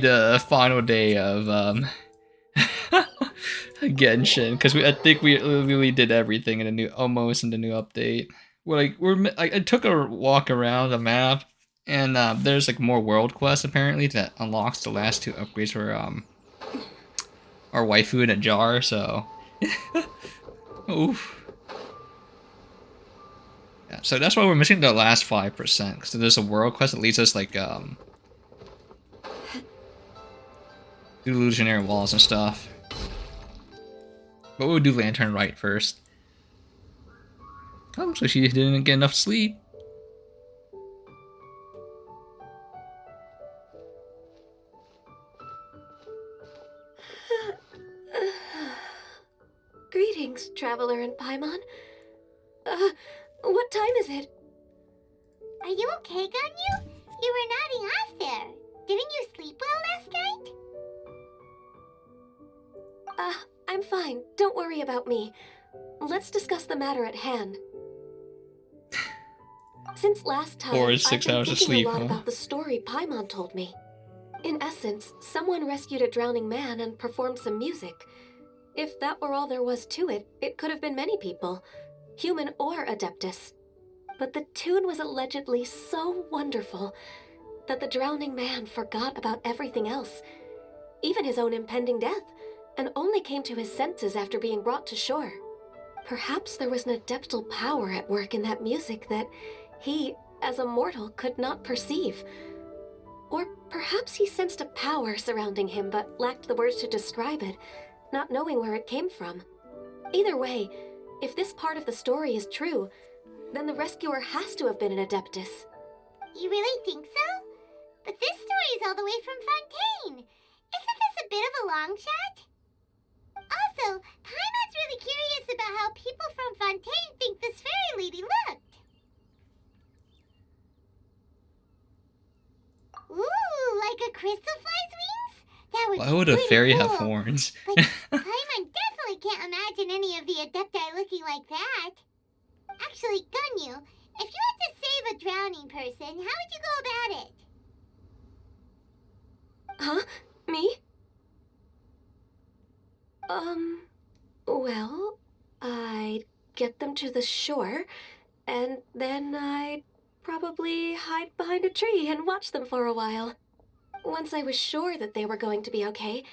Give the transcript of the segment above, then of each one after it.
the final day of Genshin, because I think we literally did everything in the new almost in the new update. I took a walk around the map, and there's like more world quests apparently that unlocks the last two upgrades for our waifu in a jar. So, oof. Yeah, so that's why we're missing the last 5%, because there's a world quest that leads us like through illusionary walls and stuff. But we'll do Lantern right first. Oh, so she didn't get enough sleep. Greetings, traveler in Paimon. What time is it? Are you okay, Ganyu? You were nodding off there. Didn't you sleep well last night? I'm fine. Don't worry about me. Let's discuss the matter at hand. Since last time, 4 to I've 6 been hours of thinking sleep, a lot huh? about the story Paimon told me. In essence, someone rescued a drowning man and performed some music. If that were all there was to it, it could have been many people, human or Adeptus. But the tune was allegedly so wonderful that the drowning man forgot about everything else, even his own impending death, and only came to his senses after being brought to shore. Perhaps there was an adeptal power at work in that music that he, as a mortal, could not perceive. Or perhaps he sensed a power surrounding him but lacked the words to describe it, not knowing where it came from. Either way, if this part of the story is true, then the rescuer has to have been an Adeptus. You really think so? But this story is all the way from Fontaine. Isn't this a bit of a long shot? Also, Paimon's really curious about how people from Fontaine think this fairy lady looked. Ooh, like a crystal fly's wings? That would Why be would a pretty fairy cool. have horns? But Paimon definitely can't imagine any of the Adepti looking like that. Actually, Ganyu, if you had to save a drowning person, how would you go about it? Huh? Me? Well, I'd get them to the shore, and then I'd probably hide behind a tree and watch them for a while. Once I was sure that they were going to be okay,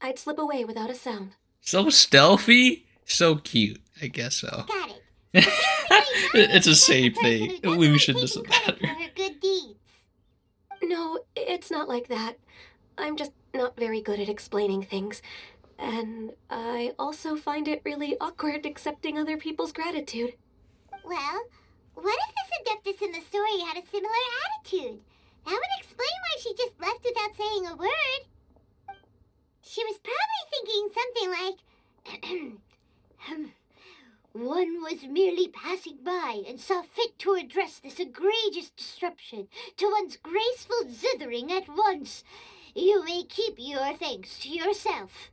I'd slip away without a sound. So stealthy? So cute. I guess so. Got it. Basically, It's the Ganyu is the same type of person thing. who doesn't Illusion like doesn't taking credit for matter. her good deeds. No, it's not like that. I'm just not very good at explaining things. And I also find it really awkward accepting other people's gratitude. Well, what if this Adeptus in the story had a similar attitude? That would explain why she just left without saying a word. She was probably thinking something like, one was merely passing by and saw fit to address this egregious disruption to one's graceful zithering at once. You may keep your thanks to yourself.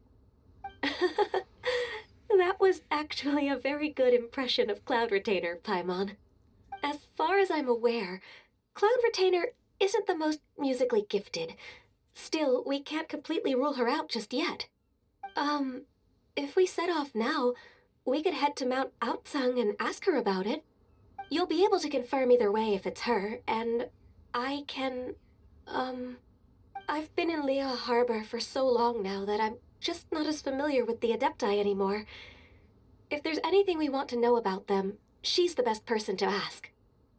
That was actually a very good impression of Cloud Retainer, Paimon. As far as I'm aware, Cloud Retainer isn't the most musically gifted. Still, we can't completely rule her out just yet. If we set off now, we could head to Mount Outsung and ask her about it. You'll be able to confirm either way if it's her, and I can, I've been in Lea Harbor for so long now that I'm just not as familiar with the Adepti anymore. If there's anything we want to know about them, she's the best person to ask.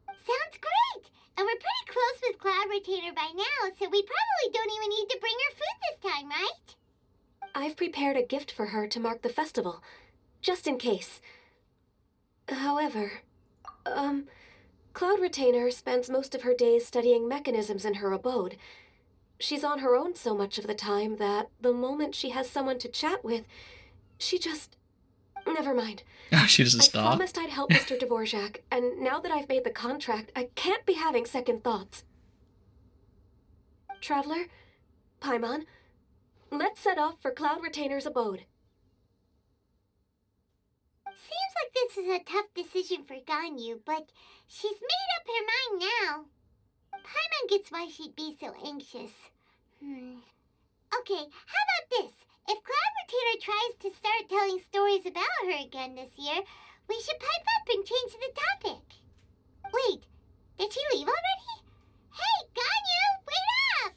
Sounds great! And we're pretty close with Cloud Retainer by now, so we probably don't even need to bring her food this time, right? I've prepared a gift for her to mark the festival, just in case. However, Cloud Retainer spends most of her days studying mechanisms in her abode. She's on her own so much of the time that the moment she has someone to chat with, she just... Never mind. Oh, she doesn't I stop. promised I'd help Mr. Dvorak, and now that I've made the contract, I can't be having second thoughts. Traveler, Paimon, let's set off for Cloud Retainer's abode. Seems like this is a tough decision for Ganyu, but she's made up her mind now. Paimon gets why she'd be so anxious. Okay, how about this? If Cloud Retainer tries to start telling stories about her again this year, we should pipe up and change the topic. Wait, did she leave already? Hey, Ganyu, wait up!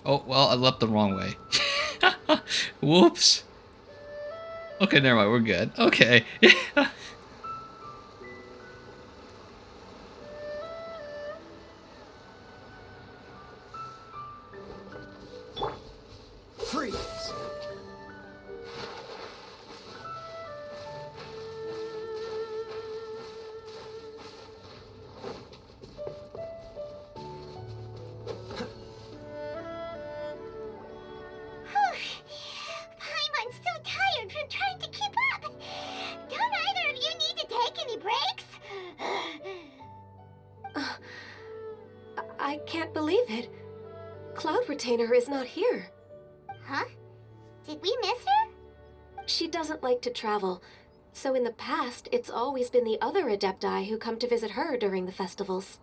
Oh, well, I left the wrong way. Whoops. Okay, never mind, we're good. Okay. Freeze! Paimon's so tired from trying to keep up. Don't either of you need to take any breaks? I can't believe it. Cloud Retainer is not here. Huh? Did we miss her? She doesn't like to travel, so in the past, it's always been the other Adepti who come to visit her during the festivals.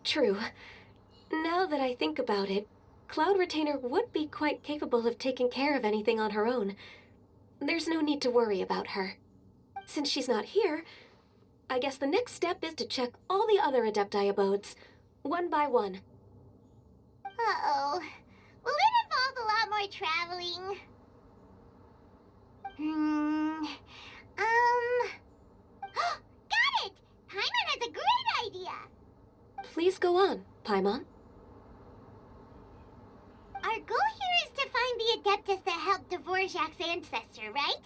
True. Now that I think about it, Cloud Retainer would be quite capable of taking care of anything on her own. There's no need to worry about her. Since she's not here, I guess the next step is to check all the other Adepti abodes, one by one. Uh-oh. Will it involve a lot more traveling? Got it! Paimon has a great idea! Please go on, Paimon. Our goal here is to find the Adeptus that helped Dvorak's ancestor, right?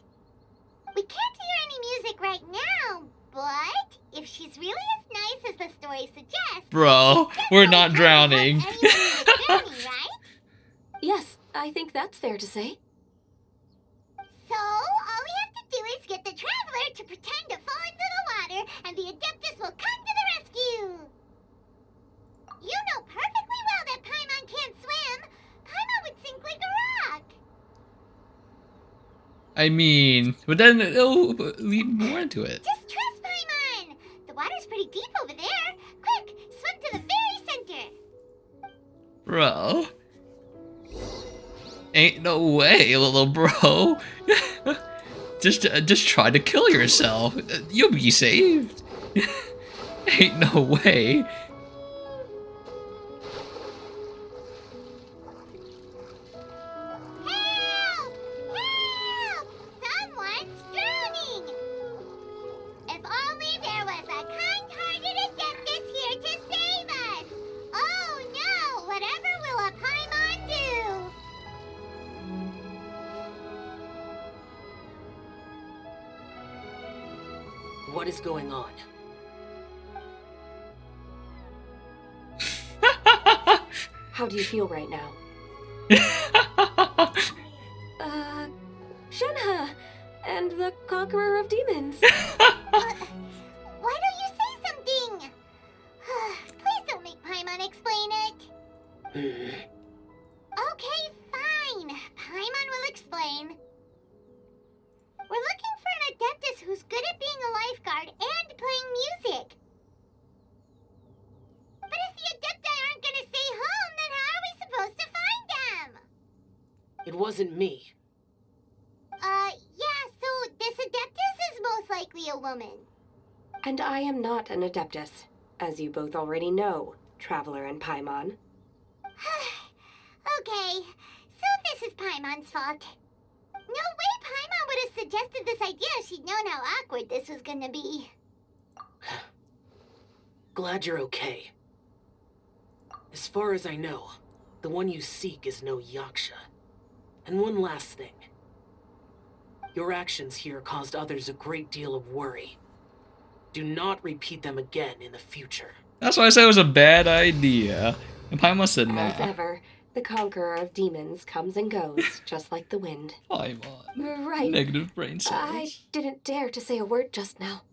We can't hear any music right now, but if she's really as nice as the story suggests... Bro, we're not drowning. Right? Yes, I think that's fair to say. So, all we have to do is get the Traveler to pretend to fall into the water, and the Adeptus will come to the rescue! You know perfectly well that Paimon can't swim! Paimon would sink like a rock! I mean, but then it'll lead more into it. Just trust Paimon! The water's pretty deep over there! Quick, swim to the very center! Bro. Ain't no way, little bro. Just try to kill yourself. You'll be saved. Ain't no way. Help! Help! Someone's drowning! If only there was a kind-hearted Adeptus here to save us! Oh no! Whatever will a Paimon do? What is going on? How do you feel right now? Shenhe, and the Conqueror of Demons. Why don't you say something? Please don't make Paimon explain it. Okay, fine. Paimon will explain. We're looking for an Adeptus who's good at being a lifeguard and playing music. But if the Adepti aren't gonna stay home, then how are we supposed to find them? It wasn't me. Yeah, so this Adeptus is most likely a woman. And I am not an Adeptus, as you both already know, Traveler and Paimon. Okay, so this is Paimon's fault. No way Paimon would have suggested this idea if she'd known how awkward this was gonna be. Glad you're okay. As far as I know, the one you seek is no Yaksha. And one last thing. Your actions here caused others a great deal of worry. Do not repeat them again in the future. That's why I said it was a bad idea. And Paimon said As nah. ever, The conqueror of demons comes and goes, just like the wind. Paimon. Right. Negative brain I cells. didn't dare to say a word just now.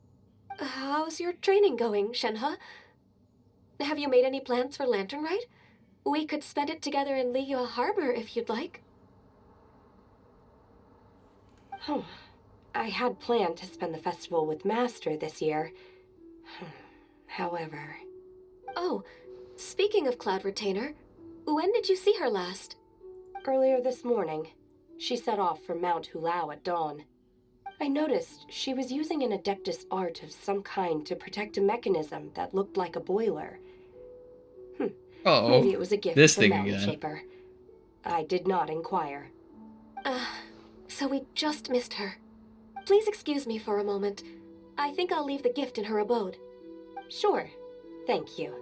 How's your training going, Shenhe? Have you made any plans for Lantern Rite? We could spend it together in Liyue Harbor if you'd like. Oh, I had planned to spend the festival with Master this year. However... Oh, speaking of Cloud Retainer, when did you see her last? Earlier this morning. She set off for Mount Hulao at dawn. I noticed she was using an Adeptus art of some kind to protect a mechanism that looked like a boiler. Uh-oh. Maybe it was a gift This from thing Mountain again. Shaper. I did not inquire. So we just missed her. Please excuse me for a moment. I think I'll leave the gift in her abode. Sure. Thank you.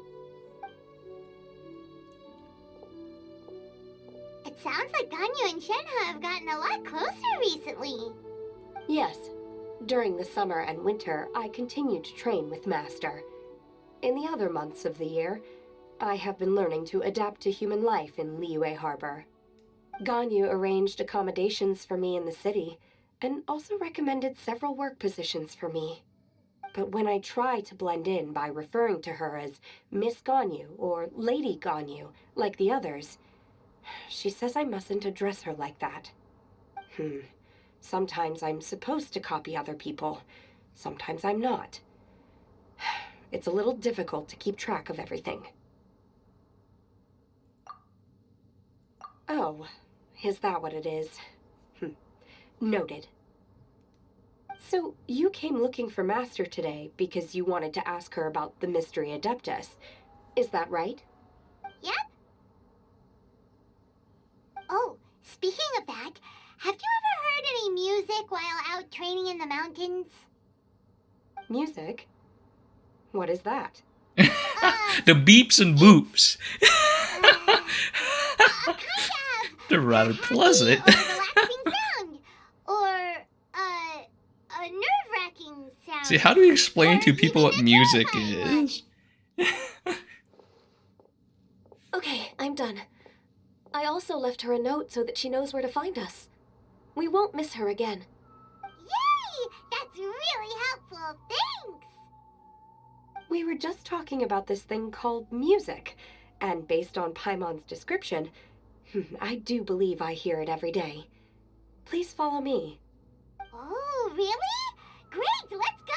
It sounds like Ganyu and Shenhe have gotten a lot closer recently. Yes. During the summer and winter, I continued to train with Master. In the other months of the year, I have been learning to adapt to human life in Liyue Harbor. Ganyu arranged accommodations for me in the city, and also recommended several work positions for me. But when I try to blend in by referring to her as Miss Ganyu or Lady Ganyu, like the others, she says I mustn't address her like that. Sometimes I'm supposed to copy other people. Sometimes I'm not. It's a little difficult to keep track of everything. Oh, is that what it is? Noted. So, you came looking for Master today because you wanted to ask her about the Mystery Adeptus. Is that right? Yep. Oh, speaking of that, have you ever heard any music while out training in the mountains? Music? What is that? The beeps and boops. Kind of. They're rather pleasant. Or relaxing sound. Or, a nerve-wracking sound. See, how do we explain Or to people what even a music terrifying is? Okay, I'm done. I also left her a note so that she knows where to find us. We won't miss her again. Yay! That's really helpful. Thanks! We were just talking about this thing called music, and based on Paimon's description, I do believe I hear it every day. Please follow me. Oh, really? Great, let's go!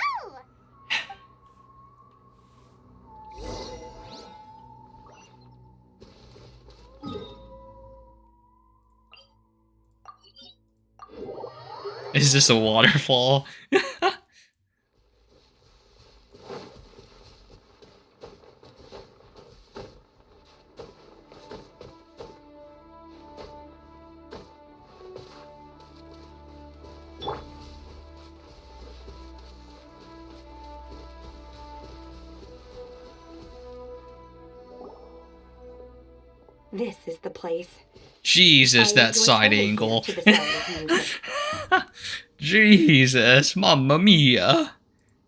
Is this a waterfall? This is the place. Jesus, I that enjoy side coming here angle. to the sound of music. Jesus, mamma mia. Oh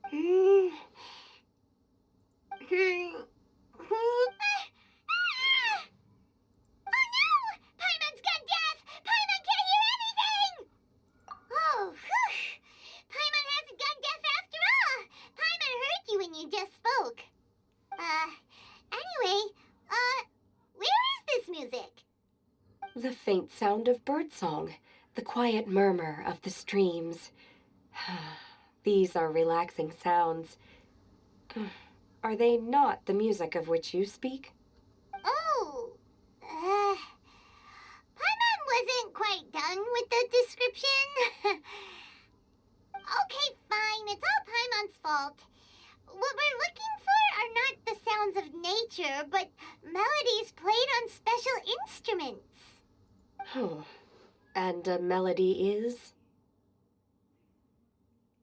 no! Paimon's gone deaf! Paimon can't hear anything! Oh, whew! Paimon hasn't gone deaf after all! Paimon heard you when you just spoke. Anyway, where is this music? The faint sound of birdsong, the quiet murmur of the streams. These are relaxing sounds. Are they not the music of which you speak? Oh, Paimon wasn't quite done with the description. Okay, fine, it's all Paimon's fault. What we're looking for are not the sounds of nature, but melodies played on special instruments. Oh, and a melody is?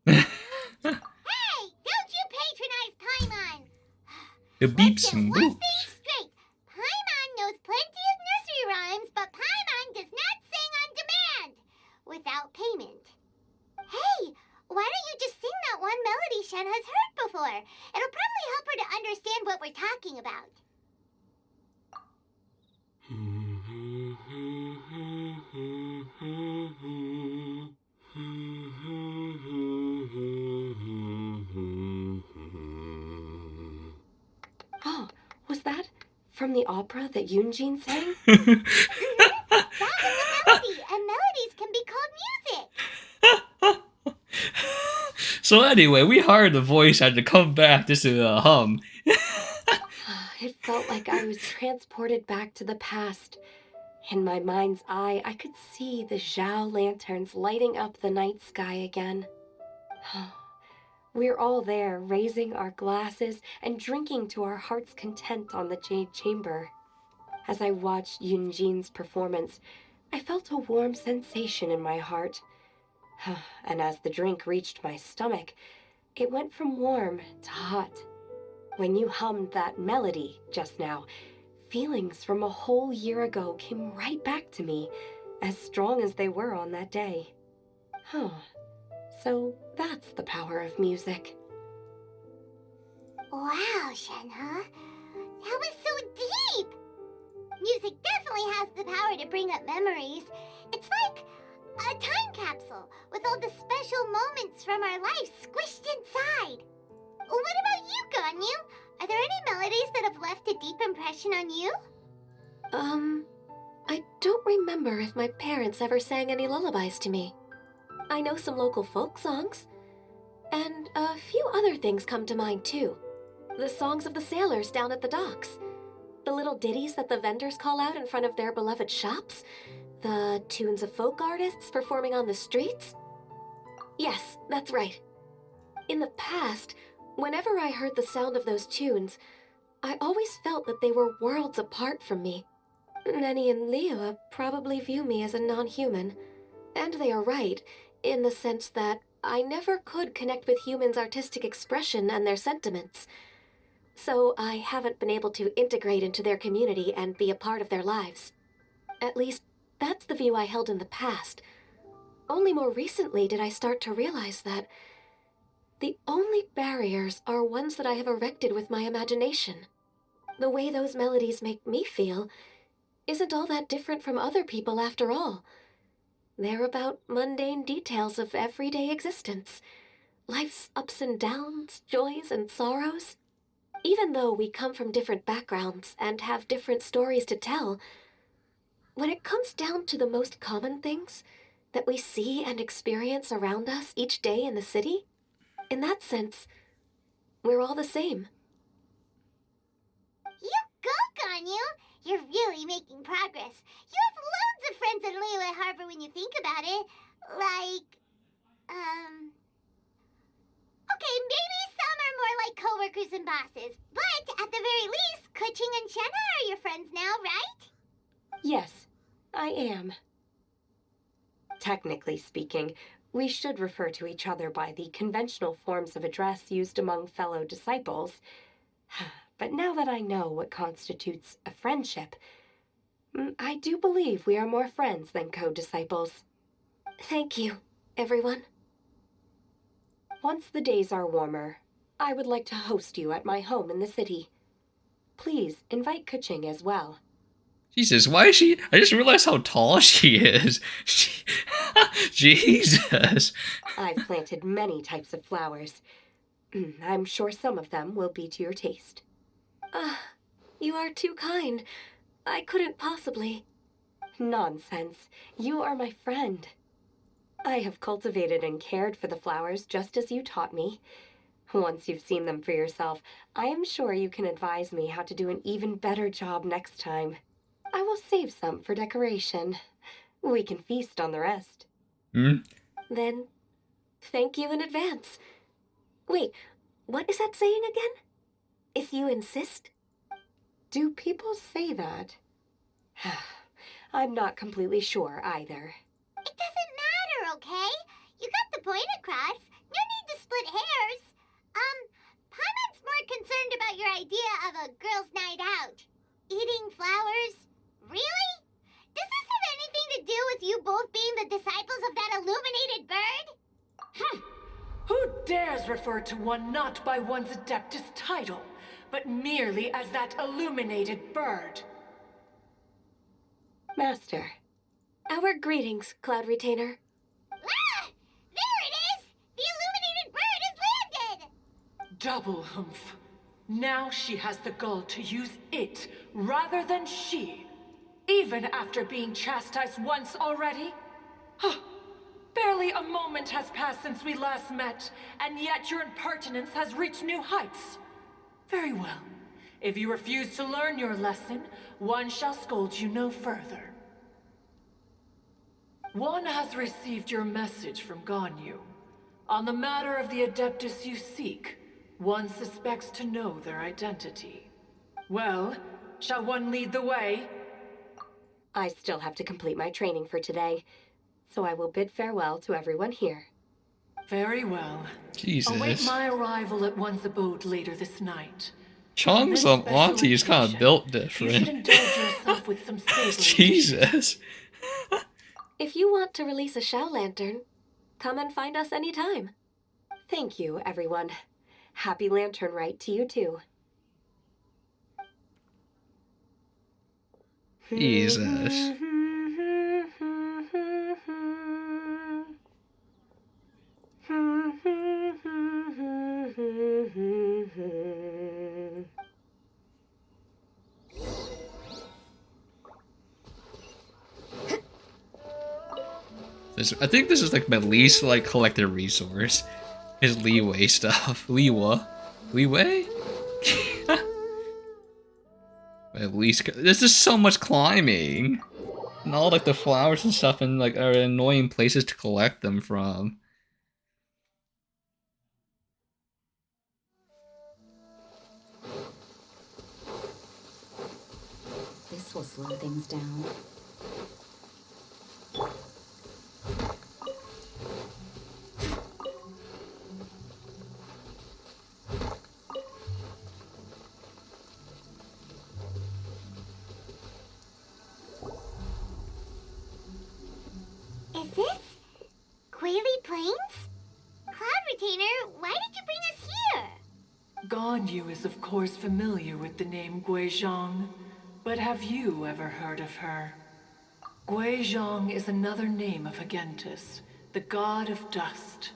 Hey, don't you patronize Paimon! The Let's beeps get and one thing boops. straight. Paimon knows plenty of nursery rhymes, but Paimon does not sing on demand without payment. Hey, why don't you just sing that one melody Shen has heard before? It'll probably help her to understand what we're talking about. Oh, was that from the opera that Yunjin sang? That was a melody, and melodies can be called music. So anyway, we hired the voice actor to come back just to hum. It felt like I was transported back to the past. In my mind's eye, I could see the Zhao lanterns lighting up the night sky again. We're all there, raising our glasses and drinking to our heart's content on the Jade Chamber. As I watched Yunjin's performance, I felt a warm sensation in my heart. And as the drink reached my stomach, it went from warm to hot. When you hummed that melody just now, feelings from a whole year ago came right back to me, as strong as they were on that day. So that's the power of music. Wow, Shenhe. That was so deep! Music definitely has the power to bring up memories. It's like a time capsule with all the special moments from our life squished inside. What about you, Ganyu? Are there any melodies that have left a deep impression on you? I don't remember if my parents ever sang any lullabies to me. I know some local folk songs, and a few other things come to mind too. The songs of the sailors down at the docks, the little ditties that the vendors call out in front of their beloved shops, the tunes of folk artists performing on the streets. Yes, that's right. In the past, whenever I heard the sound of those tunes, I always felt that they were worlds apart from me. Nenny and Leah probably view me as a non-human, and they are right, in the sense that I never could connect with humans' artistic expression and their sentiments. So I haven't been able to integrate into their community and be a part of their lives. At least, that's the view I held in the past. Only more recently did I start to realize that the only barriers are ones that I have erected with my imagination. The way those melodies make me feel isn't all that different from other people after all. They're about mundane details of everyday existence, life's ups and downs, joys and sorrows. Even though we come from different backgrounds and have different stories to tell, when it comes down to the most common things that we see and experience around us each day in the city, in that sense, we're all the same. You go, Ganyu! You're really making progress. You have loads of friends in Liyue Harbor when you think about it. Okay, maybe some are more like coworkers and bosses. But at the very least, Kuching and Shenhe are your friends now, right? Yes, I am. Technically speaking, we should refer to each other by the conventional forms of address used among fellow disciples. But now that I know what constitutes a friendship, I do believe we are more friends than co-disciples. Thank you, everyone. Once the days are warmer, I would like to host you at my home in the city. Please invite Kuching as well. Jesus, why is she? I just realized how tall she is. Jesus. I've planted many types of flowers. I'm sure some of them will be to your taste. You are too kind. I couldn't possibly. Nonsense. You are my friend. I have cultivated and cared for the flowers just as you taught me. Once you've seen them for yourself, I am sure you can advise me how to do an even better job next time. I will save some for decoration. We can feast on the rest. Then, thank you in advance. Wait, what is that saying again? If you insist? Do people say that? I'm not completely sure either. It doesn't matter, okay? You got the point across. No need to split hairs. Paimon's more concerned about your idea of a girls' night out. Eating flowers? Really? Does this have anything to do with you both being the disciples of that illuminated bird? Who dares refer to one not by one's Adeptus title, but merely as that illuminated bird? Master, Our greetings, Cloud Retainer. Ah! There it is! The illuminated bird has landed! Double humph. Now she has the gall to use it rather than she. Even after being chastised once already? Huh. Barely a moment has passed since we last met, and yet your impertinence has reached new heights. Very well. If you refuse to learn your lesson, one shall scold you no further. One has received your message from Ganyu. On the matter of the Adeptus you seek, one suspects to know their identity. Well, shall one lead the way? I still have to complete my training for today, so I will bid farewell to everyone here. Very well. Jesus. Await my arrival at one's abode later this night. On Chong's this special auntie is kind of occasion, built you should different. indulge yourself with some savory dishes. Jesus. If you want to release a Shao Lantern, come and find us anytime. Thank you, everyone. Happy Lantern Rite to you too. Jesus. I think this is like my least like collected resource. Is leeway stuff. Leeway? At least there's just so much climbing. And all like the flowers and stuff and like are annoying places to collect them from. This will slow things down. Is this Quaily Plains? Cloud Retainer, why did you bring us here? Ganyu is of course familiar with the name Guizhong, but have you ever heard of her? Guizhong is another name of Agentis, the god of dust.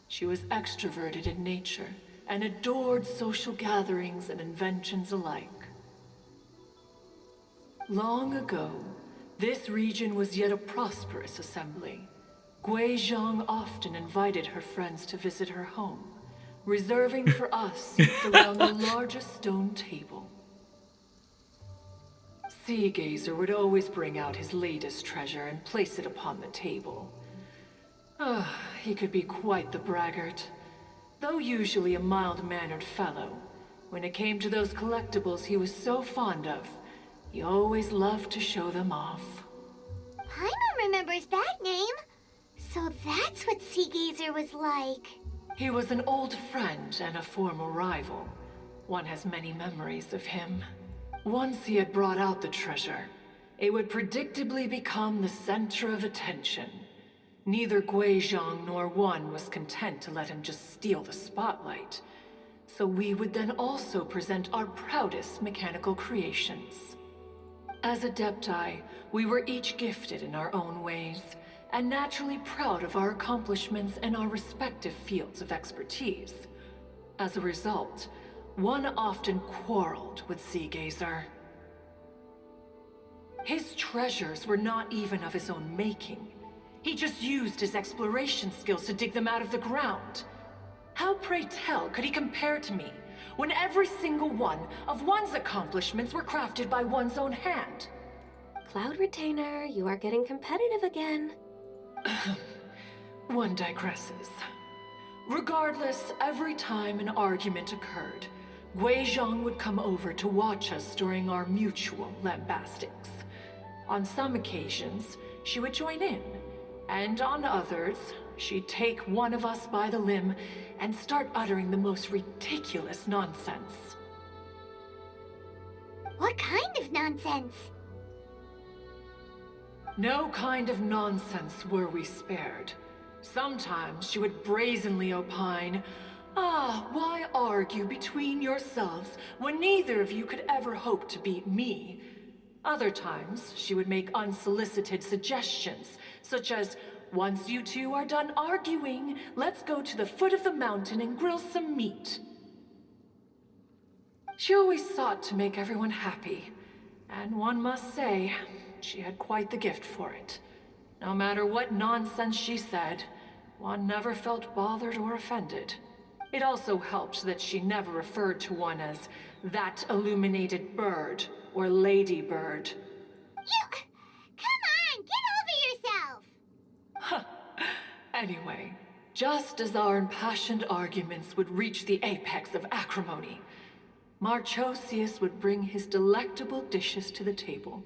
She was extroverted in nature and adored social gatherings and inventions alike. Long ago, this region was yet a prosperous assembly. Guizhong often invited her friends to visit her home, reserving for us seats around the largest stone table. Sea Gazer would always bring out his latest treasure and place it upon the table. He could be quite the braggart. Though usually a mild-mannered fellow, when it came to those collectibles he was so fond of, he always loved to show them off. Paimon remembers that name. So that's what Sea Gazer was like. He was an old friend and a former rival. One has many memories of him. Once he had brought out the treasure, it would predictably become the center of attention. Neither Guizhong nor one was content to let him just steal the spotlight. So we would then also present our proudest mechanical creations. As Adepti, we were each gifted in our own ways, and naturally proud of our accomplishments in our respective fields of expertise. As a result, one often quarreled with Sea Gazer. His treasures were not even of his own making. He just used his exploration skills to dig them out of the ground. How, pray tell, could he compare to me, when every single one of one's accomplishments were crafted by one's own hand? Cloud Retainer, you are getting competitive again. One digresses. Regardless, every time an argument occurred, Guizhong would come over to watch us during our mutual lambastics. On some occasions, she would join in, and on others, she'd take one of us by the limb and start uttering the most ridiculous nonsense. What kind of nonsense? No kind of nonsense were we spared. Sometimes she would brazenly opine, why argue between yourselves when neither of you could ever hope to beat me? Other times, she would make unsolicited suggestions, such as, once you two are done arguing, let's go to the foot of the mountain and grill some meat. She always sought to make everyone happy, and one must say, she had quite the gift for it. No matter what nonsense she said, one never felt bothered or offended. It also helped that she never referred to one as that illuminated bird or lady bird. Come on, get over yourself! Anyway, just as our impassioned arguments would reach the apex of acrimony, Marchosius would bring his delectable dishes to the table.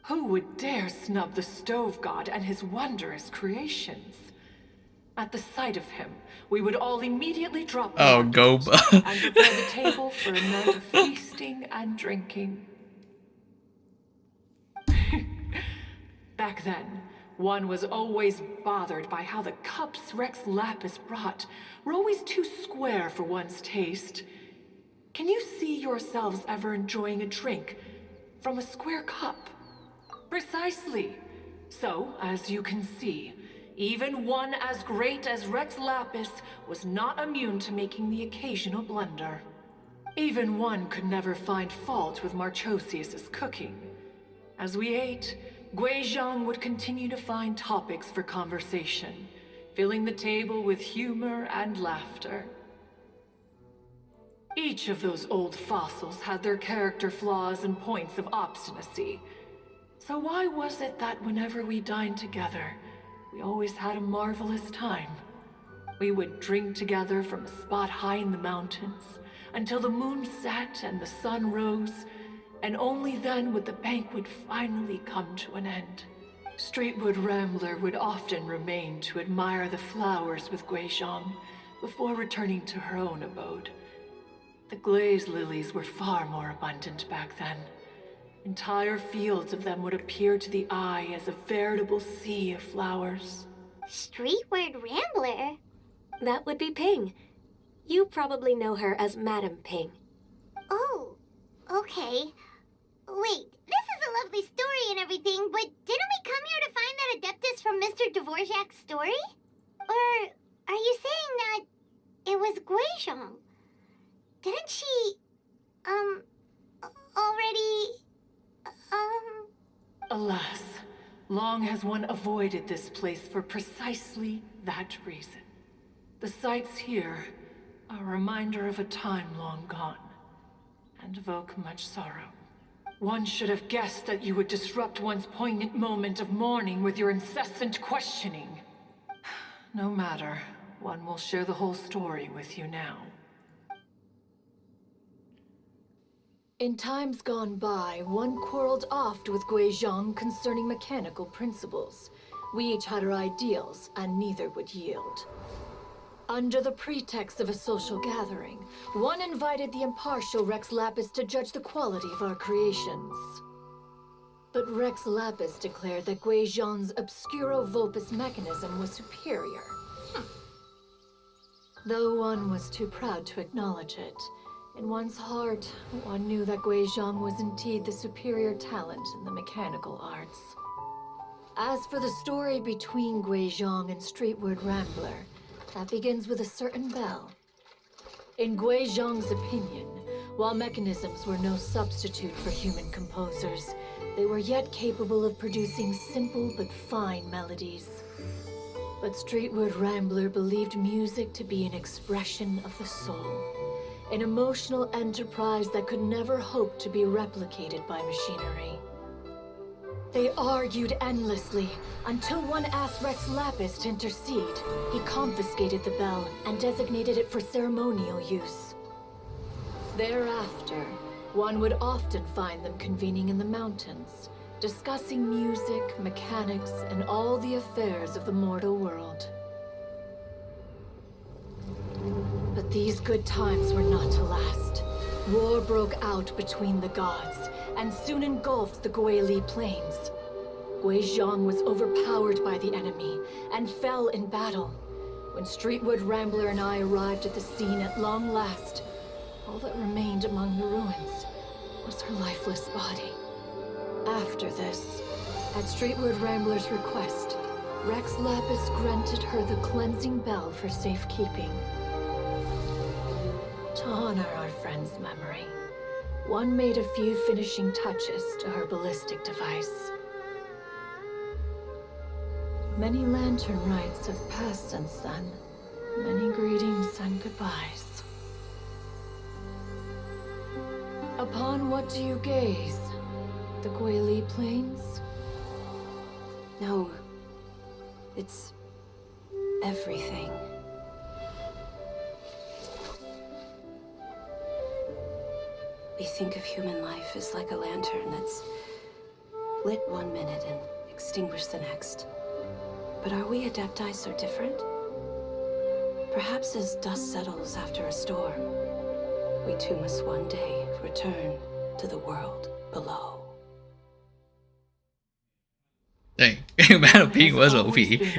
Who would dare snub the stove god and his wondrous creations? At the sight of him, we would all immediately drop the Oh, argument Goba. and prepare the table for a night of feasting and drinking. Back then, one was always bothered by how the cups Rex Lapis brought were always too square for one's taste. Can you see yourselves ever enjoying a drink from a square cup? Precisely. So, as you can see, even one as great as Rex Lapis was not immune to making the occasional blunder. Even one could never find fault with Marchosius's cooking. As we ate, Guizhong would continue to find topics for conversation, filling the table with humor and laughter. Each of those old fossils had their character flaws and points of obstinacy. So why was it that whenever we dined together, we always had a marvelous time? We would drink together from a spot high in the mountains, until the moon set and the sun rose, and only then would the banquet finally come to an end. Streetwood Rambler would often remain to admire the flowers with Guizhong before returning to her own abode. The glaze lilies were far more abundant back then. Entire fields of them would appear to the eye as a veritable sea of flowers. Streetward Rambler? That would be Ping. You probably know her as Madam Ping. Oh, okay. Wait, this is a lovely story and everything, but didn't we come here to find that Adeptus from Mr. Dvorak's story? Or are you saying that it was Guizhong? Didn't she, already, Alas, long has one avoided this place for precisely that reason. The sights here are a reminder of a time long gone, and evoke much sorrow. One should have guessed that you would disrupt one's poignant moment of mourning with your incessant questioning. No matter, one will share the whole story with you now. In times gone by, one quarreled oft with Guizhong concerning mechanical principles. We each had our ideals, and neither would yield. Under the pretext of a social gathering, one invited the impartial Rex Lapis to judge the quality of our creations. But Rex Lapis declared that Guizhong's Obscuro Vulpus mechanism was superior. Though one was too proud to acknowledge it, in one's heart, one knew that Guizhong was indeed the superior talent in the mechanical arts. As for the story between Guizhong and Streetward Rambler, that begins with a certain bell. In Guizhong's opinion, while mechanisms were no substitute for human composers, they were yet capable of producing simple but fine melodies. But Streetward Rambler believed music to be an expression of the soul, an emotional enterprise that could never hope to be replicated by machinery. They argued endlessly, until one asked Rex Lapis to intercede. He confiscated the bell and designated it for ceremonial use. Thereafter, one would often find them convening in the mountains, discussing music, mechanics, and all the affairs of the mortal world. But these good times were not to last. War broke out between the gods, and soon engulfed the Guili plains. Guizhong was overpowered by the enemy, and fell in battle. When Streetwood Rambler and I arrived at the scene at long last, all that remained among the ruins was her lifeless body. After this, at Streetward Rambler's request, Rex Lapis granted her the cleansing bell for safekeeping. To honor our friend's memory, one made a few finishing touches to her ballistic device. Many lantern rites have passed since then. Many greetings and goodbyes. Upon what do you gaze? The Guili Plains? No. It's everything. We think of human life as like a lantern that's lit one minute and extinguished the next. But are we Adepti so different? Perhaps as dust settles after a storm, we too must one day return to the world below. Dang, Battle Pink was OP. The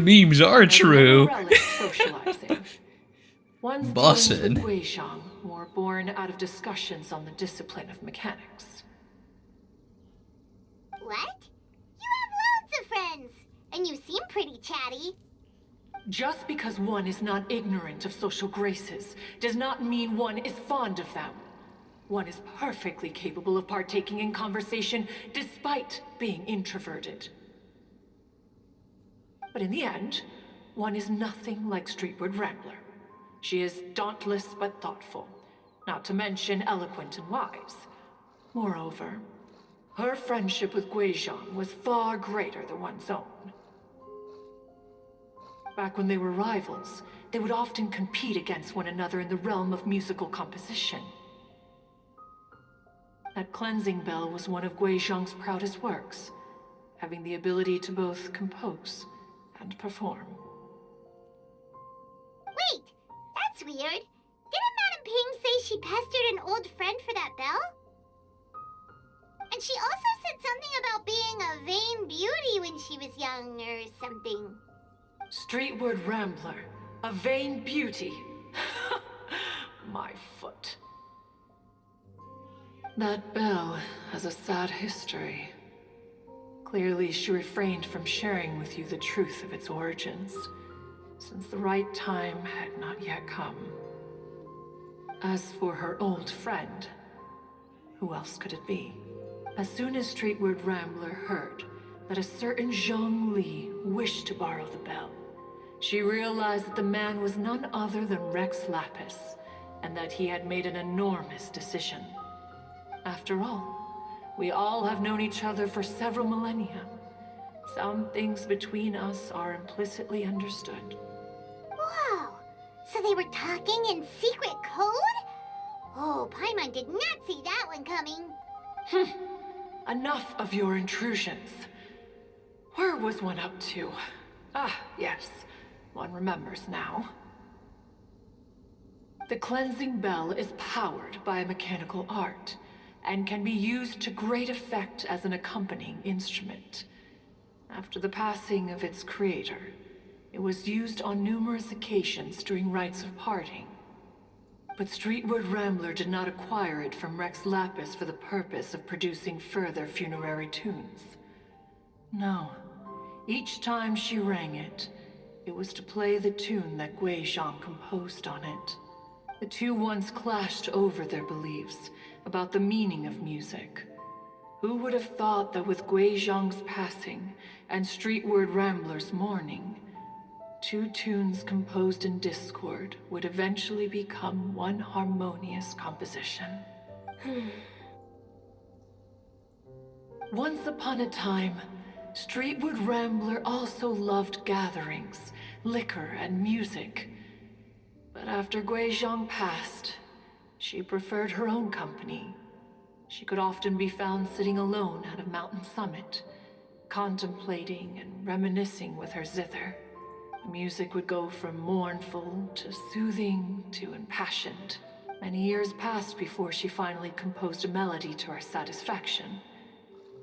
memes are true. Bussin'. Guizhong were born out of discussions on the discipline of mechanics. What? You have loads of friends, and you seem pretty chatty. Just because one is not ignorant of social graces does not mean one is fond of them. One is perfectly capable of partaking in conversation despite being introverted. But in the end, one is nothing like Streetward Rambler. She is dauntless but thoughtful, not to mention eloquent and wise. Moreover, her friendship with Guizhong was far greater than one's own. Back when they were rivals, they would often compete against one another in the realm of musical composition. That cleansing bell was one of Guizhong's proudest works, having the ability to both compose and perform. Wait, that's weird. Didn't Madame Ping say she pestered an old friend for that bell? And she also said something about being a vain beauty when she was young or something. Streetward Rambler, a vain beauty. My foot. That bell has a sad history. Clearly, she refrained from sharing with you the truth of its origins, since the right time had not yet come. As for her old friend, who else could it be? As soon as Streetward Rambler heard that a certain Zhang Li wished to borrow the bell, she realized that the man was none other than Rex Lapis, and that he had made an enormous decision. After all, we all have known each other for several millennia. Some things between us are implicitly understood. Whoa! So they were talking in secret code? Oh, Paimon did not see that one coming. Enough of your intrusions. Where was one up to? Ah, yes. One remembers now. The cleansing bell is powered by a mechanical art, and can be used to great effect as an accompanying instrument. After the passing of its creator, it was used on numerous occasions during rites of parting. But Streetward Rambler did not acquire it from Rex Lapis for the purpose of producing further funerary tunes. No. Each time she rang it, it was to play the tune that Guizhong composed on it. The two once clashed over their beliefs about the meaning of music. Who would have thought that with Guizhong's passing and Streetward Rambler's mourning, two tunes composed in discord would eventually become one harmonious composition? Once upon a time, Streetward Rambler also loved gatherings, liquor, and music. But after Guizhong passed, she preferred her own company. She could often be found sitting alone at a mountain summit, contemplating and reminiscing with her zither. The music would go from mournful to soothing to impassioned. Many years passed before she finally composed a melody to her satisfaction.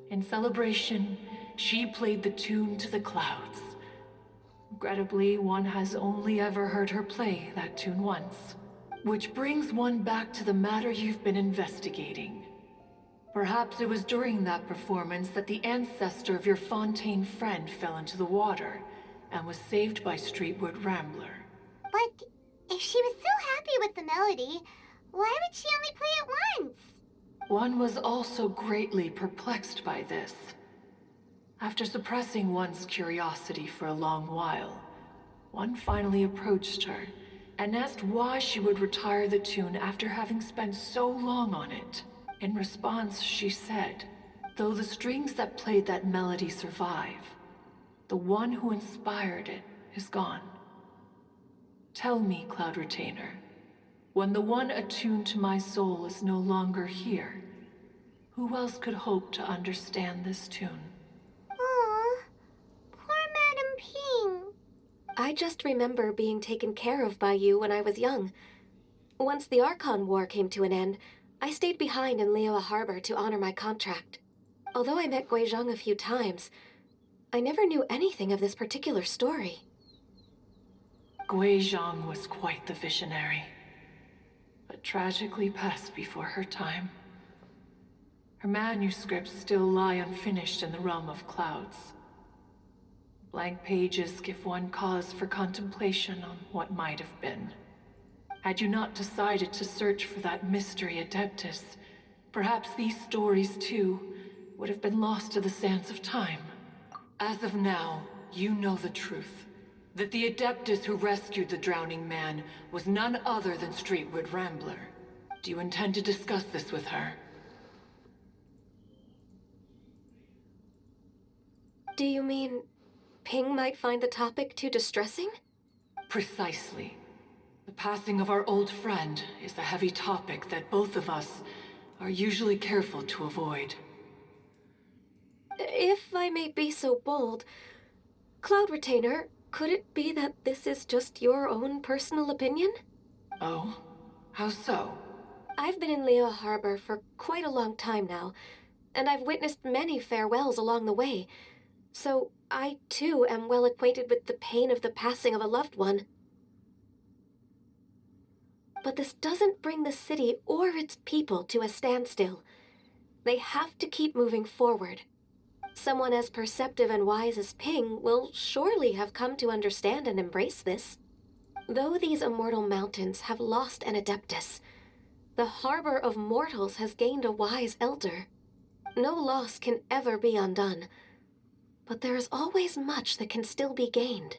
In celebration, she played the tune to the clouds. Regrettably, one has only ever heard her play that tune once. Which brings one back to the matter you've been investigating. Perhaps it was during that performance that the ancestor of your Fontaine friend fell into the water and was saved by Streetwood Rambler. But if she was so happy with the melody, why would she only play it once? One was also greatly perplexed by this. After suppressing one's curiosity for a long while, one finally approached her and asked why she would retire the tune after having spent so long on it. In response, she said, "Though the strings that played that melody survive, the one who inspired it is gone. Tell me, Cloud Retainer, when the one attuned to my soul is no longer here, who else could hope to understand this tune?" Aw, poor Madam Ping. I just remember being taken care of by you when I was young. Once the Archon War came to an end, I stayed behind in Liyue Harbor to honor my contract. Although I met Guizhong a few times, I never knew anything of this particular story. Guizhong was quite the visionary, but tragically passed before her time. Her manuscripts still lie unfinished in the realm of clouds. Blank pages give one cause for contemplation on what might have been. Had you not decided to search for that mystery Adeptus, perhaps these stories, too, would have been lost to the sands of time. As of now, you know the truth. That the Adeptus who rescued the drowning man was none other than Streetwood Rambler. Do you intend to discuss this with her? Do you mean Ping might find the topic too distressing? Precisely. The passing of our old friend is a heavy topic that both of us are usually careful to avoid. If I may be so bold, Cloud Retainer, could it be that this is just your own personal opinion? Oh? How so? I've been in Liyue Harbor for quite a long time now, and I've witnessed many farewells along the way, so I too am well acquainted with the pain of the passing of a loved one. But this doesn't bring the city or its people to a standstill. They have to keep moving forward. Someone as perceptive and wise as Ping will surely have come to understand and embrace this. Though these immortal mountains have lost an Adeptus, the harbor of mortals has gained a wise elder. No loss can ever be undone, but there is always much that can still be gained.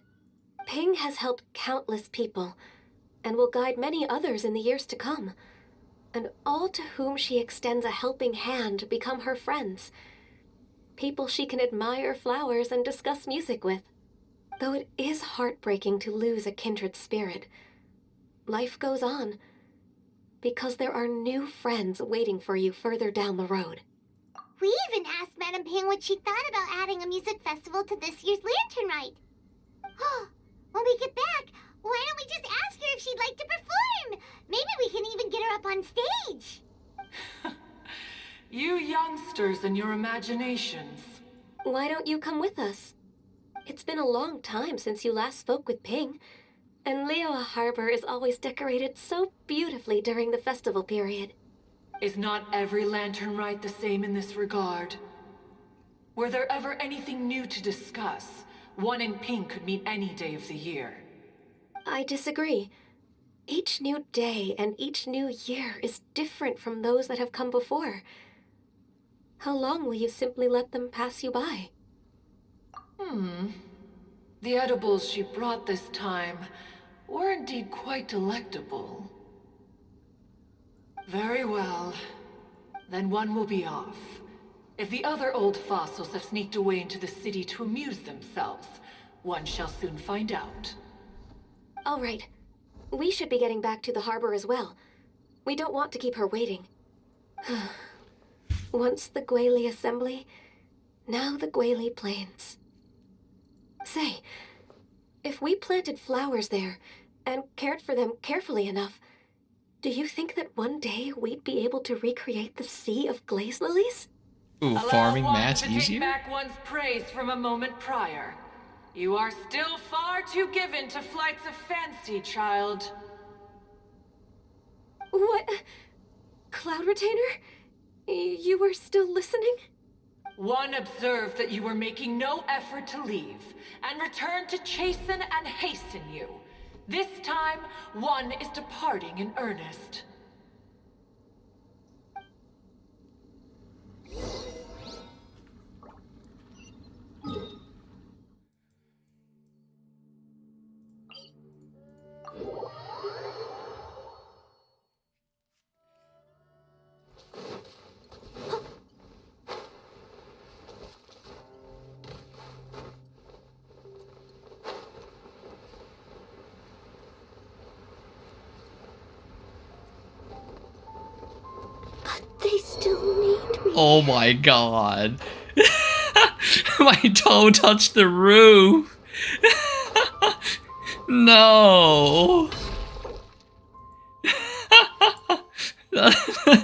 Ping has helped countless people, and will guide many others in the years to come, and all to whom she extends a helping hand become her friends. People she can admire flowers and discuss music with. Though it is heartbreaking to lose a kindred spirit, life goes on, because there are new friends waiting for you further down the road. We even asked Madam Ping what she thought about adding a music festival to this year's Lantern Rite. When we get back, why don't we just ask her if she'd like to perform? Maybe we can even get her up on stage. You youngsters and your imaginations. Why don't you come with us? It's been a long time since you last spoke with Ping, and Liyue Harbor is always decorated so beautifully during the festival period. Is not every Lantern Rite the same in this regard? Were there ever anything new to discuss? One in pink could mean any day of the year. I disagree. Each new day and each new year is different from those that have come before. How long will you simply let them pass you by? The edibles she brought this time were indeed quite delectable. Very well. Then one will be off. If the other old fossils have sneaked away into the city to amuse themselves, one shall soon find out. All right. We should be getting back to the harbor as well. We don't want to keep her waiting. Once the Guili Assembly, now the Guili Plains. Say, if we planted flowers there and cared for them carefully enough, do you think that one day we'd be able to recreate the sea of glaze lilies? Ooh, Allow farming one math's to take easier? back one's praise from a moment prior. You are still far too given to flights of fancy, child. What? Cloud Retainer? You were still listening? One observed that you were making no effort to leave, and returned to chasten and hasten you. This time, one is departing in earnest. They still need me. Oh my god. My toe touched the roof. No. The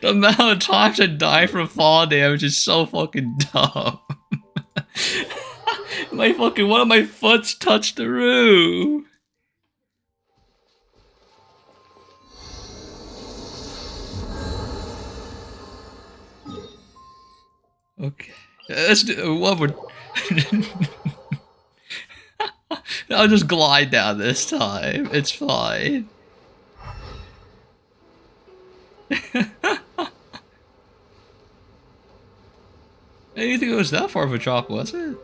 amount of times I die from fall damage is so fucking dumb. One of my foots touched the roof. Okay. Let's do what would I'll just glide down this time. It's fine. I didn't think it was that far of a drop, was it?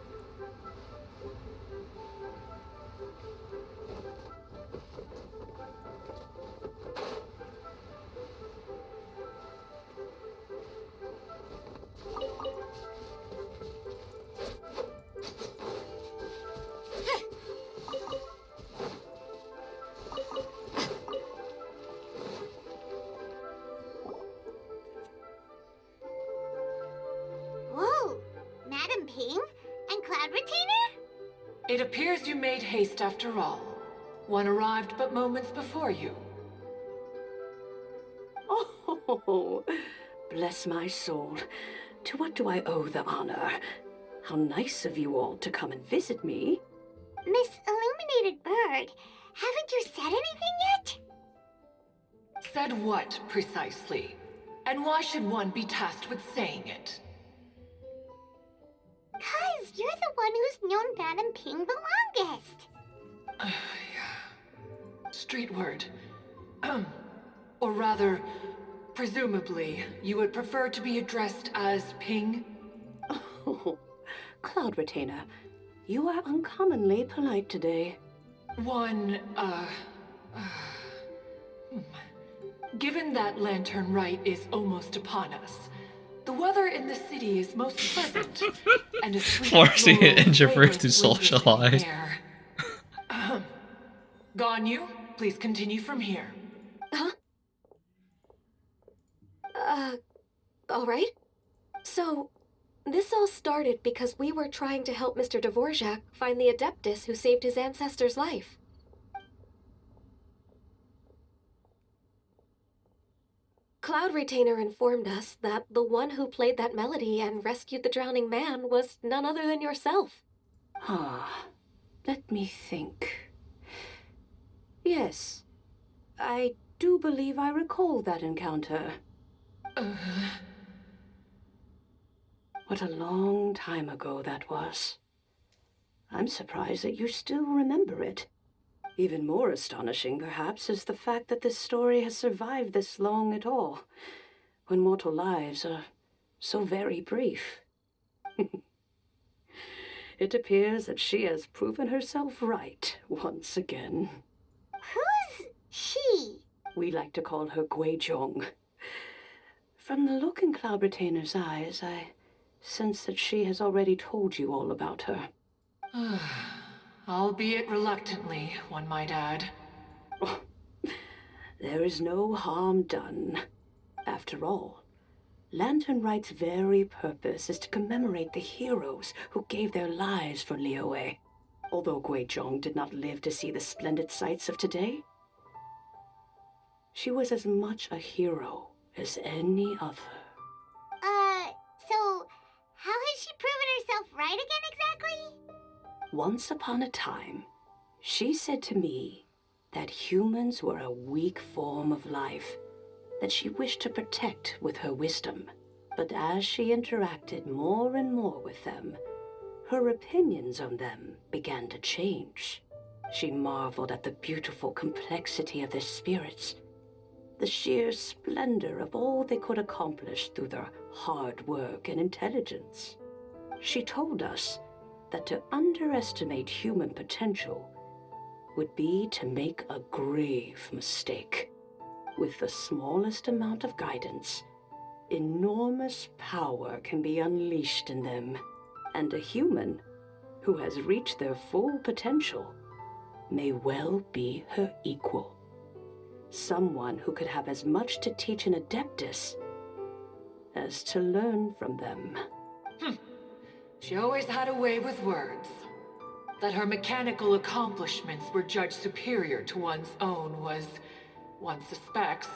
Whoa! Madam Ping? And Cloud Retainer? It appears you made haste after all. One arrived but moments before you. Oh, bless my soul. To what do I owe the honor? How nice of you all to come and visit me. Miss Illuminated Bird, haven't you said anything yet? Said what, precisely? And why should one be tasked with saying it? 'Cause you're the one who's known Madam Ping the longest. Street word. Or rather, presumably, you would prefer to be addressed as Ping? Oh, Cloud Retainer, you are uncommonly polite today. Given that Lantern Rite is almost upon us, the weather in the city is most pleasant, and a sweet Forcing an floral introvert fragrance to lingers in the socialize. air. Ganyu, please continue from here. Huh? Alright. So, this all started because we were trying to help Mr. Dvorak find the Adeptus who saved his ancestor's life. Cloud Retainer informed us that the one who played that melody and rescued the drowning man was none other than yourself. Let me think. Yes, I do believe I recall that encounter. What a long time ago that was. I'm surprised that you still remember it. Even more astonishing, perhaps, is the fact that this story has survived this long at all, when mortal lives are so very brief. It appears that she has proven herself right once again. Who's she? We like to call her Guizhong. From the look in Cloud Retainer's eyes, I sense that she has already told you all about her. Albeit reluctantly, one might add. Oh, there is no harm done. After all, Lantern Rite's very purpose is to commemorate the heroes who gave their lives for Liyue. Although Guizhong did not live to see the splendid sights of today, she was as much a hero as any other. So, how has she proven herself right again exactly? Once upon a time, she said to me that humans were a weak form of life, that she wished to protect with her wisdom. But as she interacted more and more with them, her opinions on them began to change. She marveled at the beautiful complexity of their spirits, the sheer splendor of all they could accomplish through their hard work and intelligence. She told us that to underestimate human potential would be to make a grave mistake. With the smallest amount of guidance, enormous power can be unleashed in them, and a human who has reached their full potential may well be her equal. Someone who could have as much to teach an adeptus as to learn from them. She always had a way with words. That her mechanical accomplishments were judged superior to one's own was, one suspects,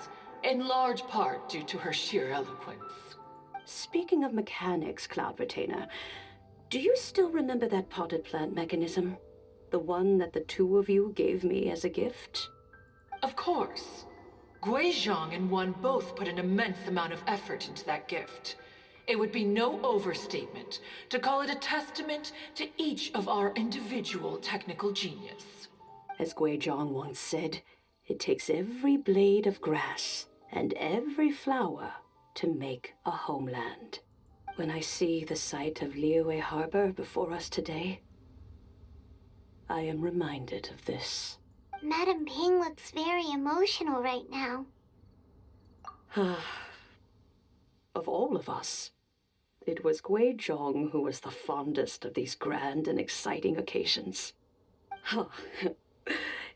in large part due to her sheer eloquence. Speaking of mechanics, Cloud Retainer, do you still remember that potted plant mechanism? The one that the two of you gave me as a gift? Of course. Guizhong and one both put an immense amount of effort into that gift. It would be no overstatement to call it a testament to each of our individual technical genius. As Guizhong once said, it takes every blade of grass and every flower to make a homeland. When I see the sight of Liyue Harbor before us today, I am reminded of this. Madam Ping looks very emotional right now. Of all of us, it was Guizhong who was the fondest of these grand and exciting occasions.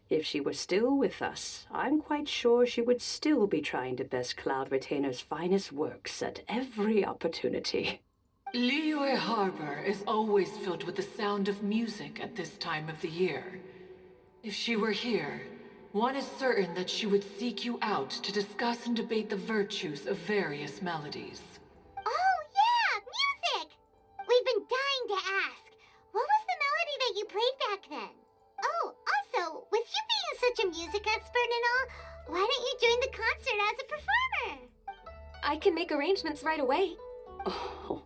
If she were still with us, I'm quite sure she would still be trying to best Cloud Retainer's finest works at every opportunity. Liyue Harbor is always filled with the sound of music at this time of the year. If she were here, one is certain that she would seek you out to discuss and debate the virtues of various melodies. Oh, yeah! Music! We've been dying to ask. What was the melody that you played back then? Oh, also, with you being such a music expert and all, why don't you join the concert as a performer? I can make arrangements right away. Oh,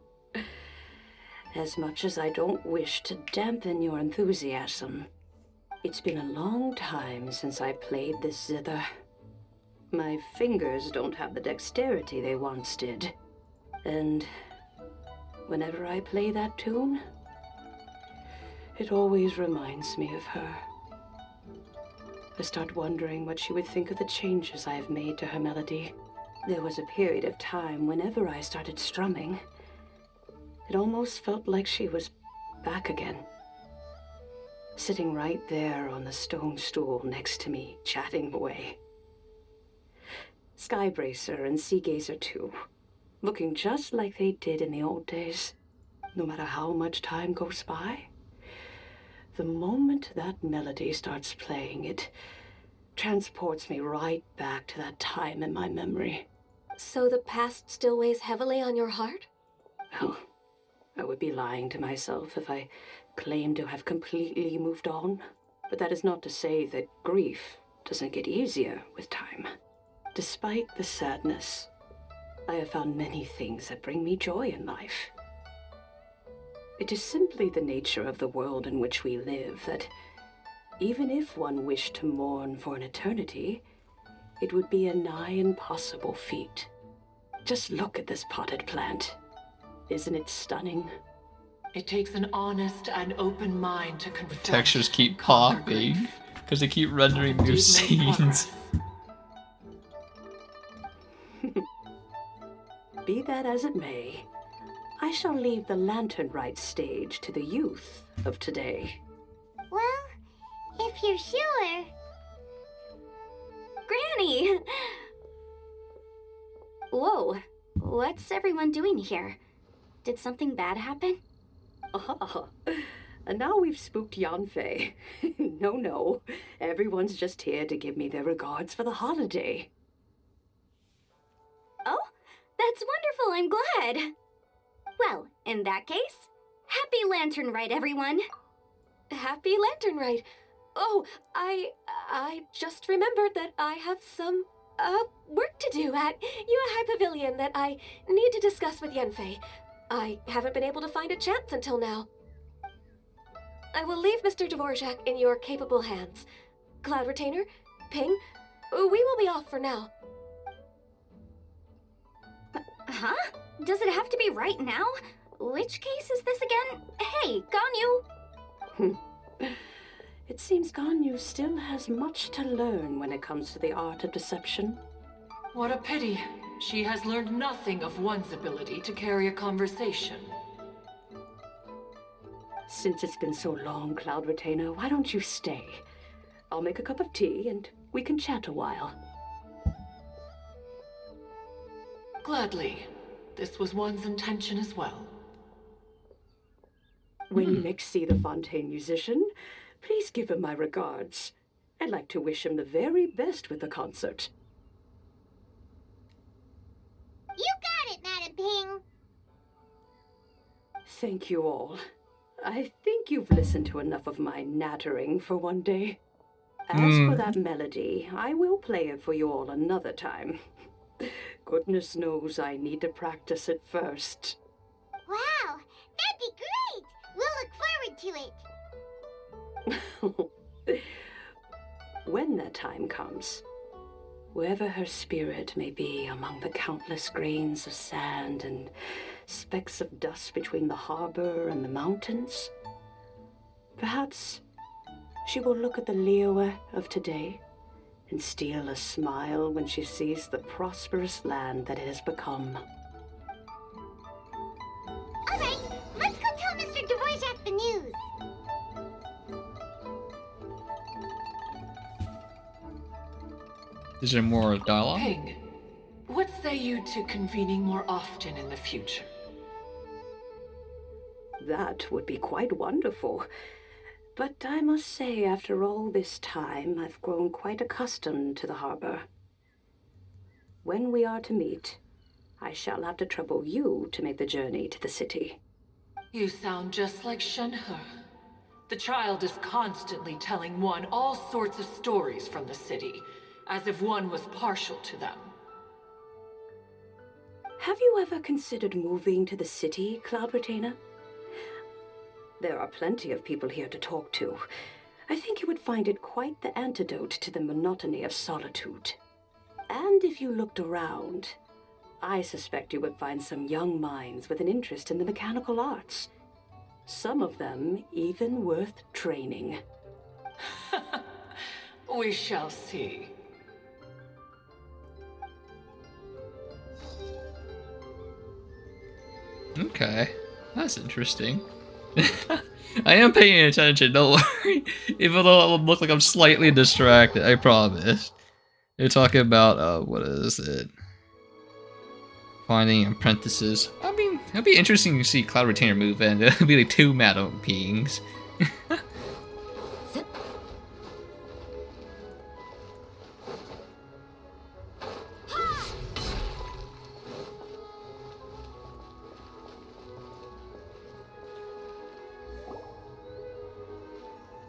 as much as I don't wish to dampen your enthusiasm, it's been a long time since I played this zither. My fingers don't have the dexterity they once did. And whenever I play that tune, it always reminds me of her. I start wondering what she would think of the changes I have made to her melody. There was a period of time whenever I started strumming, it almost felt like she was back again. Sitting right there on the stone stool next to me, chatting away. Skybracer and Seagazer too, looking just like they did in the old days. No matter how much time goes by, the moment that melody starts playing, it transports me right back to that time in my memory. So the past still weighs heavily on your heart? Well, I would be lying to myself if I claimed to have completely moved on. But that is not to say that grief doesn't get easier with time. Despite the sadness, I have found many things that bring me joy in life. It is simply the nature of the world in which we live that even if one wished to mourn for an eternity, it would be a nigh impossible feat. Just look at this potted plant. Isn't it stunning? It takes an honest and open mind to The confront, textures keep conquer popping grief, because they keep rendering and new indeed make scenes. progress. Be that as it may, I shall leave the Lantern Rite stage to the youth of today. Well, if you're sure. Granny! Whoa, what's everyone doing here? Did something bad happen? Ah, and now we've spooked Yanfei. No, everyone's just here to give me their regards for the holiday. Oh, that's wonderful, I'm glad. Well, in that case, happy Lantern Rite, everyone. Happy Lantern Rite. Oh, I just remembered that I have some work to do at Yuehai Pavilion that I need to discuss with Yenfei. I haven't been able to find a chance until now. I will leave Mr. Dvorak in your capable hands. Cloud Retainer, Ping, we will be off for now. Huh? Does it have to be right now? Which case is this again? Hey, Ganyu! It seems Ganyu still has much to learn when it comes to the art of deception. What a pity. She has learned nothing of one's ability to carry a conversation. Since it's been so long, Cloud Retainer, why don't you stay? I'll make a cup of tea and we can chat a while. Gladly. This was one's intention as well. When you next see the Fontaine musician, please give him my regards. I'd like to wish him the very best with the concert. You got it, Madam Ping. Thank you all. I think you've listened to enough of my nattering for one day. As for that melody, I will play it for you all another time. Goodness knows I need to practice it first. Wow, that'd be great. We'll look forward to it. When that time comes, wherever her spirit may be among the countless grains of sand and specks of dust between the harbor and the mountains, perhaps she will look at the Liyue of today and steal a smile when she sees the prosperous land that it has become. All right, let's go tell Mr. Dvorak the news. Is there more dialogue? Ping, what say you to convening more often in the future? That would be quite wonderful. But I must say, after all this time, I've grown quite accustomed to the harbor. When we are to meet, I shall have to trouble you to make the journey to the city. You sound just like Shenhe. The child is constantly telling one all sorts of stories from the city, as if one was partial to them. Have you ever considered moving to the city, Cloud Retainer? There are plenty of people here to talk to. I think you would find it quite the antidote to the monotony of solitude. And if you looked around, I suspect you would find some young minds with an interest in the mechanical arts. Some of them even worth training. We shall see. Okay, that's interesting. I am paying attention, don't worry. Even though it will look like I'm slightly distracted, I promise. They're talking about, what is it? Finding apprentices. I mean, it'd be interesting to see Cloud Retainer move in. It'll be like 2 Madam Pings.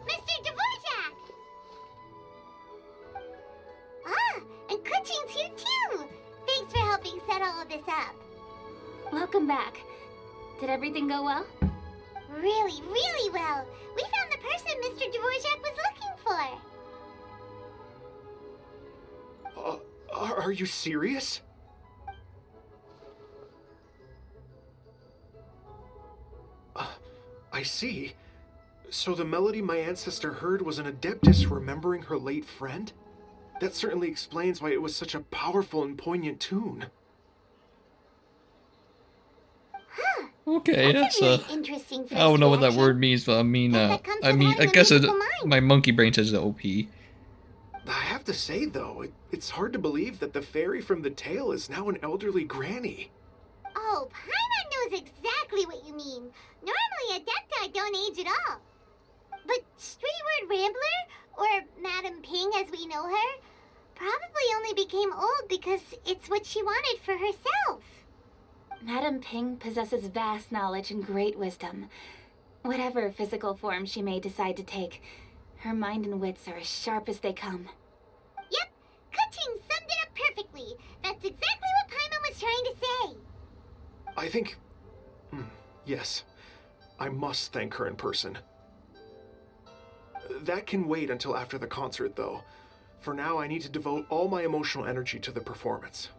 Mr. Dvorak! Ah, and Kuchin's here too! Thanks for helping set all of this up. Welcome back. Did everything go well? Really, really well. We found the person Mr. Dvorak was looking for. Are you serious? I see. So the melody my ancestor heard was an adeptus remembering her late friend? That certainly explains why it was such a powerful and poignant tune. Huh. Okay, That's that's a really interesting I don't know what that first word means, but I mean, Guess that comes I from mean, having I a guess musical mind. my monkey brain says the OP. I have to say, though, it's hard to believe that the fairy from the tale is now an elderly granny. Oh, Paimon knows exactly what you mean. Normally, Adepti don't age at all. But Streetward Rambler, or Madam Ping as we know her, probably only became old because it's what she wanted for herself. Madam Ping possesses vast knowledge and great wisdom. Whatever physical form she may decide to take, her mind and wits are as sharp as they come. Yep, Kuchin summed it up I think... yes. I must thank her in person. That can wait until after the concert, though. For now, I need to devote all my emotional energy to the performance.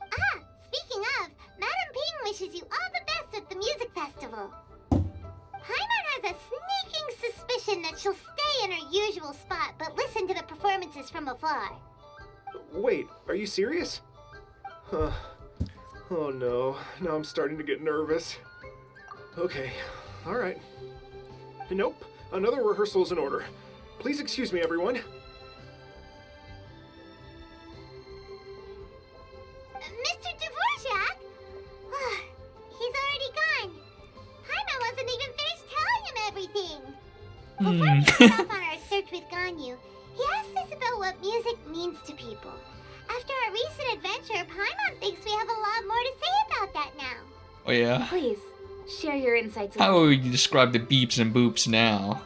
Ah, speaking of, Madam Ping wishes you all the best at the music festival. Paimon has a sneaking suspicion that she'll stay in her usual spot, but listen to the performances from afar. Wait, are you serious? Huh. Oh no, now I'm starting to get nervous. Okay, alright. Nope, another rehearsal is in order. Please excuse me, everyone. Mr. Dvorak? He's already gone. Paimon wasn't even finished telling him everything. Before we set off on our search with Ganyu, he asked us about what music means to people. After our recent adventure, Paimon thinks we have a lot more to say about that now. Oh yeah? Please, share your insights with How me. would you describe the beeps and boops now?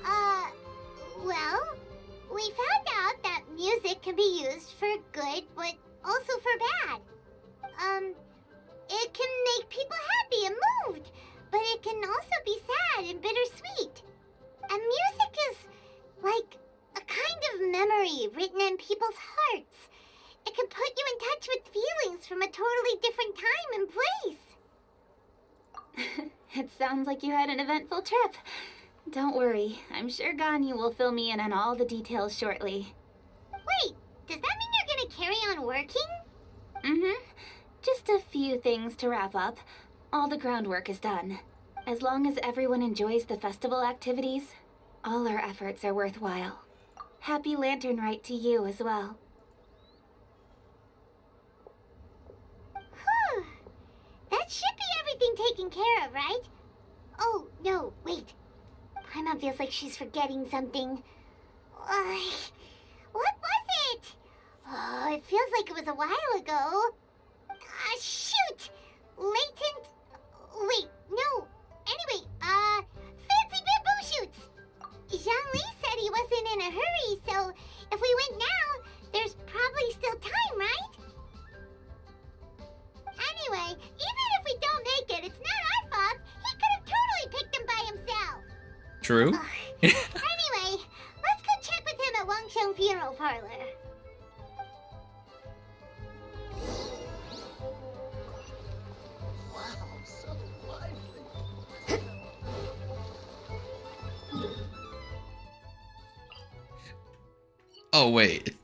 Well, we found out that music can be used for good, but also for bad. It can make people happy and moved, but it can also be sad and bittersweet. And music is like a kind of memory written in people's hearts. It can put you in touch with feelings from a totally different time and place. It sounds like you had an eventful trip. Don't worry, I'm sure Ganyu will fill me in on all the details shortly. Wait, does that mean you're gonna carry on working? Mm-hmm. Just a few things to wrap up. All the groundwork is done. As long as everyone enjoys the festival activities, all our efforts are worthwhile. Happy Lantern Rite to you as well. Whew. That should be everything taken care of, right? Oh, no, wait. Paimon feels like she's forgetting something. What was it? Oh, it feels like it was a while ago. Shoot! Latent... Wait, no. Anyway, fancy bamboo shoots! Zhang-Li said he wasn't in a hurry, so if we went now, there's probably still time, right? Anyway, even if we don't make it, it's not our fault. He could have totally picked them by himself. True. Anyway, let's go check with him at Wangsheng Funeral Parlor. Oh wait.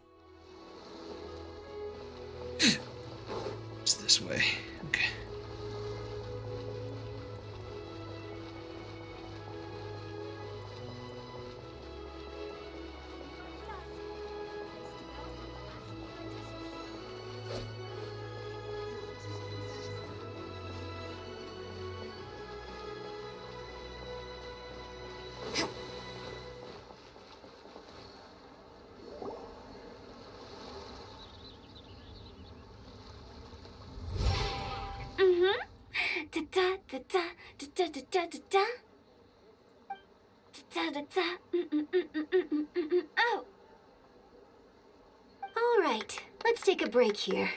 It's this way. Okay. Da da da da da da da da da. Da da da. Oh. All right, let's take a break here.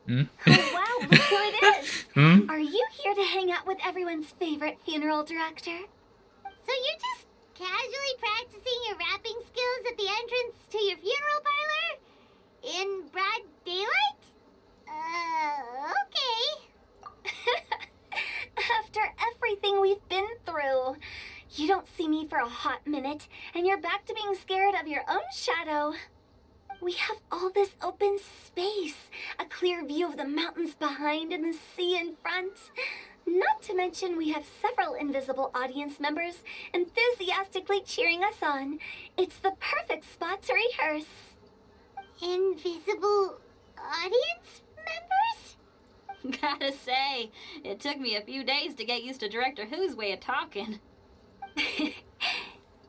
Oh wow, look who it is! Are you here to hang out with everyone's favorite funeral director? So you're just casually practicing your rapping skills at the entrance to your funeral parlor? In broad daylight? Okay. After everything we've been through, you don't see me for a hot minute, and you're back to being scared of your own shadow. We have all this open space, a clear view of the mountains behind and the sea in front. Not to mention we have several invisible audience members enthusiastically cheering us on. It's the perfect spot to rehearse. Invisible audience members? Gotta say, it took me a few days to get used to Director Who's way of talking.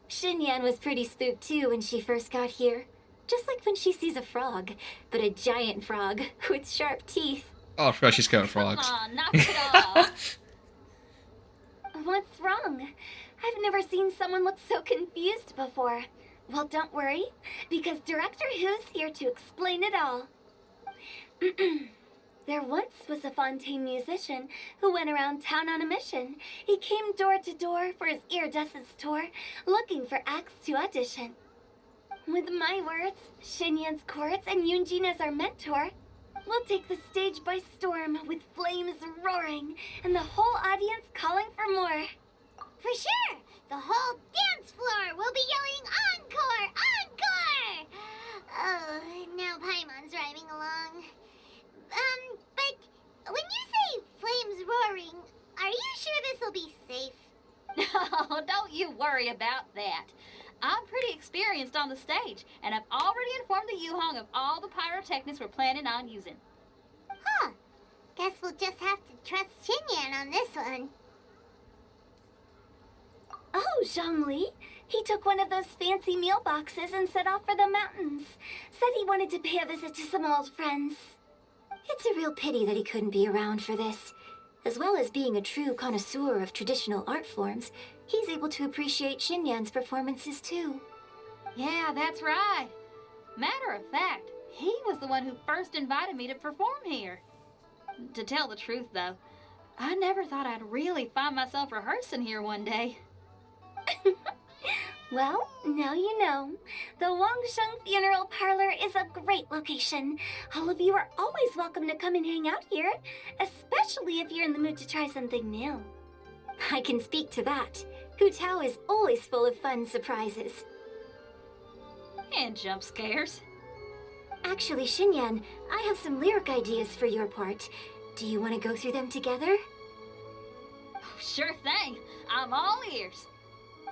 Xinyan was pretty spooked too when she first got here. Just like when she sees a frog, but a giant frog with sharp teeth. Oh, I forgot she's got frogs. Aw, knock it off. What's wrong? I've never seen someone look so confused before. Well, don't worry, because Director Who's here to explain it all. There once was a Fontaine musician who went around town on a mission. He came door to door for his iridescence tour, looking for acts to audition. With my words, Shinyan's chorus, and Yunjin as our mentor, we'll take the stage by storm with flames roaring and the whole audience calling for more. For sure! The whole dance floor will be yelling encore! Encore! Oh, now Paimon's rhyming along. But when you say flames roaring, are you sure this'll be safe? No, don't you worry about that. I'm pretty experienced on the stage, and I've already informed the Yuhong of all the pyrotechnics we're planning on using. Huh. Guess we'll just have to trust Xinyan on this one. Oh, Zhongli. He took one of those fancy meal boxes and set off for the mountains. Said he wanted to pay a visit to some old friends. It's a real pity that he couldn't be around for this. As well as being a true connoisseur of traditional art forms, he's able to appreciate Xinyan's performances too. Yeah, that's right. Matter of fact, he was the one who first invited me to perform here. To tell the truth, though, I never thought I'd really find myself rehearsing here one day. Well, now you know. The Wangsheng Funeral Parlor is a great location. All of you are always welcome to come and hang out here, especially if you're in the mood to try something new. I can speak to that. Hu Tao is always full of fun surprises. And jump scares. Actually, Xinyan, I have some lyric ideas for your part. Do you want to go through them together? Sure thing. I'm all ears.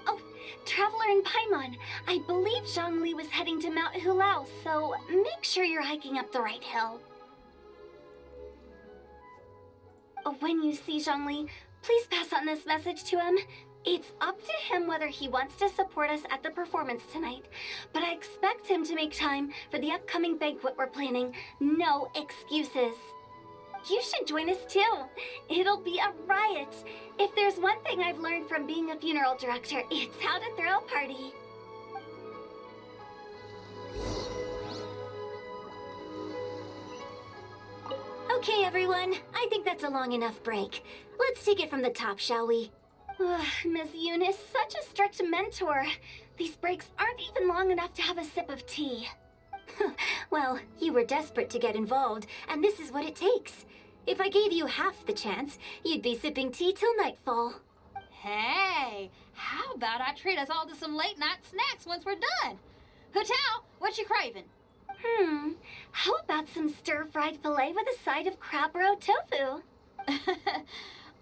Oh, Traveler and Paimon, I believe Zhongli was heading to Mount Hulao, so make sure you're hiking up the right hill. When you see Zhongli, please pass on this message to him. It's up to him whether he wants to support us at the performance tonight, but I expect him to make time for the upcoming banquet we're planning. No excuses. You should join us too. It'll be a riot. If there's one thing I've learned from being a funeral director, it's how to throw a party. Okay, everyone. I think that's a long enough break. Let's take it from the top, shall we? Miss Eunice, such a strict mentor. These breaks aren't even long enough to have a sip of tea. Well, you were desperate to get involved, and this is what it takes. If I gave you half the chance, you'd be sipping tea till nightfall. Hey, how about I treat us all to some late night snacks once we're done? Hu Tao, what you craving? How about some stir-fried filet with a side of crab roe tofu?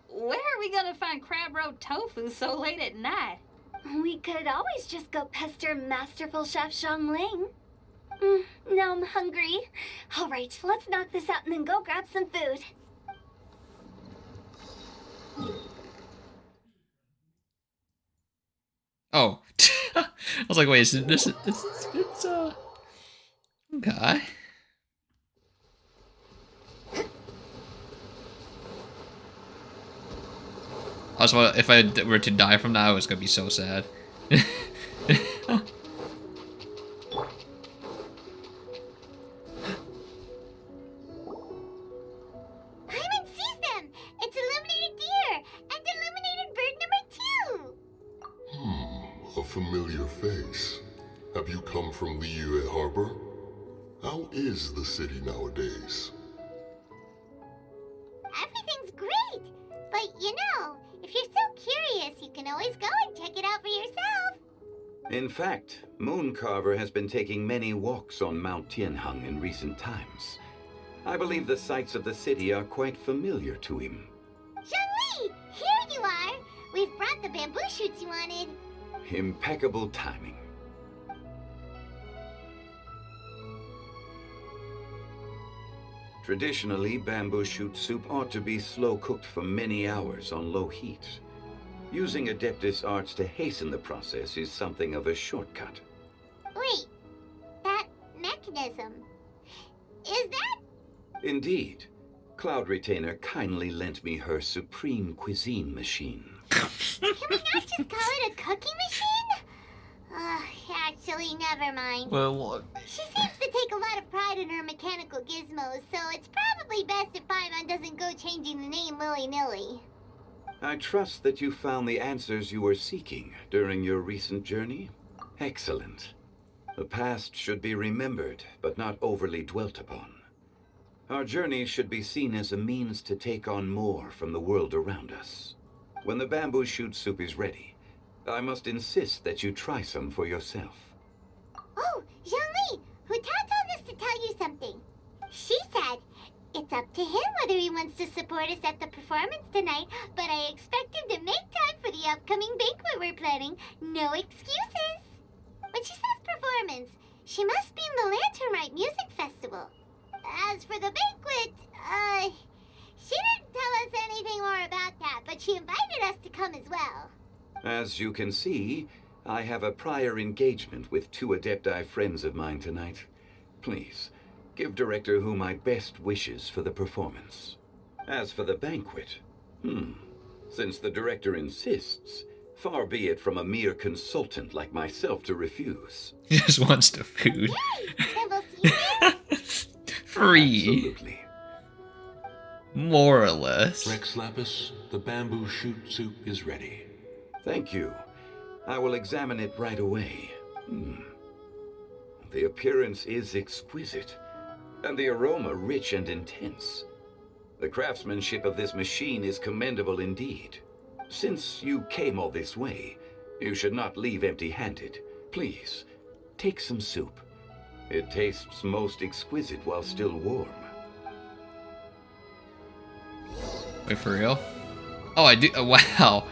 Where are we gonna find crab roe tofu so late at night? We could always just go pester masterful chef Zhongling. Now I'm hungry. All right, let's knock this out and then go grab some food. Oh. I was like, wait, it's okay. Also, if I were to die from that, it's gonna be so sad. Paimon sees them! It's illuminated deer and illuminated bird number 2! A familiar face. Have you come from Liyue Harbor? How is the city nowadays? Everything's great! But you know, if you're so curious, you can always go and check it out for yourself! In fact, Mooncarver has been taking many walks on Mount Tianheng in recent times. I believe the sights of the city are quite familiar to him. Zhongli! Here you are! We've brought the bamboo shoots you wanted. Impeccable timing. Traditionally, bamboo shoot soup ought to be slow cooked for many hours on low heat. Using Adeptus arts to hasten the process is something of a shortcut. Wait, that mechanism. Is that? Indeed. Cloud Retainer kindly lent me her supreme cuisine machine. Can we not just call it a cooking machine? Actually, never mind. Well, look. She seems to take a lot of pride in her mechanical gizmos, so it's probably best if Paimon doesn't go changing the name willy-nilly. I trust that you found the answers you were seeking during your recent journey. Excellent. The past should be remembered, but not overly dwelt upon. Our journey should be seen as a means to take on more from the world around us. When the bamboo shoot soup is ready, I must insist that you try some for yourself. Oh, Zhongli, Huta told us to tell you something. She said, it's up to him whether he wants to support us at the performance tonight, but I expect him to make time for the upcoming banquet we're planning. No excuses. When she says performance, she must mean the Lantern Rite Music Festival. As for the banquet, she didn't tell us anything more about that, but she invited us to come as well. As you can see, I have a prior engagement with 2 Adepti friends of mine tonight. Please, give Director Hu my best wishes for the performance. As for the banquet, since the Director insists, far be it from a mere consultant like myself to refuse. He just wants the food. Yay! Then we'll see you there. Free. Absolutely. More or less. Rex Lapis, the bamboo shoot soup is ready. Thank you. I will examine it right away. The appearance is exquisite, and the aroma rich and intense. The craftsmanship of this machine is commendable indeed. Since you came all this way, you should not leave empty-handed. Please, take some soup. It tastes most exquisite while still warm. Wait, for real? Oh, I do. Oh, wow.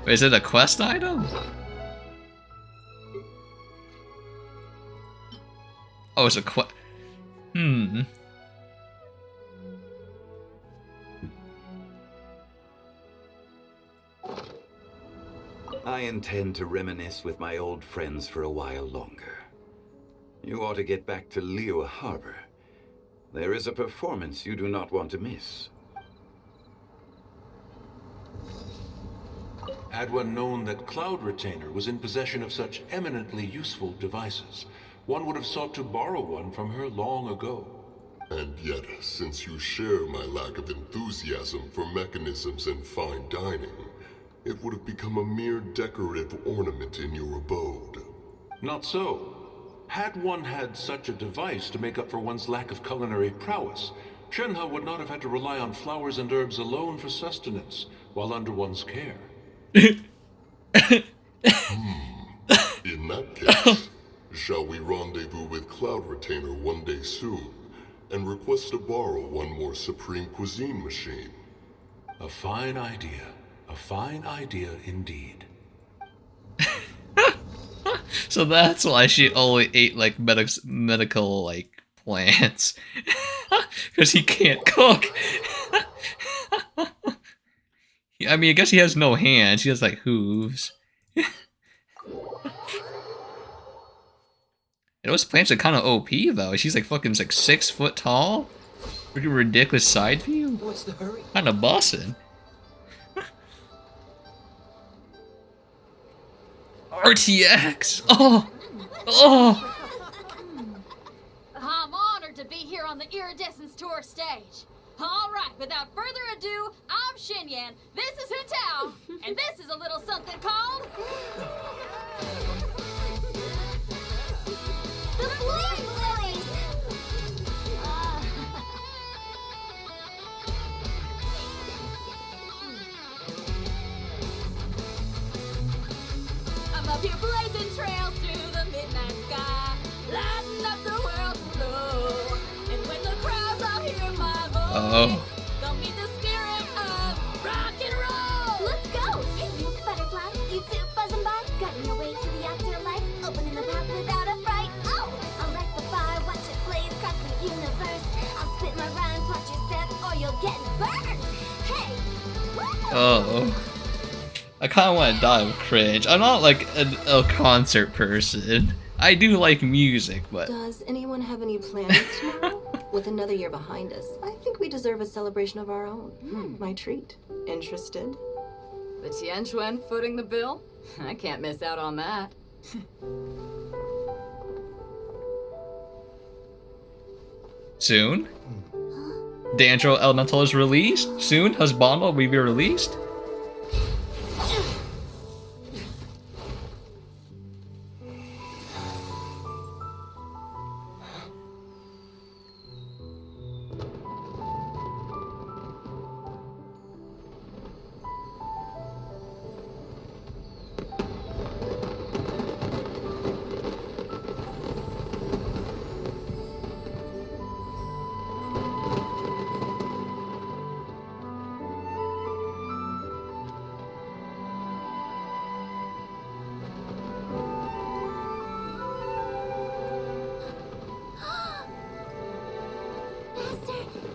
Wait, is it a quest item? Oh, it's a quest. I intend to reminisce with my old friends for a while longer. You ought to get back to Liyue Harbor. There is a performance you do not want to miss. Had one known that Cloud Retainer was in possession of such eminently useful devices, one would have sought to borrow one from her long ago. And yet, since you share my lack of enthusiasm for mechanisms and fine dining, it would have become a mere decorative ornament in your abode. Not so. Had one had such a device to make up for one's lack of culinary prowess, Shenhe would not have had to rely on flowers and herbs alone for sustenance, while under one's care. In that case, shall we rendezvous with Cloud Retainer one day soon, and request to borrow one more Supreme Cuisine machine? A fine idea. A fine idea indeed. So that's why she only ate like medical like plants, because he can't cook. I mean, I guess he has no hands. He has like hooves. Those plants are kind of OP though. She's like fucking like 6 foot tall. Freaking ridiculous side view. What's the hurry? Kind of bussin'. RTX! Oh! Oh! I'm honored to be here on the Iridescence Tour stage. All right, without further ado, I'm Xinyan, this is Hu Tao, and this is a little something called... The Blaze Lilies! I'm up here blazing trails through the midnight sky, lighting up the world below. And when the crowds all hear my voice, they'll meet the spirit of rock and roll. Let's go! Hey, you butterfly, you two buzzing by, guiding your way to the afterlife, opening the path without a fright. Oh, I'll light the fire, watch it blaze across the universe. I'll spit my rhymes, watch you step, or you'll get burned. Hey! Woo! Oh. I kind of want to die of cringe. I'm not like a concert person. I do like music, but... Does anyone have any plans tomorrow? With another year behind us, I think we deserve a celebration of our own. My treat. Interested? The Tianquan footing the bill? I can't miss out on that. Soon? Dandro Elemental is released? Soon? Husband will be released?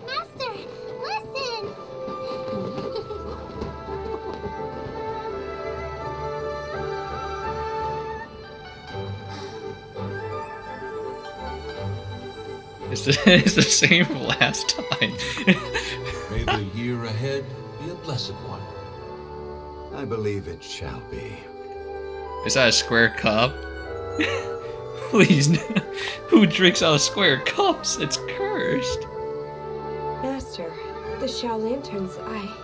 Master, listen! It's the same last time. May the year ahead be a blessed one. I believe it shall be. Is that a square cup? Please, no. Who drinks out of square cups? It's cursed. Master, the Shao Lantern's Ha!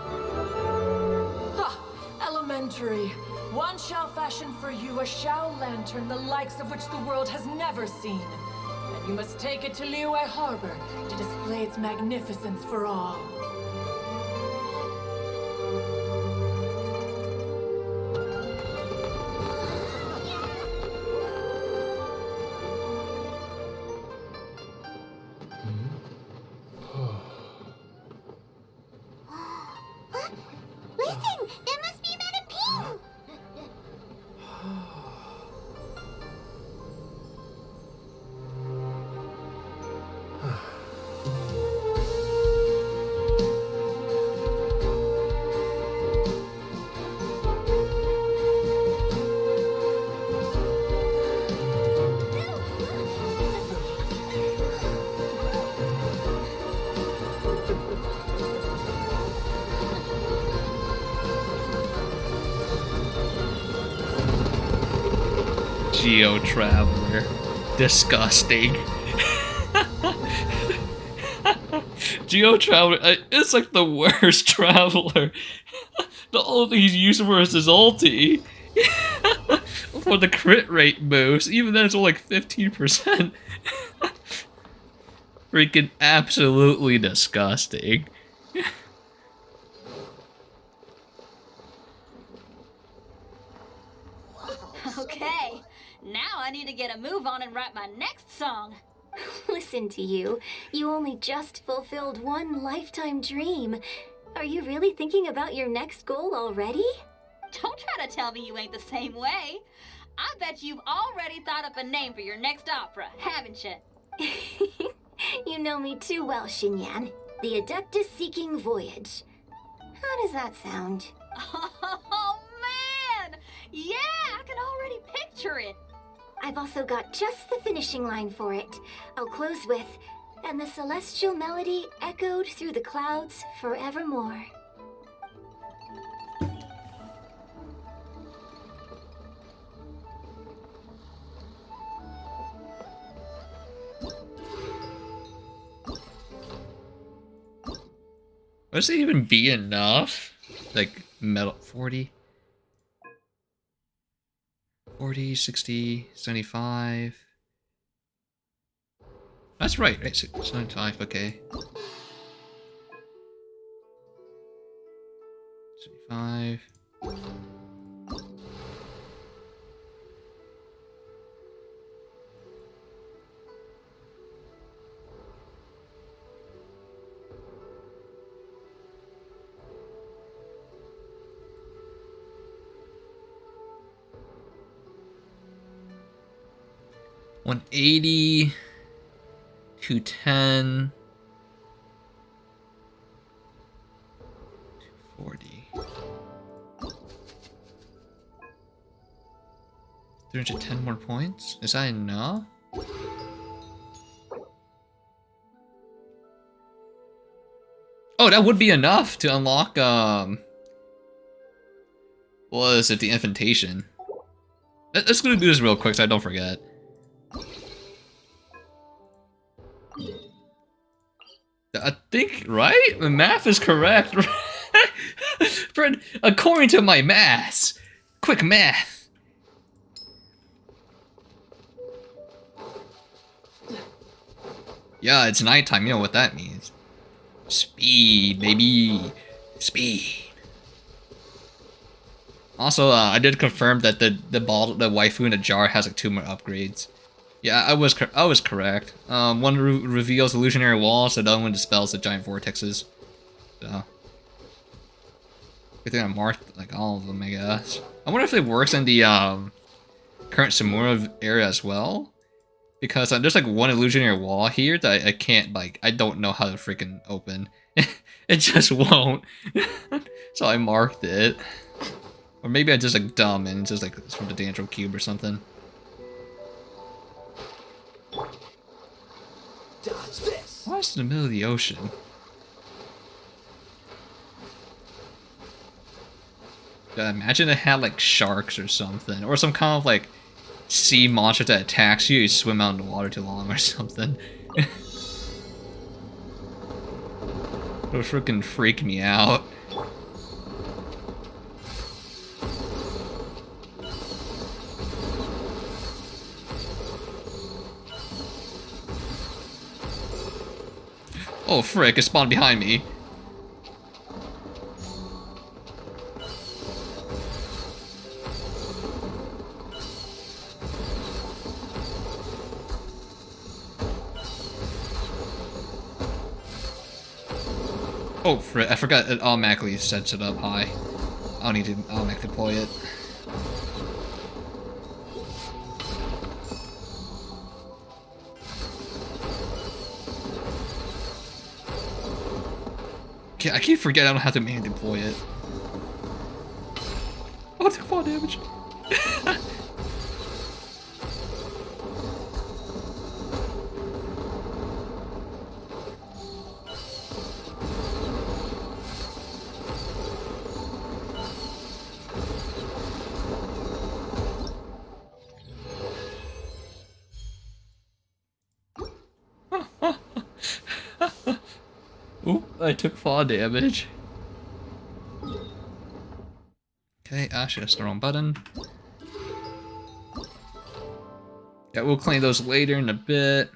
Elementary. One shall fashion for you a Shao Lantern the likes of which the world has never seen. And you must take it to Liyue Harbor to display its magnificence for all. Listen! That must be Madame Ping! Geo Traveler. Disgusting. Geo Traveler, it's like the worst traveler. The only thing he's used for is his ulti. For the crit rate boost, even then it's only like 15%. Freaking absolutely disgusting. Okay, now I need to get a move on and write my next song. Listen to you. You only just fulfilled one lifetime dream. Are you really thinking about your next goal already? Don't try to tell me you ain't the same way. I bet you've already thought up a name for your next opera, haven't you? You know me too well, Xinyan. The Adeptus Seeking Voyage. How does that sound? Oh, man! Yeah, I can already picture it. I've also got just the finishing line for it. I'll close with, and the celestial melody echoed through the clouds forevermore. Does it even be enough? Like, metal 40? 40, 60, 75. That's right, 75, okay. 75. $180, $210, $240, 310 more points? Is that enough? Oh, that would be enough to unlock was it the invitation? Let's go do this real quick so I don't forget. I think, right? The math is correct. Friend, according to my math. Quick math. Yeah, it's nighttime. You know what that means. Speed, baby. Speed. Also, I did confirm that the waifu in the jar has like 2 more upgrades. Yeah, I was correct. One reveals illusionary walls, the other one dispels the giant vortexes. So, I think I marked like all of them, I guess. I wonder if it works in the current Samura area as well, because there's like one illusionary wall here that I can't like. I don't know how to freaking open. It just won't. So I marked it. Or maybe I just like dumb and it's just like it's from the Dantro cube or something. Dodge this. Why is it in the middle of the ocean? Yeah, imagine it had like sharks or something, or some kind of like sea monster that attacks you. You swim out in the water too long or something. It would freaking freak me out. Oh frick, it spawned behind me. Oh frick, I forgot it automatically sets it up high. I don't need to automatically deploy it. I keep forgetting I don't have to manually deploy it. Oh, it took fall damage. Oop, I took fall damage. Okay, Asha, that's the wrong button. Yeah, we'll claim those later in a bit.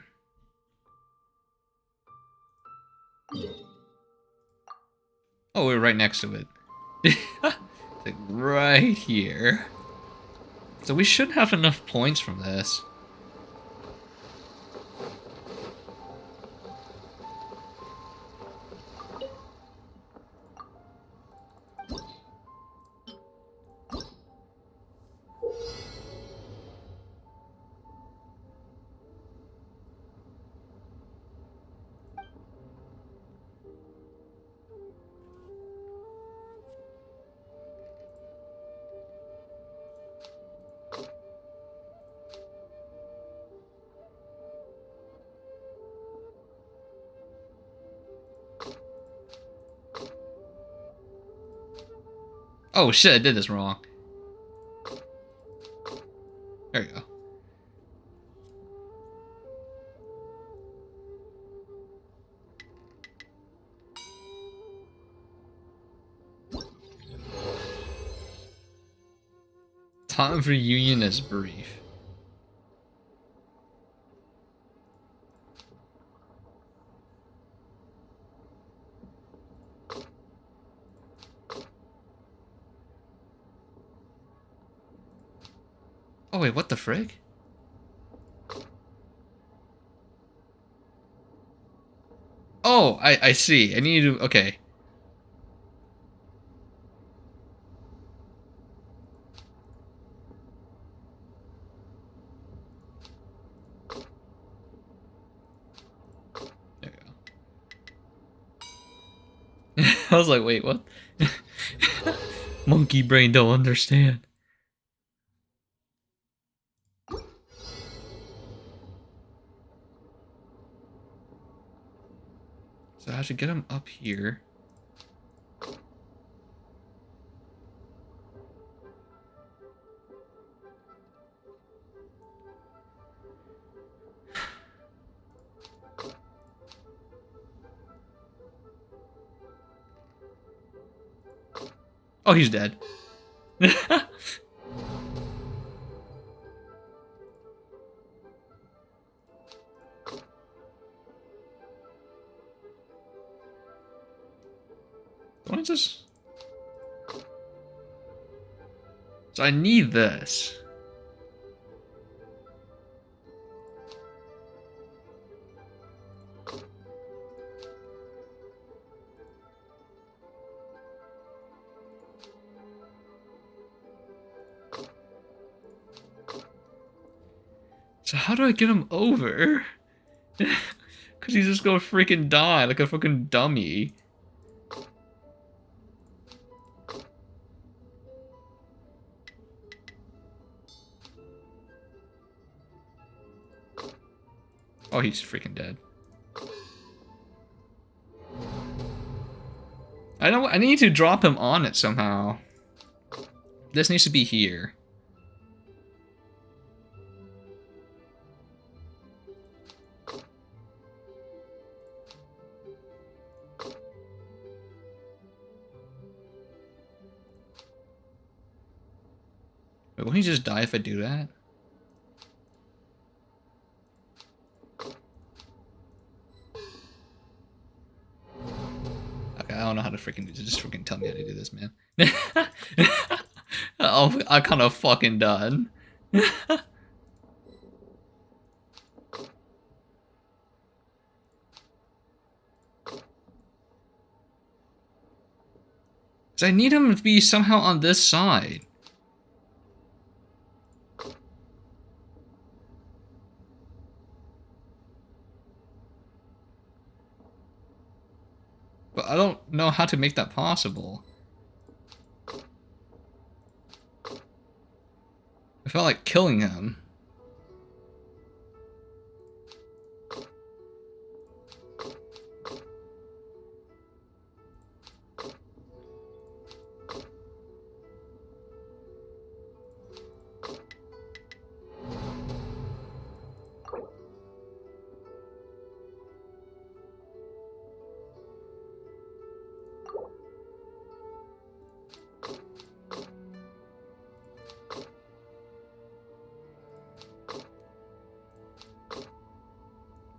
Oh, we're right next to it. It's like right here. So we should have enough points from this. Oh shit, I did this wrong. There you go. Time for reunion is brief. Oh wait, what the frick? Oh, I see. I need to, okay. There we go. I was like, wait, what? Monkey brain don't understand. So I should get him up here. Oh, he's dead. Don't I just... So I need this. So how do I get him over? Cause he's just gonna freaking die like a fucking dummy. Oh, he's freaking dead. I need to drop him on it somehow. This needs to be here. Wait, won't he just die if I do that? Okay, I don't know how to freaking do this. Just freaking tell me how to do this, man. Oh, I'm kind of fucking done. So I need him to be somehow on this side. But I don't know how to make that possible. I felt like killing him.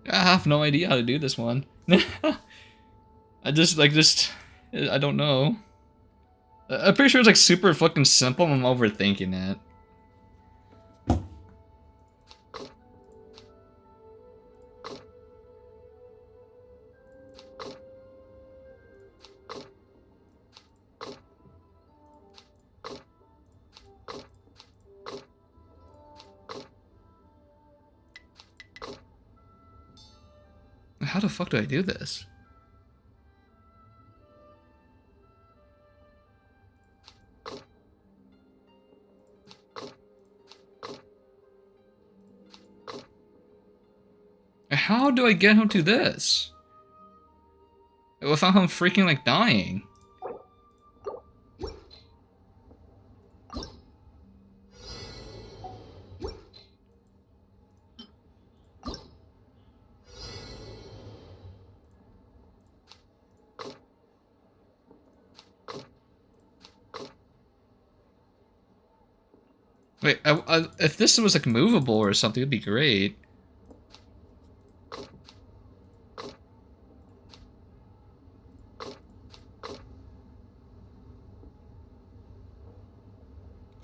I have no idea how to do this one. I don't know. I'm pretty sure it's like super fucking simple. I'm overthinking it. How the fuck do I do this? How do I get him to this? Without him freaking like dying. Wait, if this was like movable or something, it'd be great.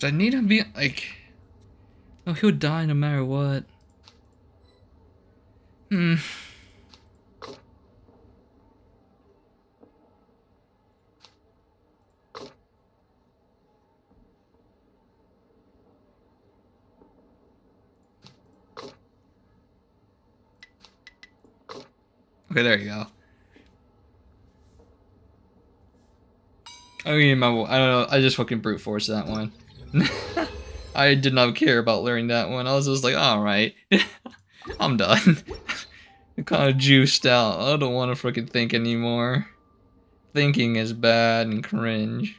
I need him to be like... Oh, he'll die no matter what. Hmm. Okay, there you go. I mean, I don't know. I just fucking brute force that one. I did not care about learning that one. I was just like, all right, I'm done. I'm kind of juiced out. I don't want to freaking think anymore. Thinking is bad and cringe.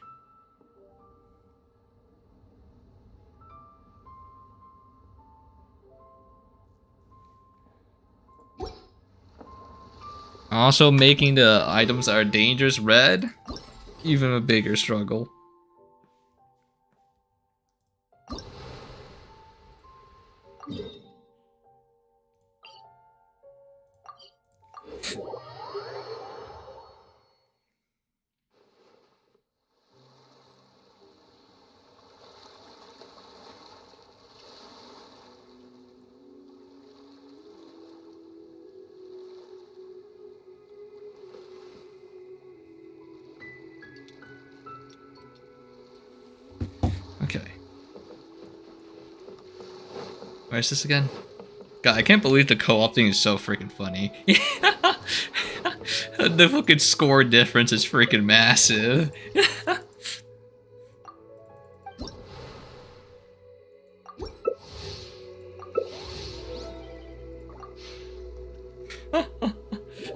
Also, making the items that are dangerous red, even a bigger struggle. Where is this again? God, I can't believe the co-op thing is so freaking funny. The fucking score difference is freaking massive.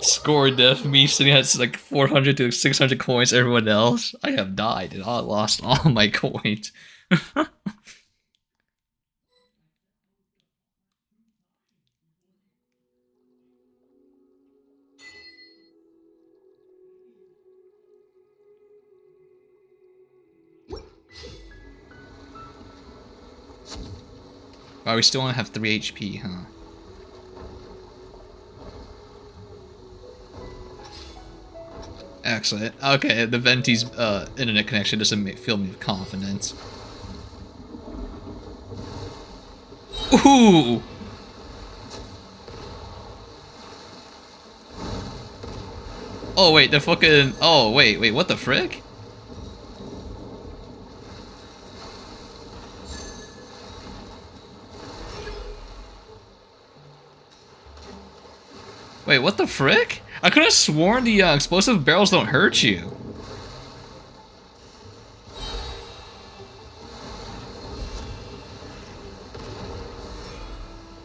Score diff, me sitting at like 400 to 600 coins, everyone else. I have died and I lost all my coins. Wow, we still only have 3 HP, huh? Excellent. Okay, the Venti's internet connection doesn't fill me with confidence. Ooh! Oh wait, the fucking... Oh wait, what the frick? Wait, what the frick? I could have sworn the explosive barrels don't hurt you.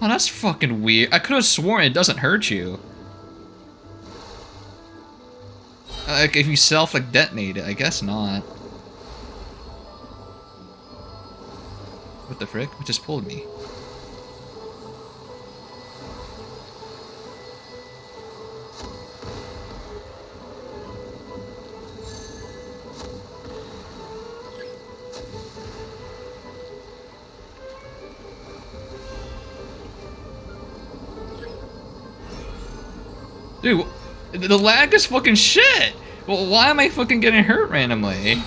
Oh, that's fucking weird. I could have sworn it doesn't hurt you. Like, if you like, detonate it, I guess not. What the frick? It just pulled me. Dude, the lag is fucking shit! Well, why am I fucking getting hurt randomly?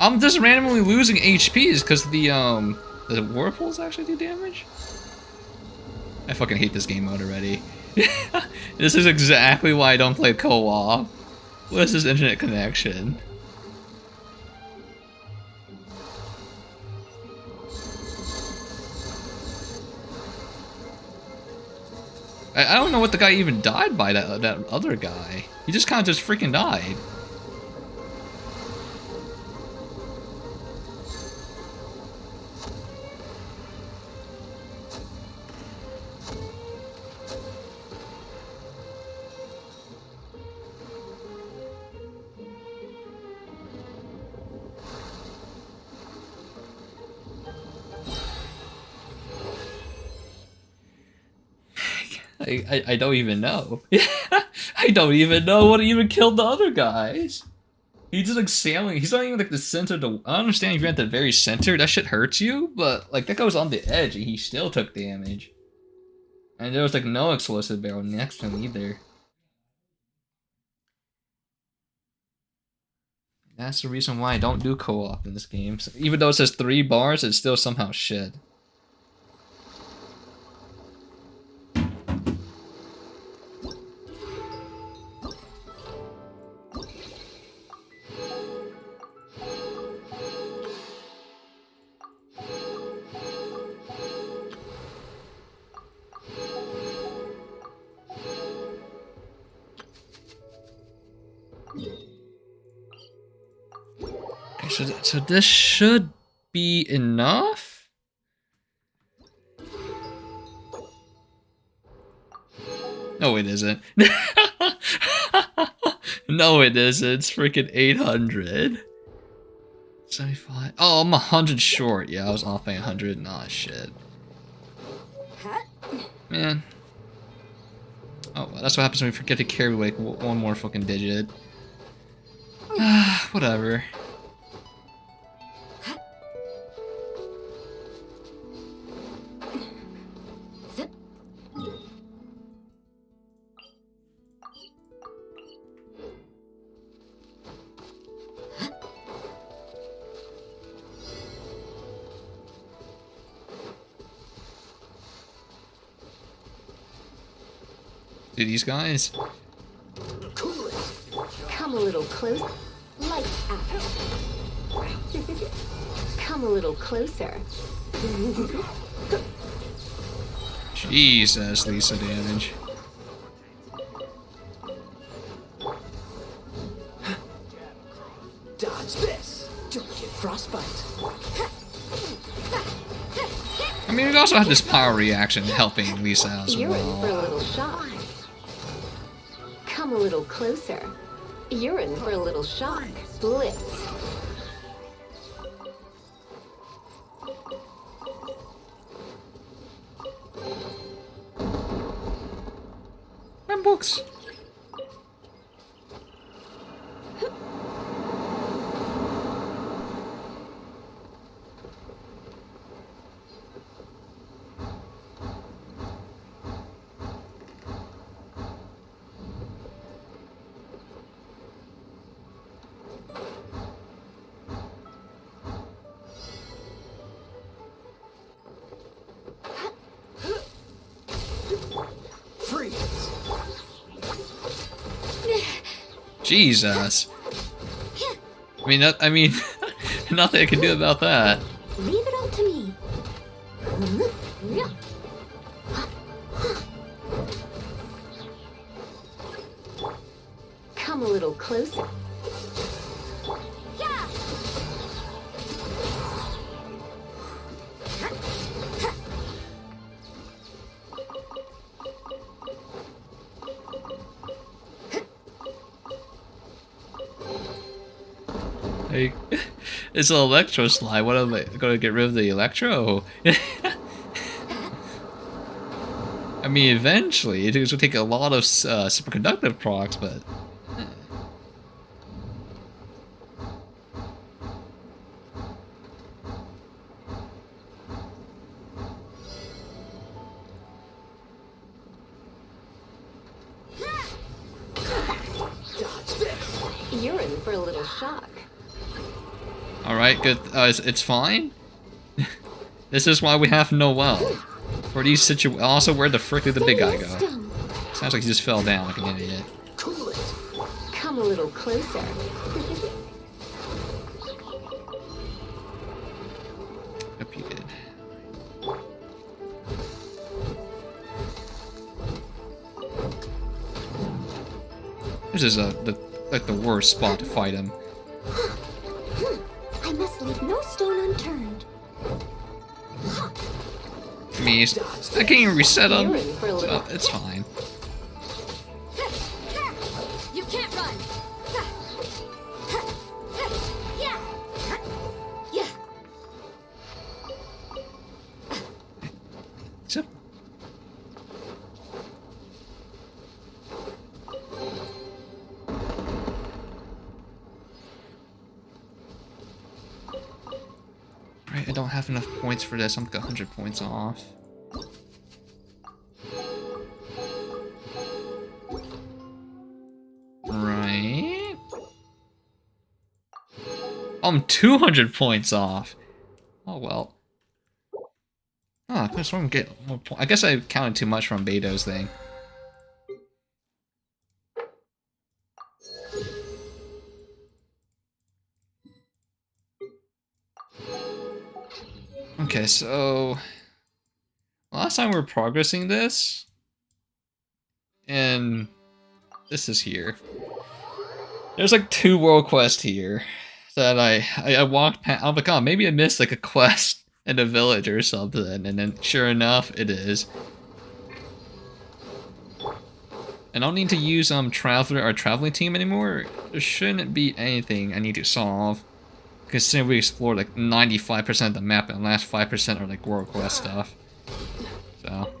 I'm just randomly losing HPs because the whirlpools actually do damage? I fucking hate this game mode already. This is exactly why I don't play co-op. What is this internet connection? I don't know what the guy even died by, that other guy. He just kind of just freaking died. I don't even know. I don't even know what even killed the other guys. He's just like sailing. He's not even like the center. I understand if you're at the very center, that shit hurts you, but like that guy was on the edge and he still took damage. And there was like no explosive barrel next to him either. That's the reason why I don't do co-op in this game. So even though it says 3 bars, it's still somehow shit. So this should be enough? No, it isn't. No, it isn't. It's freaking 800. 75. Oh, I'm 100 short. Yeah, I was off by 100. Nah, shit. Man. Oh, well, that's what happens when we forget to carry like one more fucking digit. Whatever. Do these guys? Come a little close. Lights out. Come a little closer. Jesus, Lisa damage. Dodge this. Don't get frostbite. I mean, we also have this power reaction helping Lisa as You're in for a well. little shock. Come a little closer. You're in for a little shock. Blitz. My books. Freeze. Jesus. I mean, nothing I can do about that. Leave it all to me. Come a little closer. Like, it's an electro slide. What am I gonna get rid of the electro? I mean, eventually, it's gonna take a lot of superconductive procs, but. You're in for a little shock. Alright, good. It's fine? This is why we have Noel. For these situations. Also, where the frick did the big guy go? Sounds like he just fell down like an idiot. Come a little closer. Hope you did. This is like the worst spot to fight him. I must leave no stone unturned. I mean, I can't even reset him. You're in for a little. So it's fine. You can't run. Yeah. So. Right, I don't have enough points for this. I'm like 100 points off. Right. I'm 200 points off. Oh well. Ah, I just want to get more points. I guess I counted too much from Beto's thing. Okay, so last time we were progressing this, and this is here. There's like 2 world quests here that I walked past. I'm like, oh, maybe I missed like a quest in a village or something, and then sure enough, it is. I don't need to use Traveler or Traveling Team anymore. There shouldn't be anything I need to solve. Considering we explored like 95% of the map and the last 5% are like world quest stuff. So.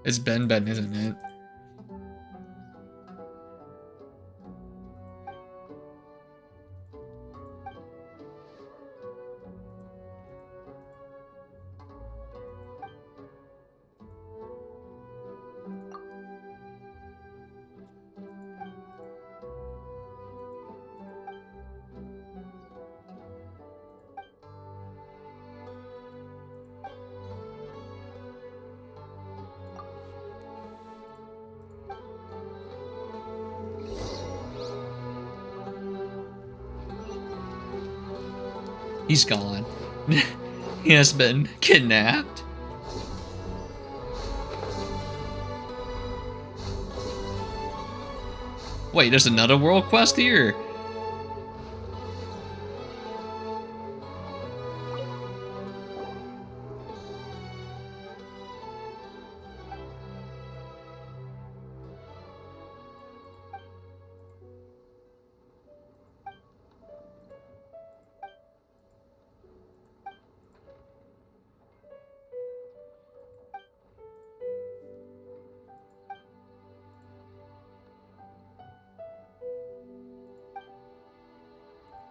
It's Ben, isn't it? He's gone. He has been kidnapped. Wait, there's another world quest here.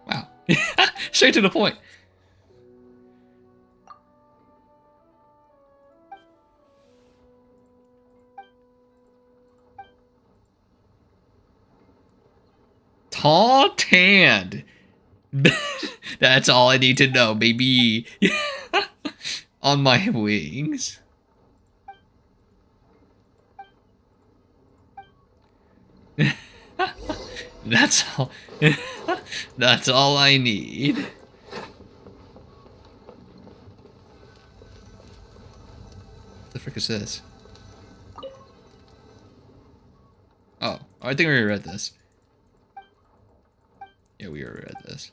Wow. Straight to the point. Tall tanned. That's all I need to know, baby. On my wings. That's all. That's all I need. What the frick is this? Oh, I think we already read this. Yeah, we already read this.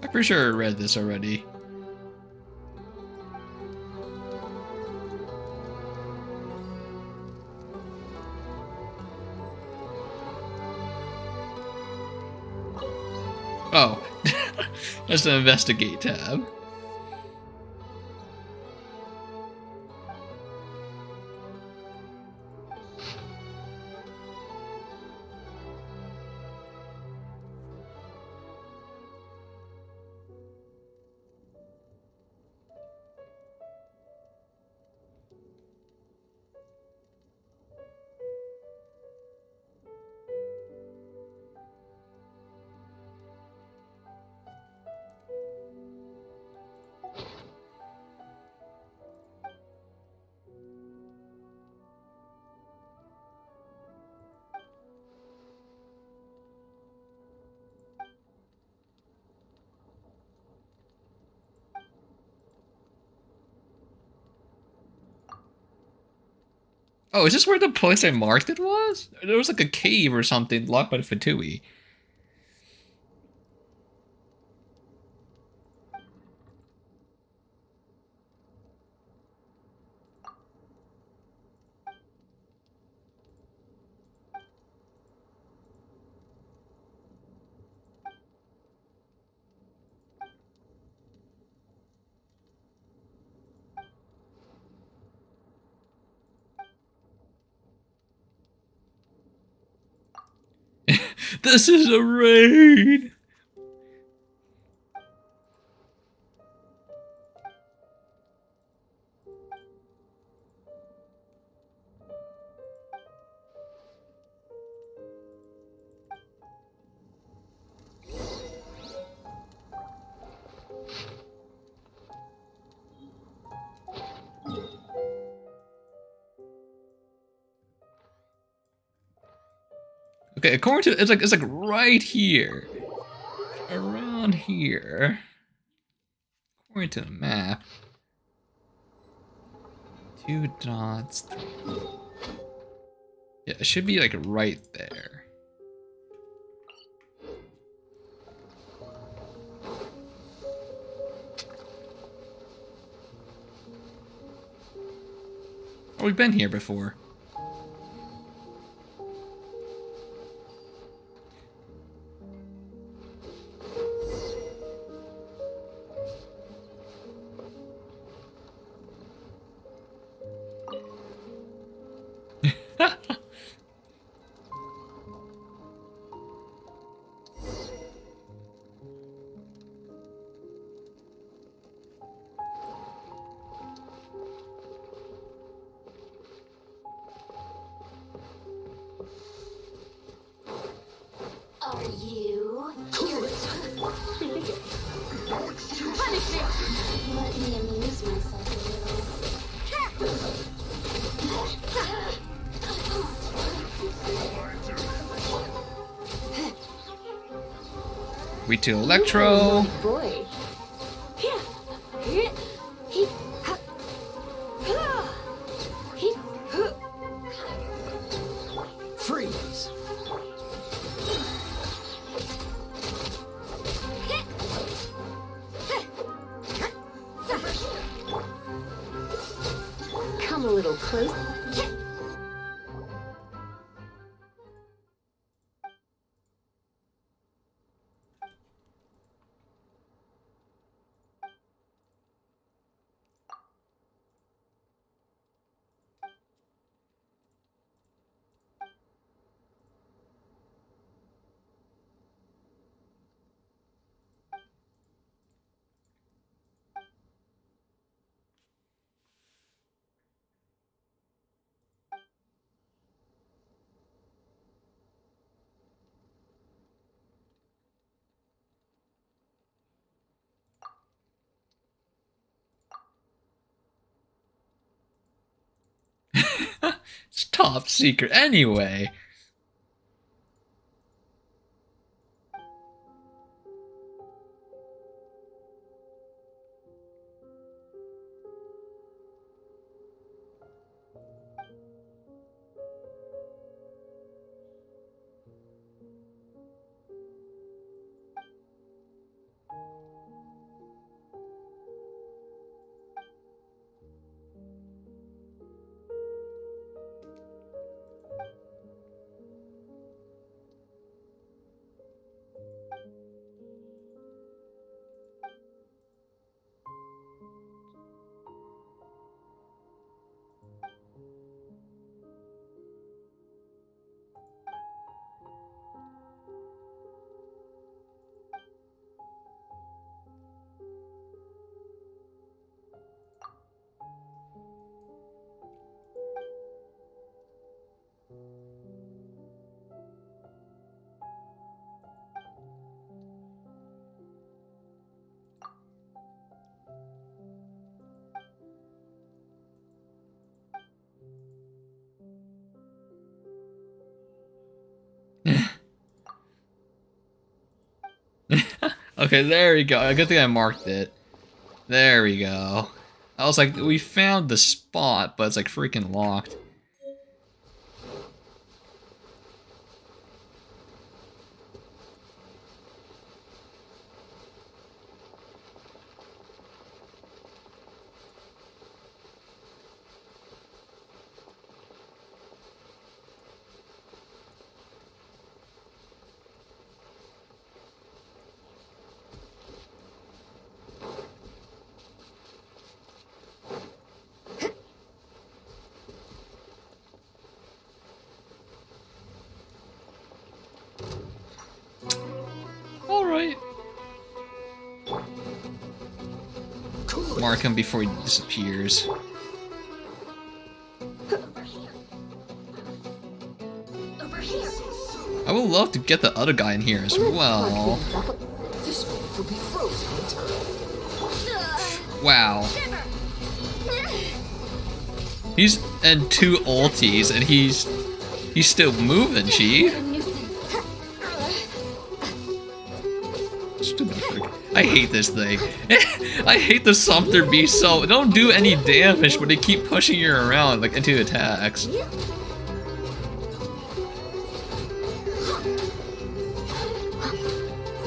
I'm pretty sure I read this already. Oh, that's the investigate tab. Oh, is this where the place I marked it was? There was like a cave or something locked by the Fatui. This is a raid! Okay, according to it's like right here, around here. According to the map, 2 dots. 3. Yeah, it should be like right there. Oh, we've been here before. Are you? Let me amuse myself a We to Electro. Boy. Freeze. Come a little closer. It's top secret anyway. Okay, there we go. Good thing I marked it. There we go. I was like, we found the spot, but it's like freaking locked. Alright. Mark him before he disappears. I would love to get the other guy in here as well. This way will be frozen in time. Wow. He's and 2 ultis and he's still moving, Chief. Stupid frick. I hate this thing. I hate the Sumpter Beast so. Don't do any damage, but they keep pushing you around like into attacks.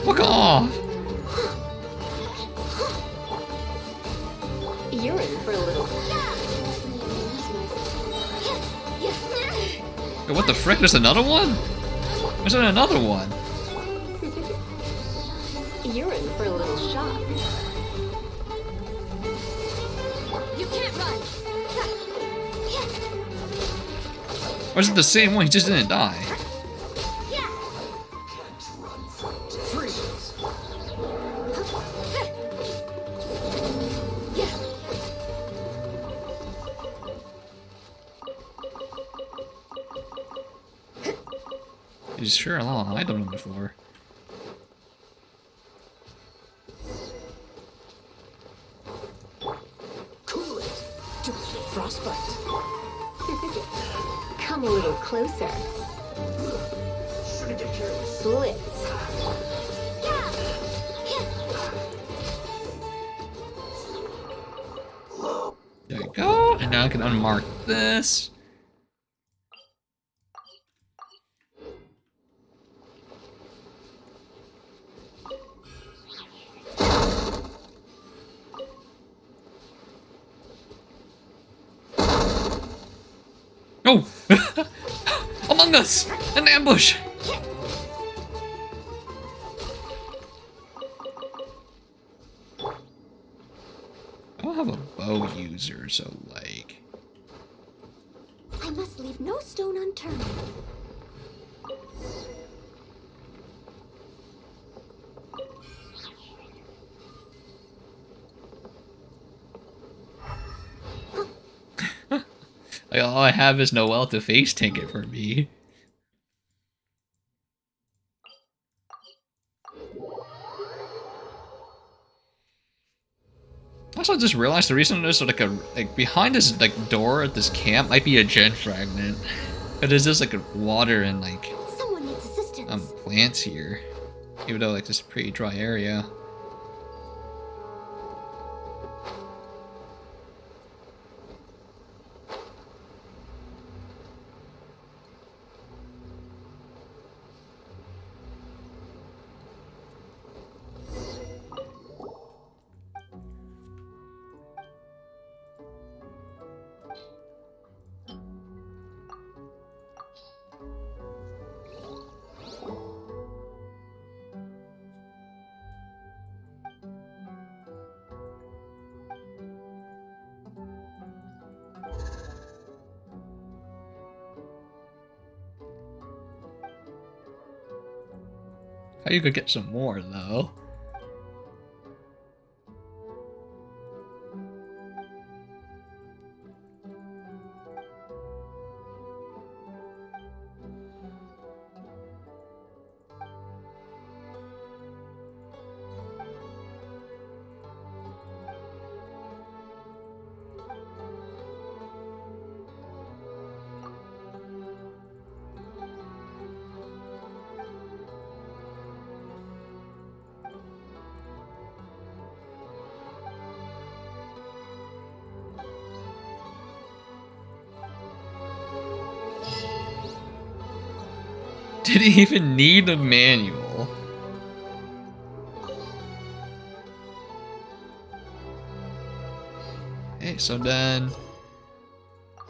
Fuck off! You're in for a little. Wait, what the frick? There's another one? There's another one. You're in for a little shock. You can't run. Or is it the same one? He just didn't die. He's sure a lot of item on the floor. Cool it. To frostbite. Come a little closer. Blitz. There you go. And now I can unmark this. Oh! Among Us! An ambush! I don't have a bow user, so like... I must leave no stone unturned. Like, all I have is Noelle to face tank it for me. Also, I just realized the reason there's like behind this like door at this camp might be a gen fragment. But there's just like water and like Someone needs assistance. plants here. Even though like this is a pretty dry area. How you could get some more though? Did he even need a manual? Okay, so then...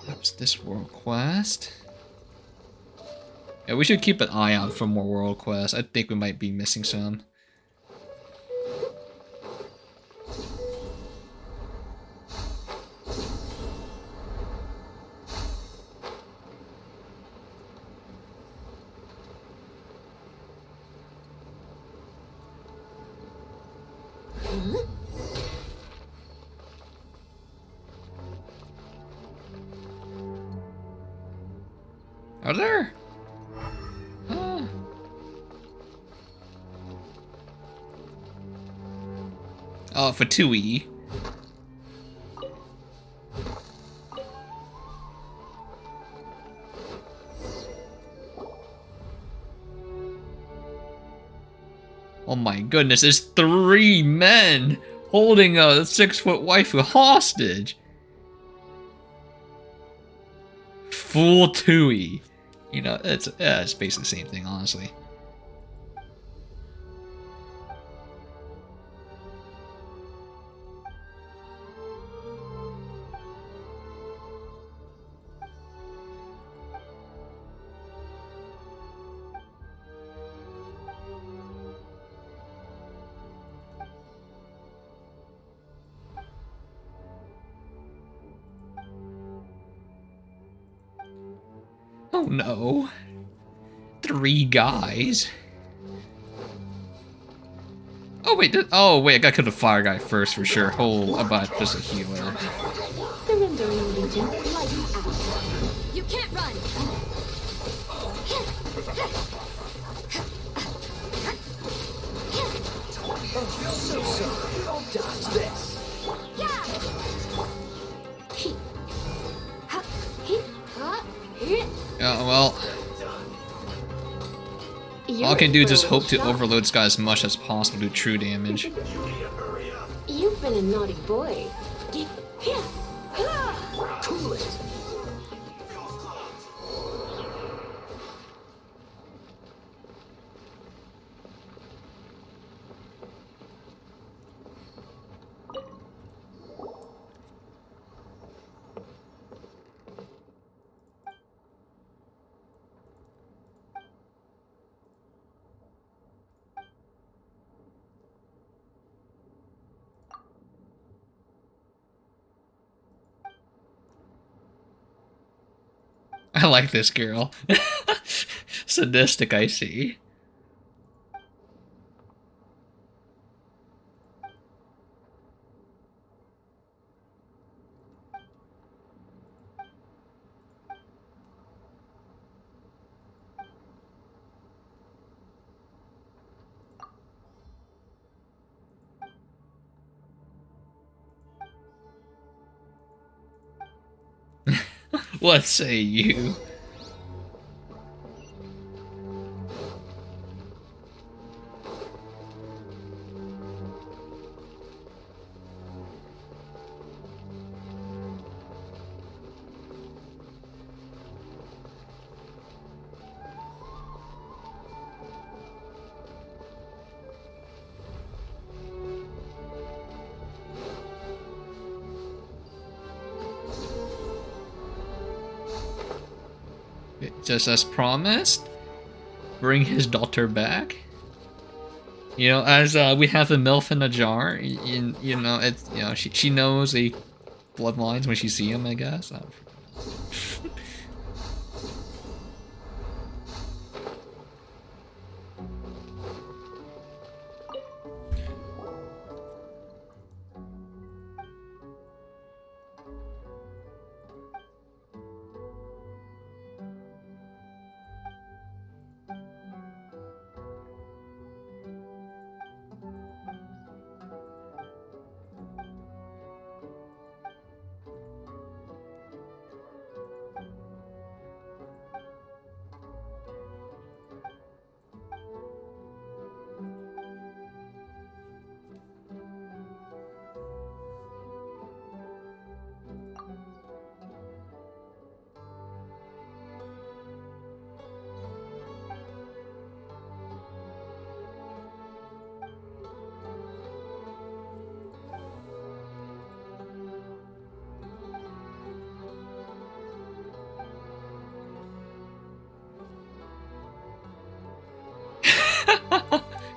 What's this world quest? Yeah, we should keep an eye out for more world quests. I think we might be missing some. Are there? Oh, for 2E. Oh my goodness, there's 3 men holding a 6-foot waifu hostage. Full Tui. You know, it's basically the same thing, honestly. Oh no. 3 guys. Oh wait, I gotta kill the fire guy first for sure. Oh, about just a healer. Surrendering Legion, lights out. You can't run! Dodge this. Yeah, well. All I can do is just hope to overload this guy as much as possible to do true damage. You've been a naughty boy. Cool it. I like this girl. Sadistic, I see. What say you? Just as promised, bring his daughter back. You know, as we have a MILF in a jar, you know, it's, you know, she knows the bloodlines when she sees him, I guess.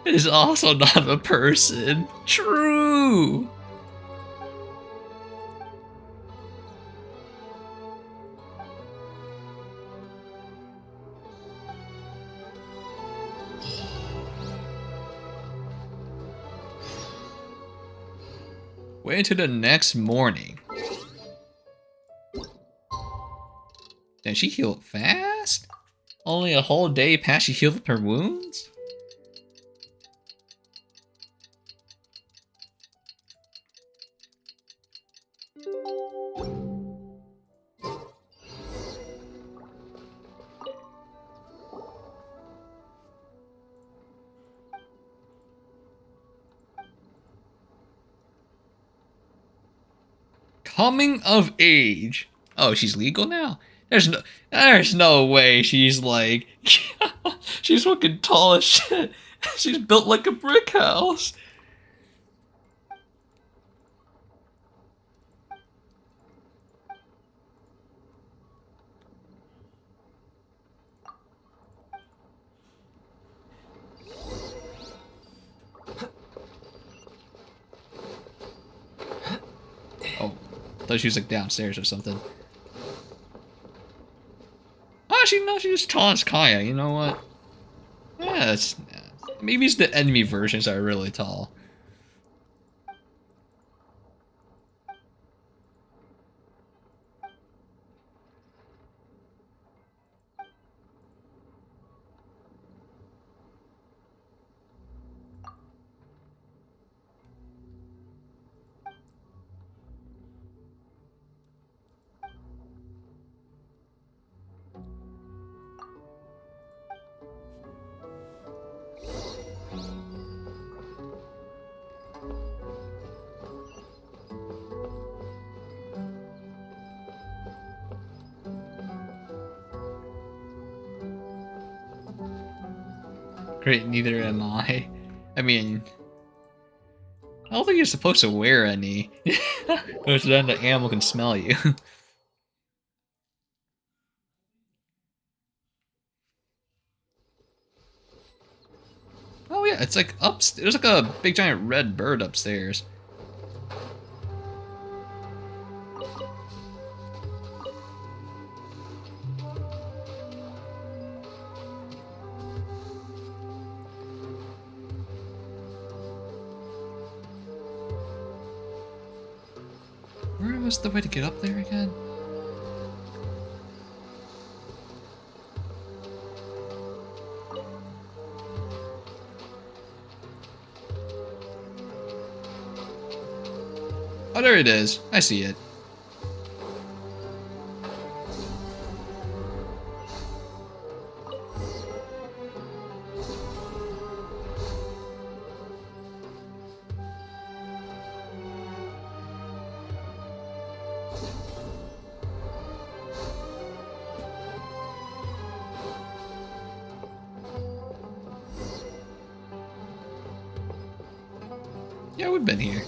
Is also not a person. True. Wait until the next morning. Did she heal fast? Only a whole day past she healed up her wounds? Coming of age. Oh, she's legal now? There's no way she's like she's fucking tall as shit. She's built like a brick house. Oh, I thought she was like downstairs or something. Oh, she's just tall as Kaya. You know what? Yeah, maybe it's the enemy versions that are really tall. Great, neither am I. I mean, I don't think you're supposed to wear any. Because then the animal can smell you. Oh yeah, it's like there's like a big giant red bird upstairs. Where was the way to get up there again? Oh, there it is. I see it. Yeah, we've been here.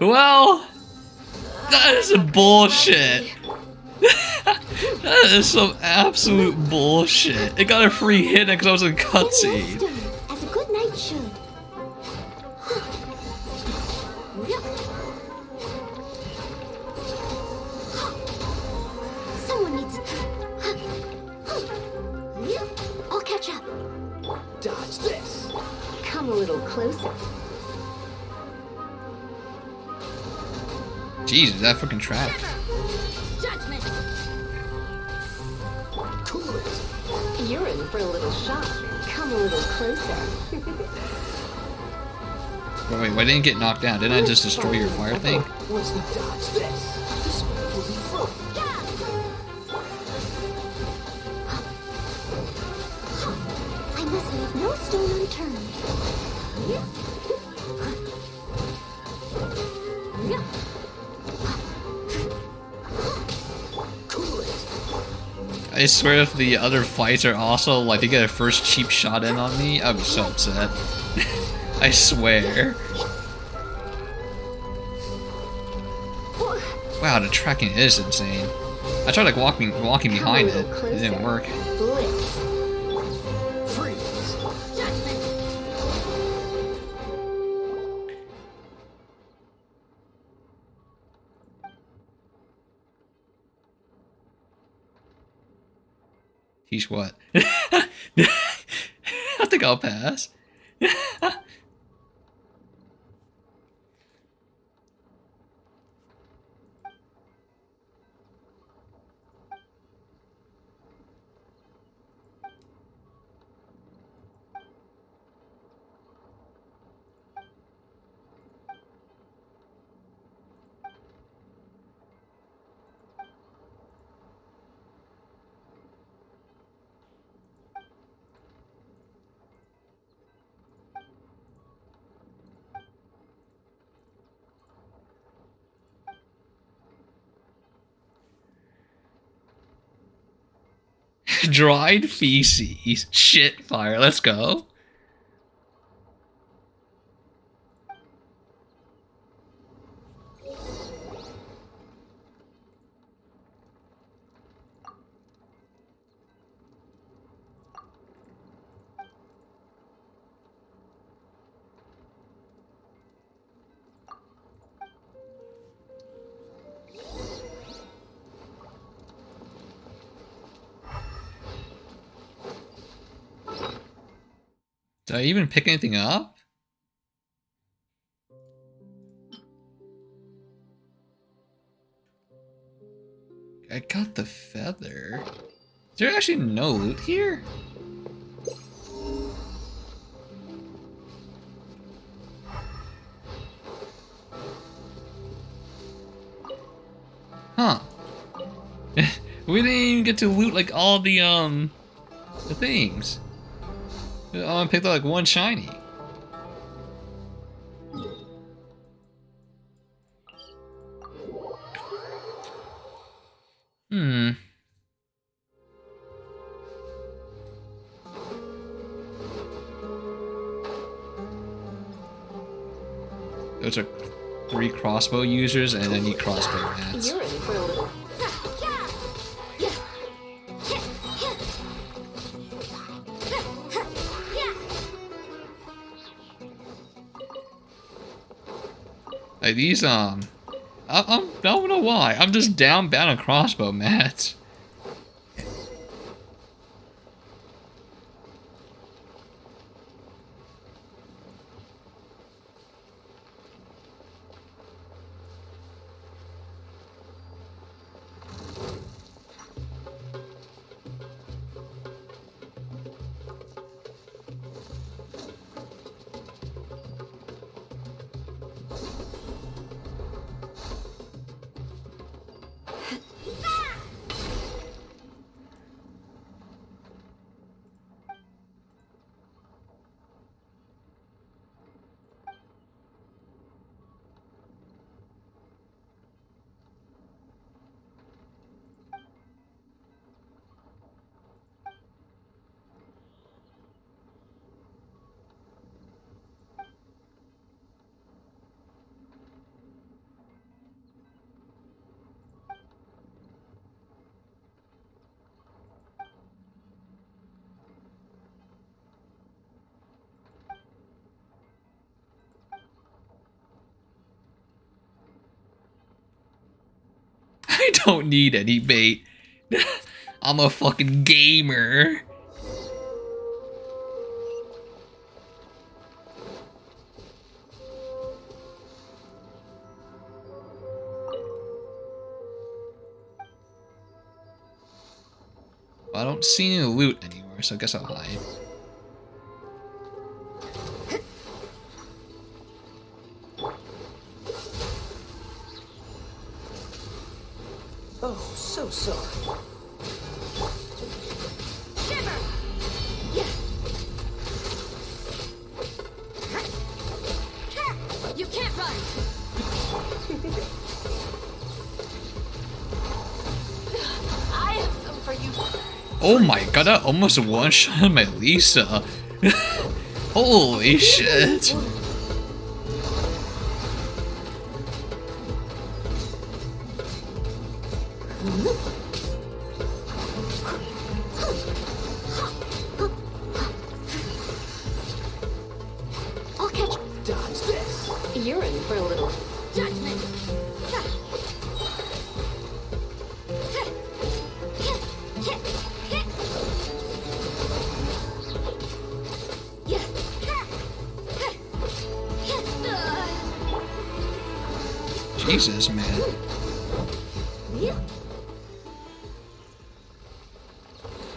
Well, that is some bullshit. That is some absolute bullshit. It got a free hit because I was in a cutscene. As a good knight should. Someone needs to. I'll catch up. Dodge this. Come a little closer. Jesus, that fucking trapped. Judgment. Cool it. You're in for a little shock. Come a little closer. Wait, why didn't it get knocked down? Didn't I just destroy your fire thing? Once we dodge this, this will be frozen. I must leave no stone unturned. I swear if the other fights are also like they get a first cheap shot in on me, I'd be so upset. I swear. Wow, the tracking is insane. I tried like walking behind it. It didn't work. Blitz. Freeze. Judgment. Teach what? I think I'll pass. Dried feces. Shit fire. Let's go. Did I even pick anything up? I got the feather. Is there actually no loot here? Huh. We didn't even get to loot like all the things. I picked up like one shiny. Hmm. Those are 3 crossbow users, and I need crossbow rats. You're in for a little. Like these, I don't know why. I'm just down bad on crossbow mats. I don't need any bait. I'm a fucking gamer. I don't see any loot anywhere, so I guess I'll hide. Oh, so sorry. You can't run! I have some for you. Oh my god, I almost one-shot my Lisa. Holy shit. you're in for a little Judgment. Jesus, man.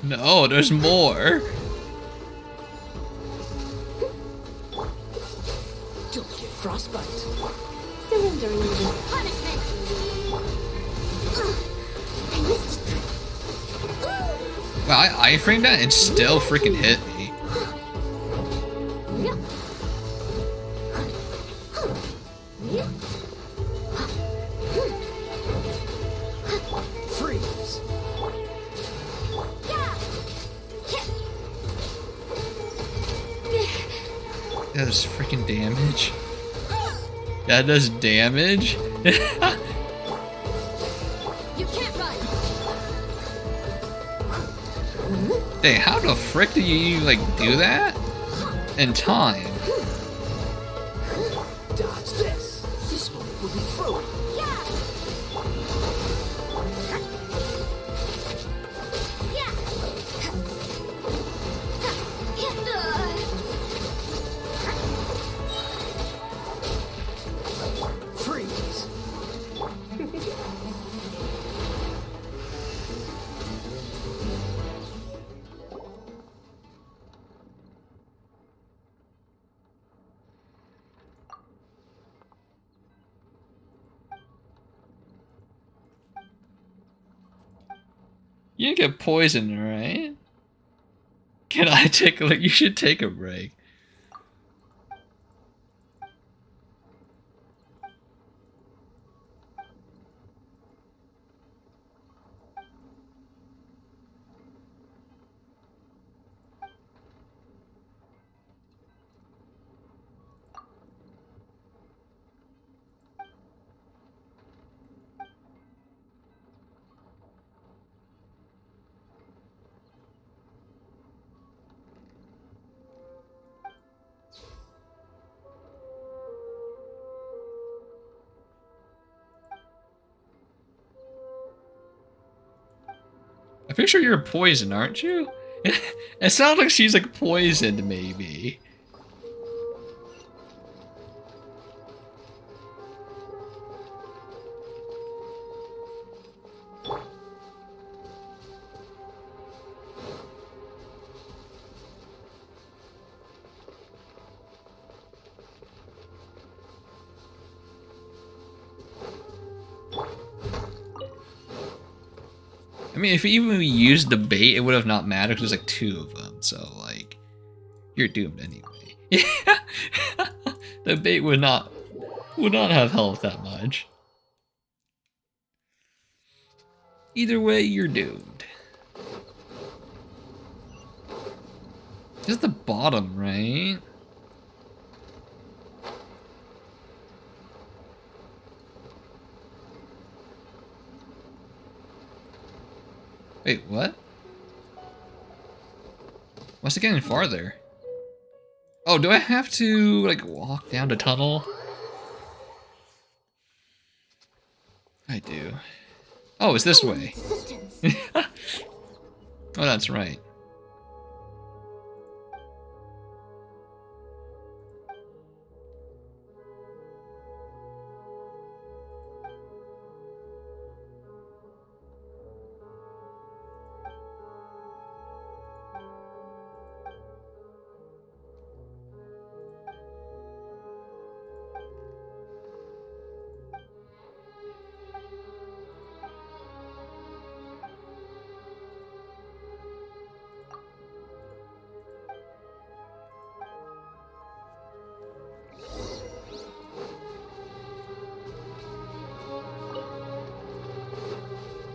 No, there's more. Don't get frostbite. surrendering. Punishment. Wow, I iframed that and still freaking hit me. Freeze. That does freaking damage. That does damage? You can't run. Dang, how the frick do you, like, do that? In time? Dodge this. This moment will be frozen. Freeze. You didn't get poisoned, right? Can I take a look? You should take a break. I'm pretty sure you're poisoned, aren't you? It sounds like she's like poisoned, maybe. I mean, if even we used the bait, it would have not mattered because there's like 2 of them. So, like, you're doomed anyway. The bait would not have helped that much. Either way, you're doomed. This is the bottom, right? Wait, what? What's it getting farther? Oh, do I have to, like, walk down the tunnel? I do. Oh, it's this way. Oh, that's right.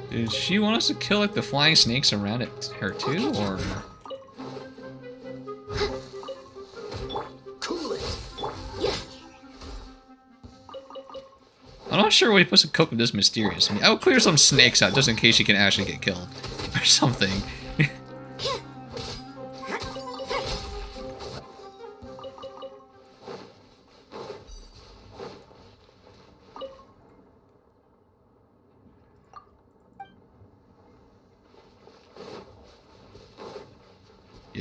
Did she want us to kill like the flying snakes around her too, or? Cool it. I'm not sure what you're supposed to cope with this mysterious. I mean, I'll clear some snakes out just in case she can actually get killed or something.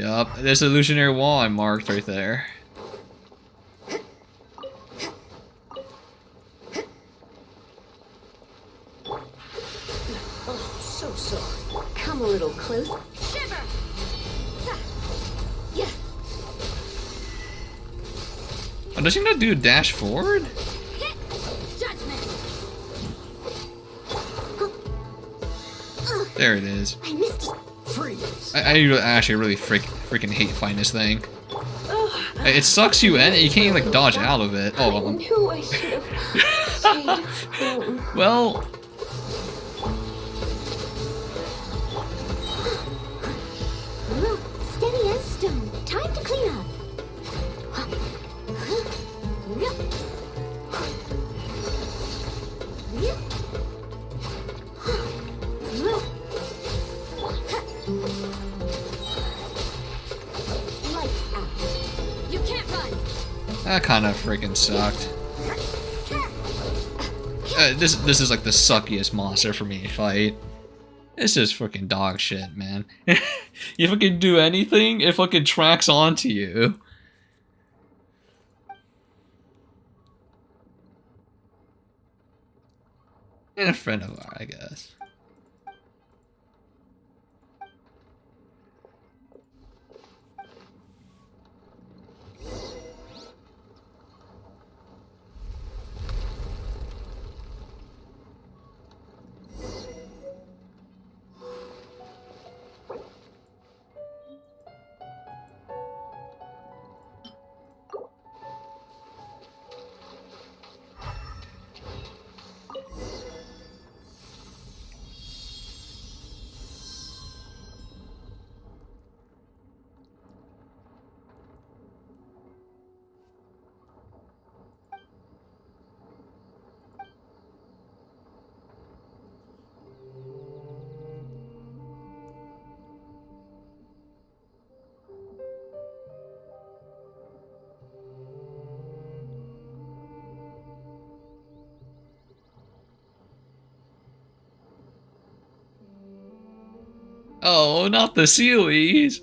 Yup, there's a illusionary wall I marked right there. Oh, so sorry. Come a little closer. Shiver! Yeah. Oh, does he not do a dash forward? Hit! Judgment! There it is. I missed it. Freeze. I actually really freaking hate fighting this thing. It sucks you in, and you can't even like dodge out of it. Oh, I knew I should have stayed home. well. Steady as stone. Time to clean up. Lights out. You can't run! That kind of freaking sucked. This is like the suckiest monster for me to fight. This is freaking dog shit, man. You fucking do anything, it fucking tracks onto you. And a friend of ours, I guess. Oh, not the Sealies!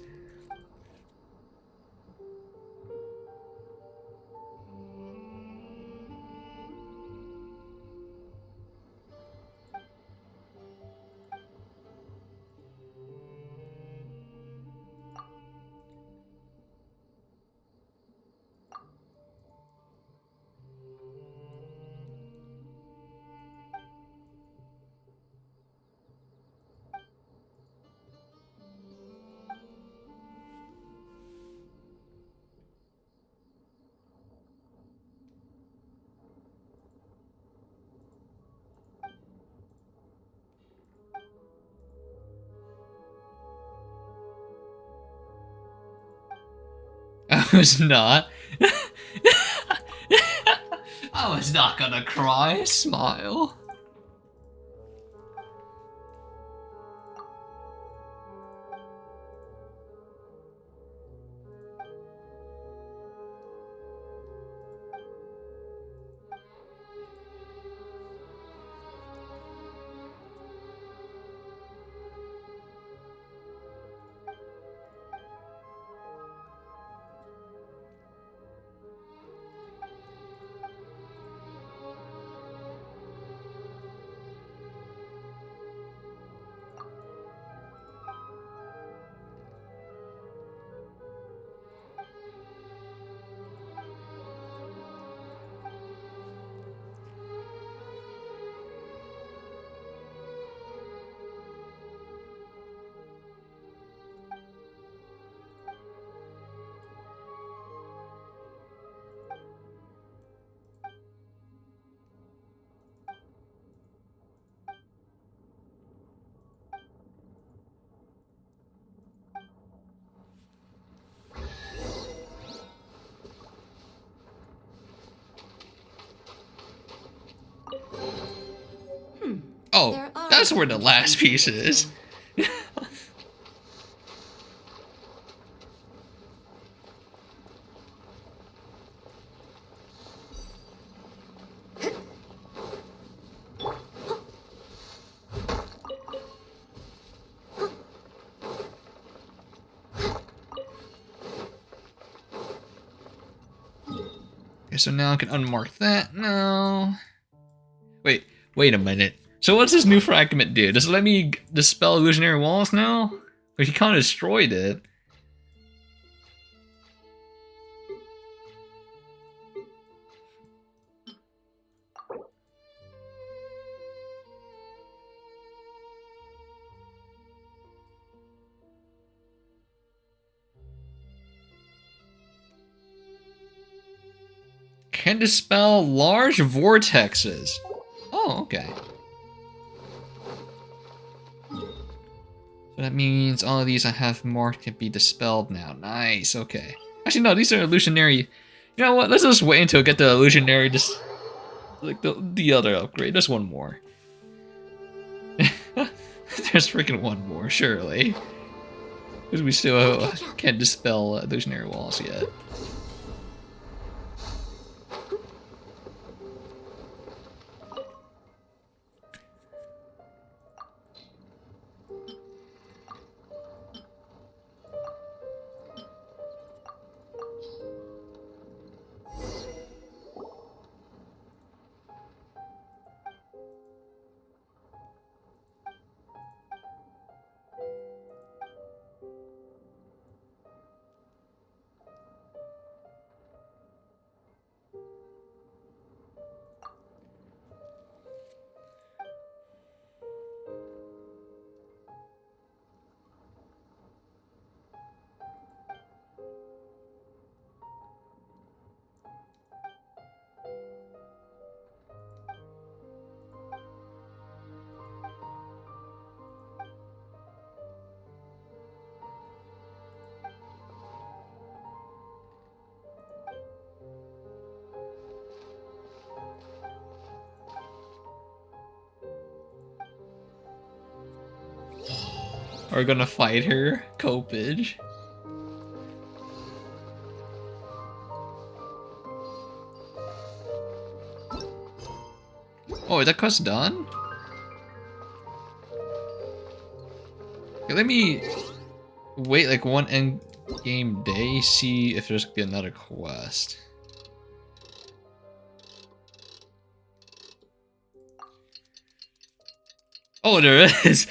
I was not. I was not gonna cry. Smile. Oh, that's where the last piece is. so now I can unmark that. No. Wait a minute. So what's this new fragment do? Does it let me dispel illusionary walls now? But he kind of destroyed it. Can dispel large vortexes. Oh, okay. So that means all of these I have marked can be dispelled now. Nice, okay. Actually, no, these are illusionary. You know what? Let's just wait until I get the illusionary, just like the other upgrade. There's one more. There's freaking one more, surely. Because we still can't dispel illusionary walls yet. Are we gonna fight her, Copage? Oh, is that quest done? Okay, let me wait like one end game day, see if there's gonna be another quest. Oh, there is!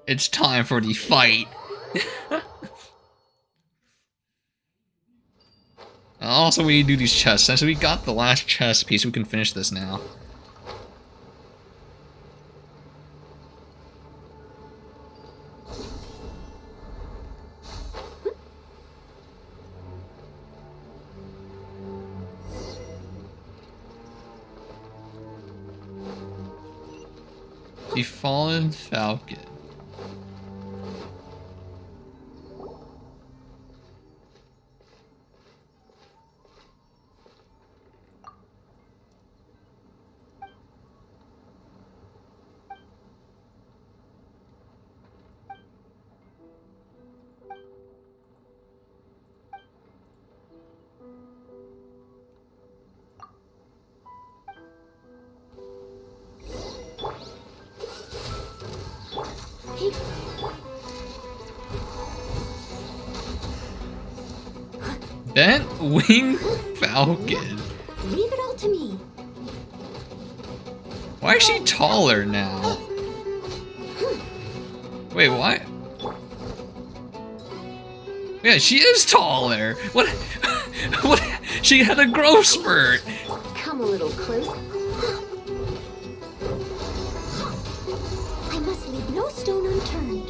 It's time for the fight! Also, we do these chests. Since we got the last chest piece, we can finish this now. The Fallen Falcon. Bent Wing Falcon. Leave it all to me. Why is she taller now? Wait, what? Yeah, she is taller. What? What? She had a growth spurt. Come a little closer. I must leave no stone unturned.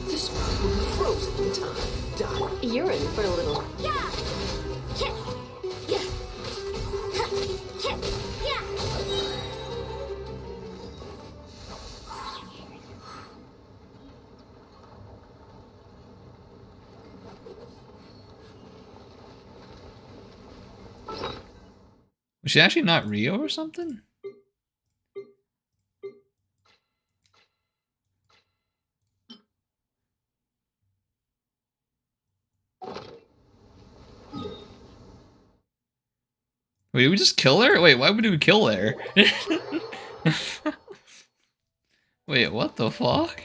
This one will be frozen in time. Done. You're in for a little. Yeah! Yeah! Yeah! Yeah! Was she actually not Rio or something? Wait, did we just kill her? Wait, why would we kill her? Wait, what the fuck?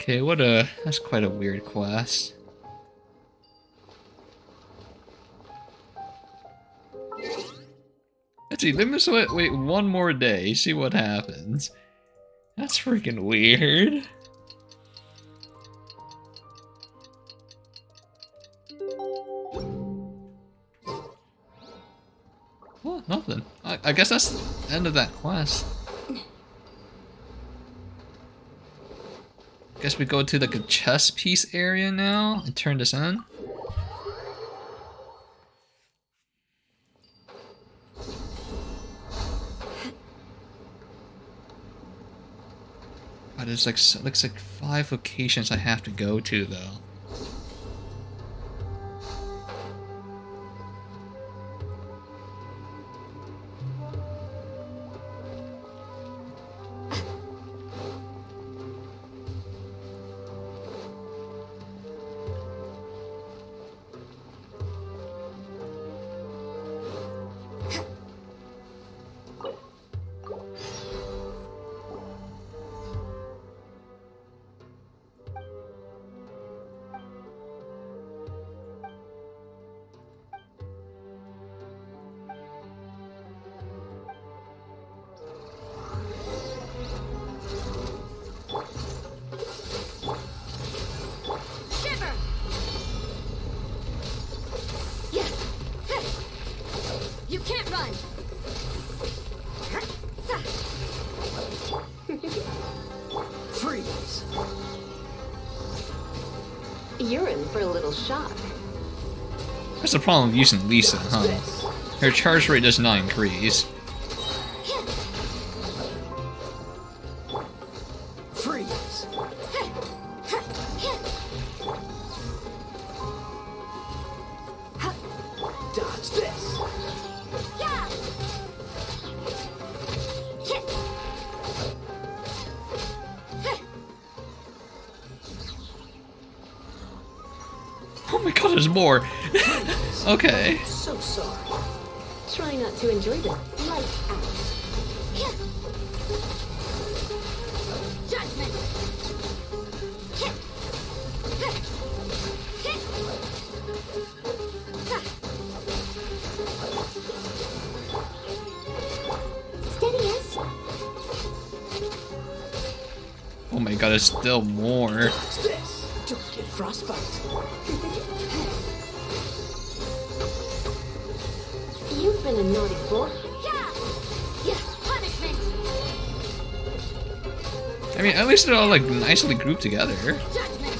Okay, that's quite a weird quest. Let's see, let me just wait one more day, see what happens. That's freaking weird. Well, nothing. I guess that's the end of that quest. Guess we go to like a chess piece area now and turn this in. Oh, there's like looks like 5 locations I have to go to though. You can't run! Freeze! You're in for a little shock. That's the problem with using Lisa, huh? Her charge rate does not increase. Freeze! Dodge this! Oh my god, there's more! Okay. So sorry. Try not to enjoy the lights out. Judgment! Steady as. Oh my god, there's still more. Dodge this! Don't get frostbite. You've been a naughty boy. Punishment! I mean, at least they're all like nicely grouped together. Judgment!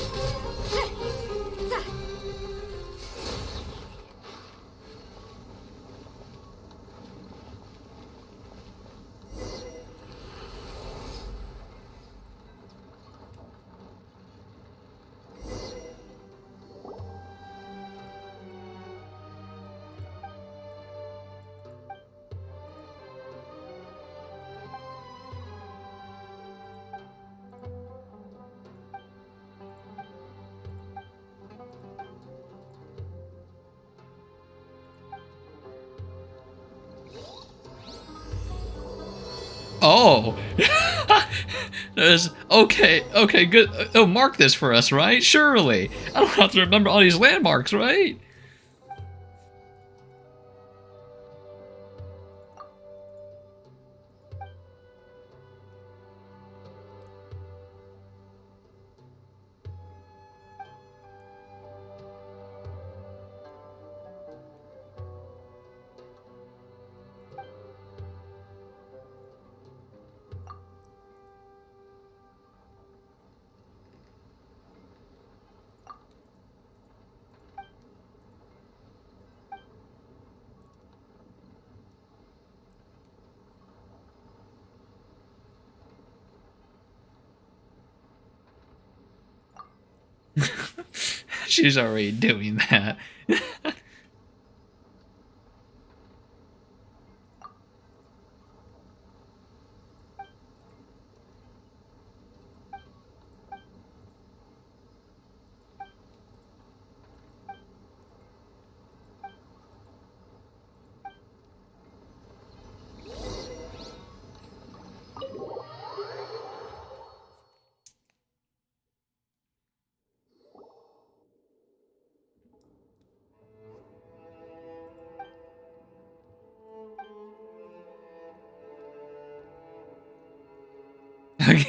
Oh! There's okay, good. Oh, mark this for us, right? Surely. I don't have to remember all these landmarks, right? She's already doing that.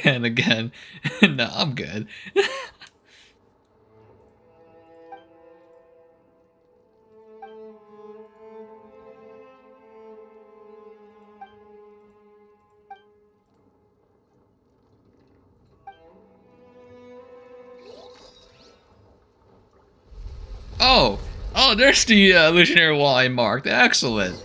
Again. No, I'm good. Oh! Oh, there's the illusionary wall I marked. Excellent.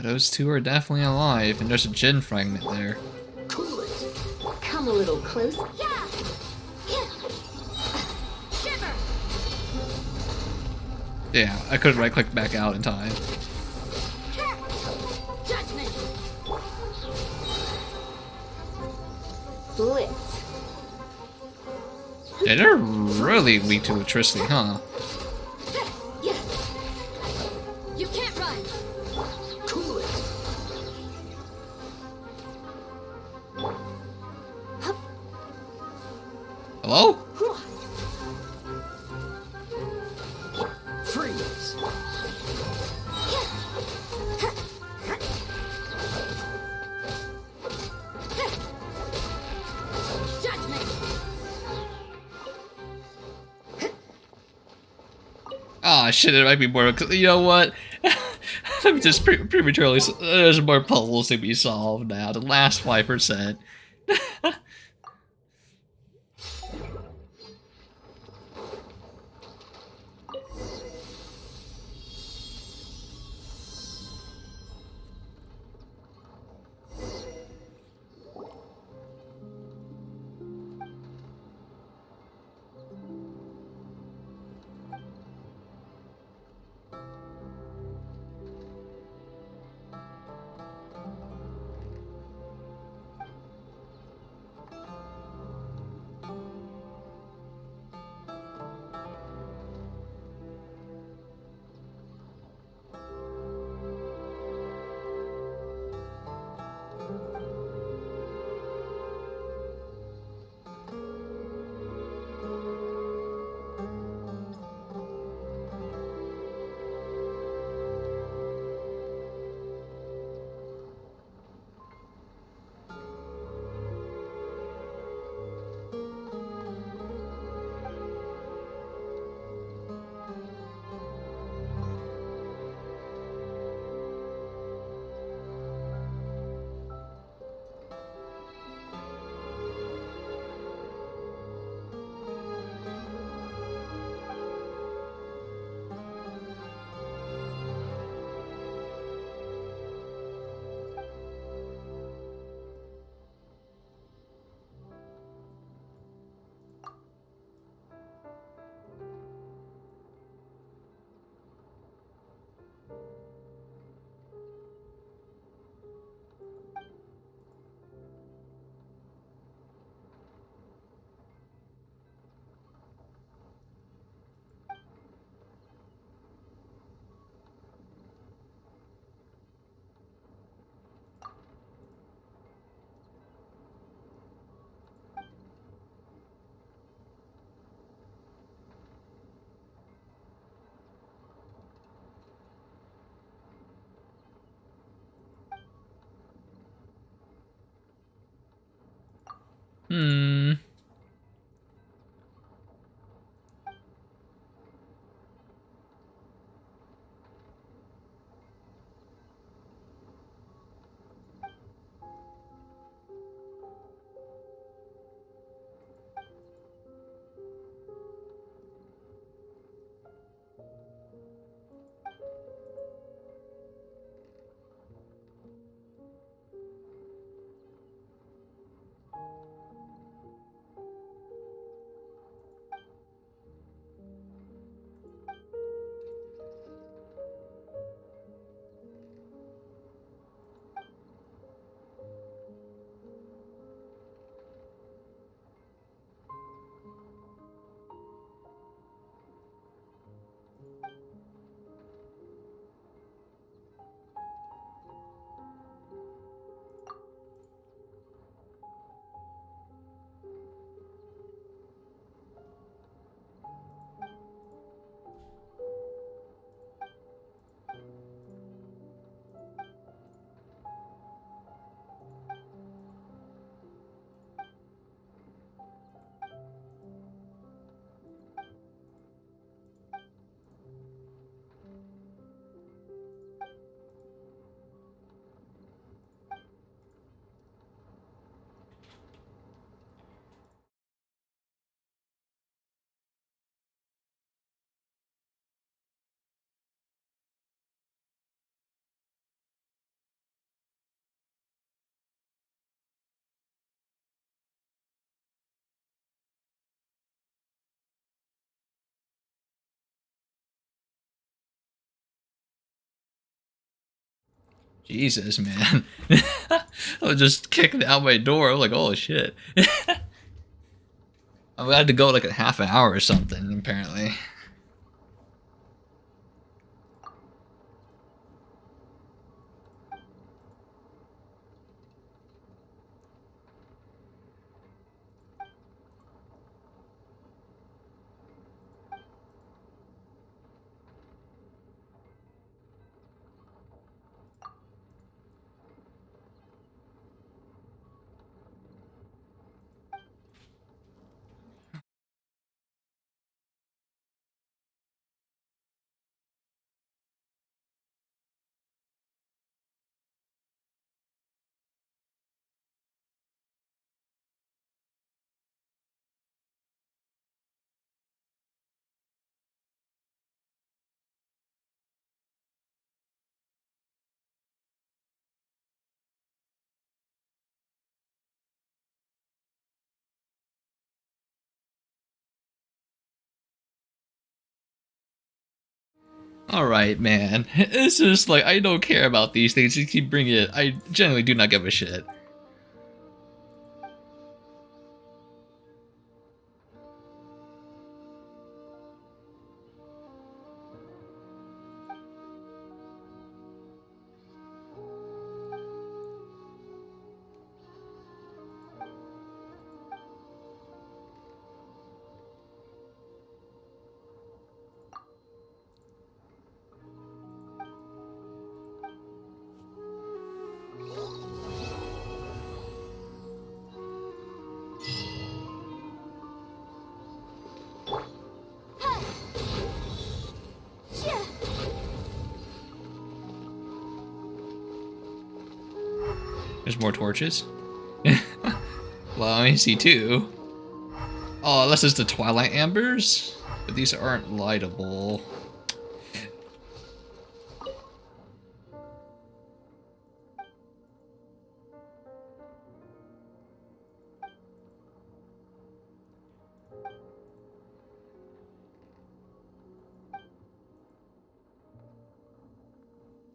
Those two are definitely alive, and there's a Jin fragment there. Come a little closer. Yeah, I could right click back out in time. Blitz. Yeah, they're really weak to electricity, huh? You can't run. Cool it. Hello? Freeze. Ah, shit, it might be more. You know what? Let me just prematurely. There's more puzzles to be solved now. The last 5%. Hmm. Jesus, man. I was just kicking out my door. I was like, oh shit. I had to go like a half an hour or something, apparently. Alright, man. It's just like, I don't care about these things. You keep bringing it. I generally do not give a shit. There's more torches. Well, I see two. Oh, unless it's the Twilight Ambers? But these aren't lightable.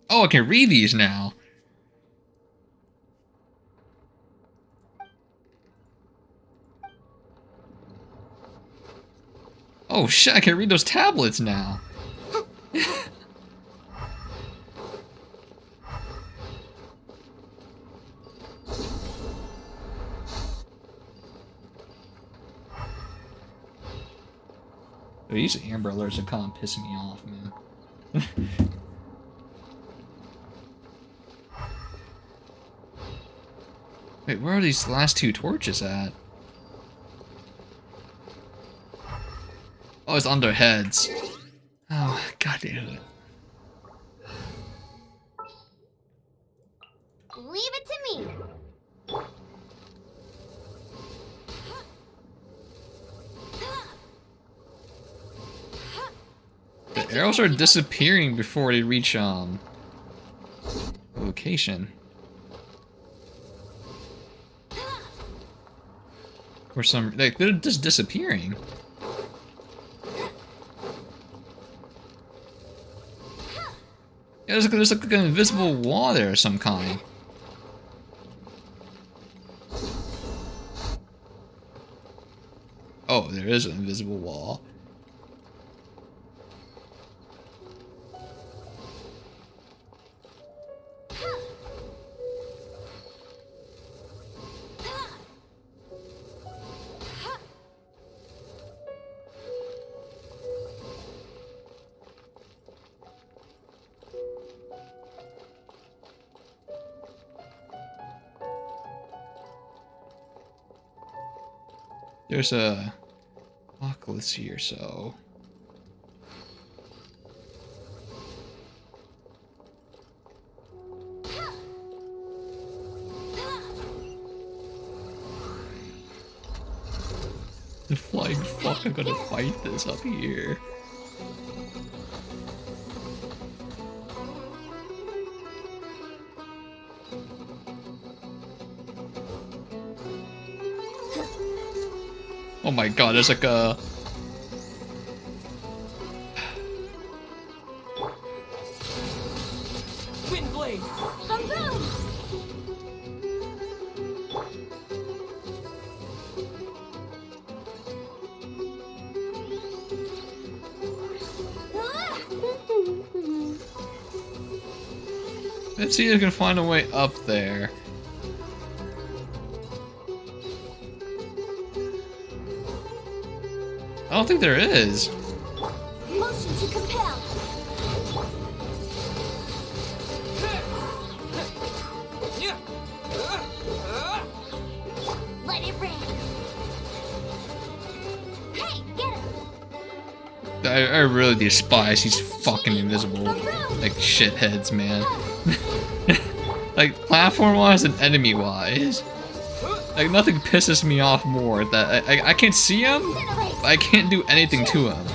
Oh, I can read these now. Oh shit, I can read those tablets now. These Amber Alerts are kind of pissing me off, man. Wait, where are these last two torches at? Oh, it's on their heads. Oh, god damn it. Leave it to me. The arrows are disappearing before they reach, the location. Or some, like, they're just disappearing. Yeah, there's like an invisible wall there of some kind. Oh, there is an invisible wall. There's a apocalypse here, so the flying fuck, I'm gonna fight this up here. Oh my god, there's like a... Wind Windblade! Let's see if we can find a way up there. I don't think there is. Motion to compel. Let it rain. Hey, get him. I really despise these fucking invisible, like, shitheads, man. Like, platform-wise and enemy-wise. Like, nothing pisses me off more that I can see him, but I can't do anything to him.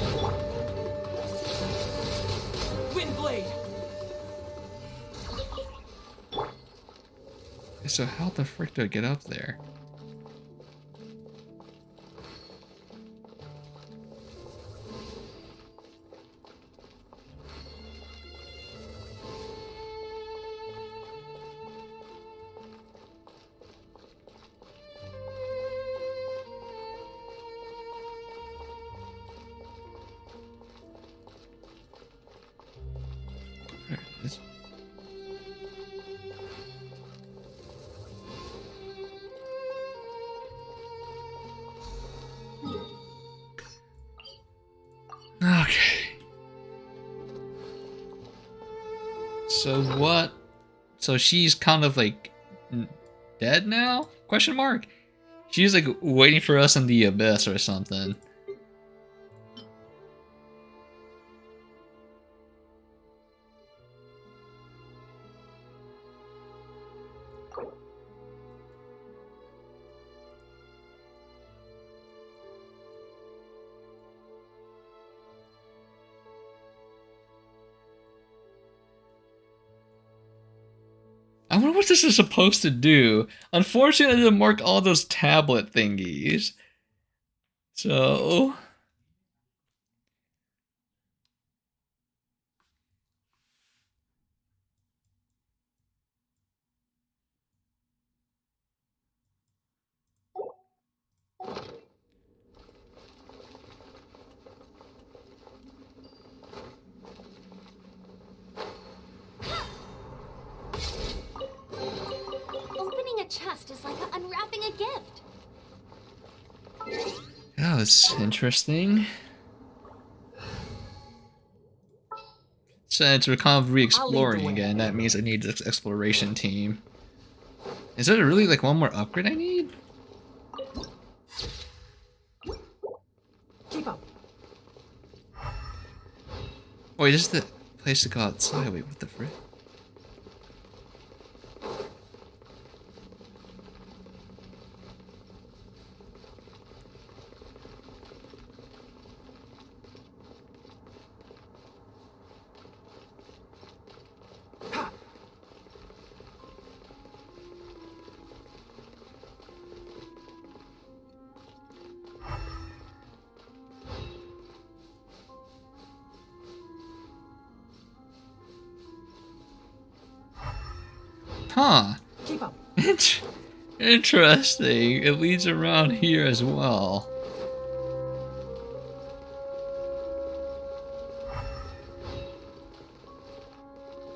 Windblade! So how the frick do I get up there? Okay. So what? So she's kind of like dead now? Question mark. She's like waiting for us in the abyss or something. I wonder what this is supposed to do. Unfortunately, it didn't mark all those tablet thingies. So... Opening a chest is like unwrapping a gift. Yeah, that's interesting. Since we're kind of re-exploring again, that means I need this exploration team. Is there really like one more upgrade I need? Keep up. Wait, this is the place to go outside. Wait, what the frick? Huh. Keep up. Interesting. It leads around here as well.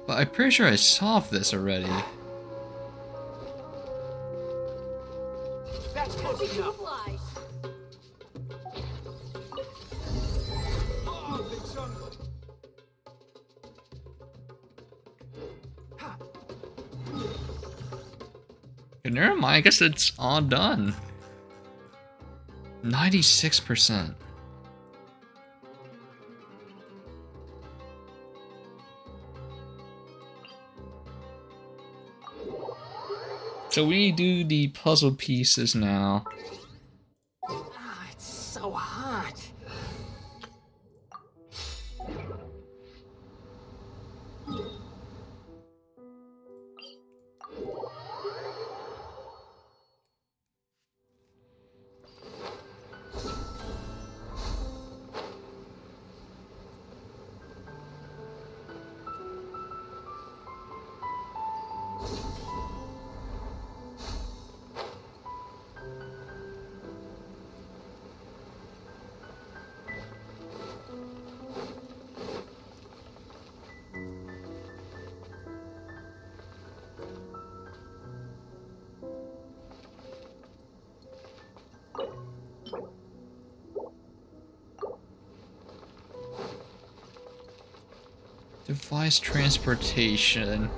But I'm pretty sure I solved this already. That's close enough. Never mind, I guess it's all done. 96%. So we do the puzzle pieces now. Ah, it's so hot. Device transportation.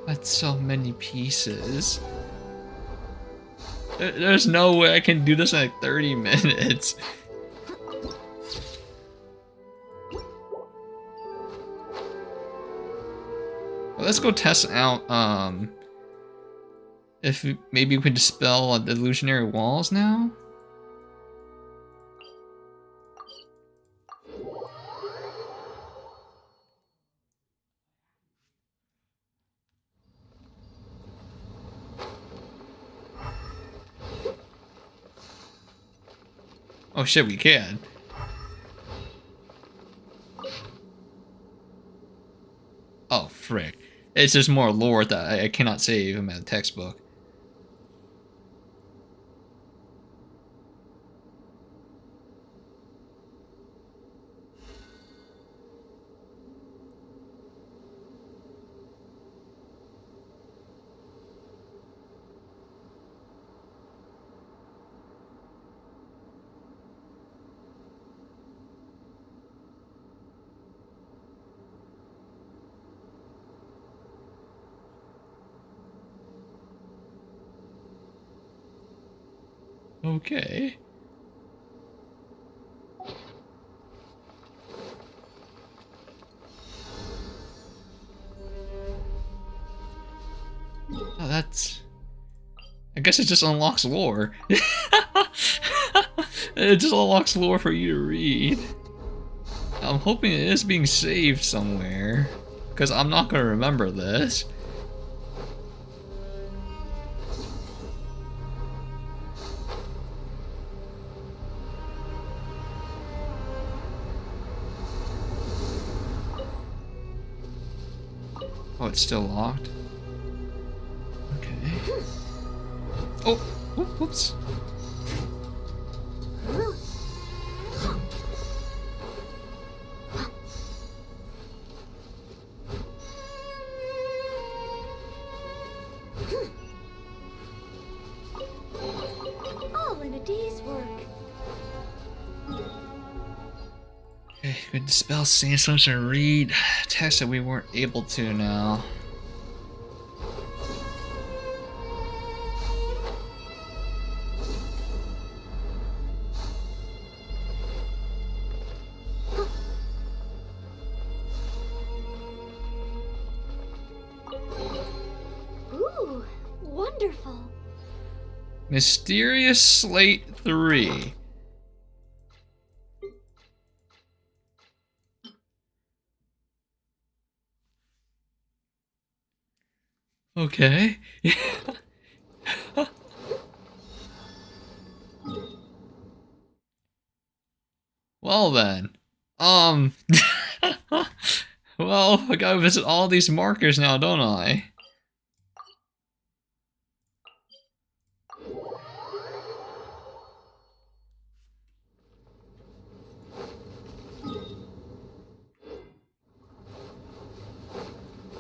That's so many pieces. There's no way I can do this in like 30 minutes. Well, let's go test out, if maybe we can dispel the illusionary walls now? Oh shit, we can. Oh, frick. It's just more lore that I cannot save in my textbook. Okay. Oh, that's... I guess it just unlocks lore. It just unlocks lore for you to read. I'm hoping it is being saved somewhere, because I'm not going to remember this. Oh, it's still locked? Okay. Oh! Whoops. All in a day's work. Okay, we can dispel sandstorms and read text that we weren't able to now. Ooh, wonderful. Mysterious Slate 3. Okay. Well then. Well, I gotta visit all these markers now, don't I?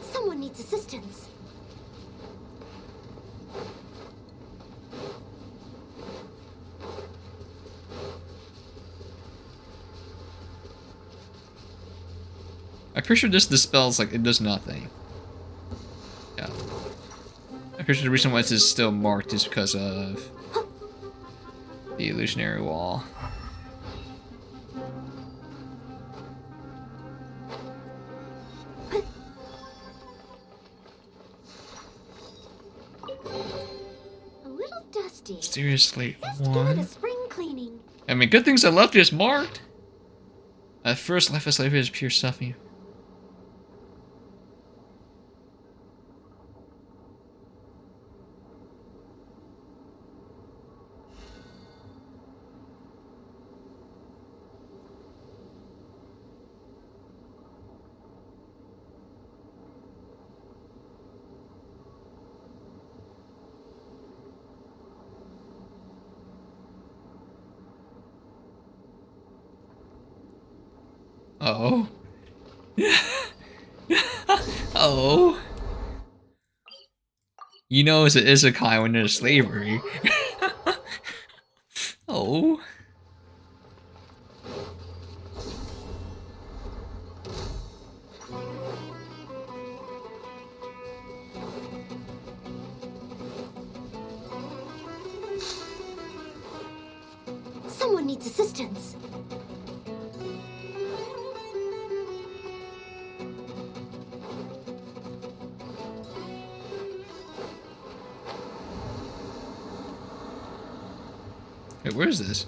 Someone needs assistance. I'm pretty sure this dispels, like, it does nothing. Yeah. I'm pretty sure the reason why this is still marked is because of the illusionary wall. A little dusty. Mysteriously, Let's give it a one. spring cleaning. I mean, good things I left this marked. At first, life as slavery is pure suffering. Oh. Oh. You know it's an isekai when there's slavery. Oh. Someone needs assistance. Wait, where is this?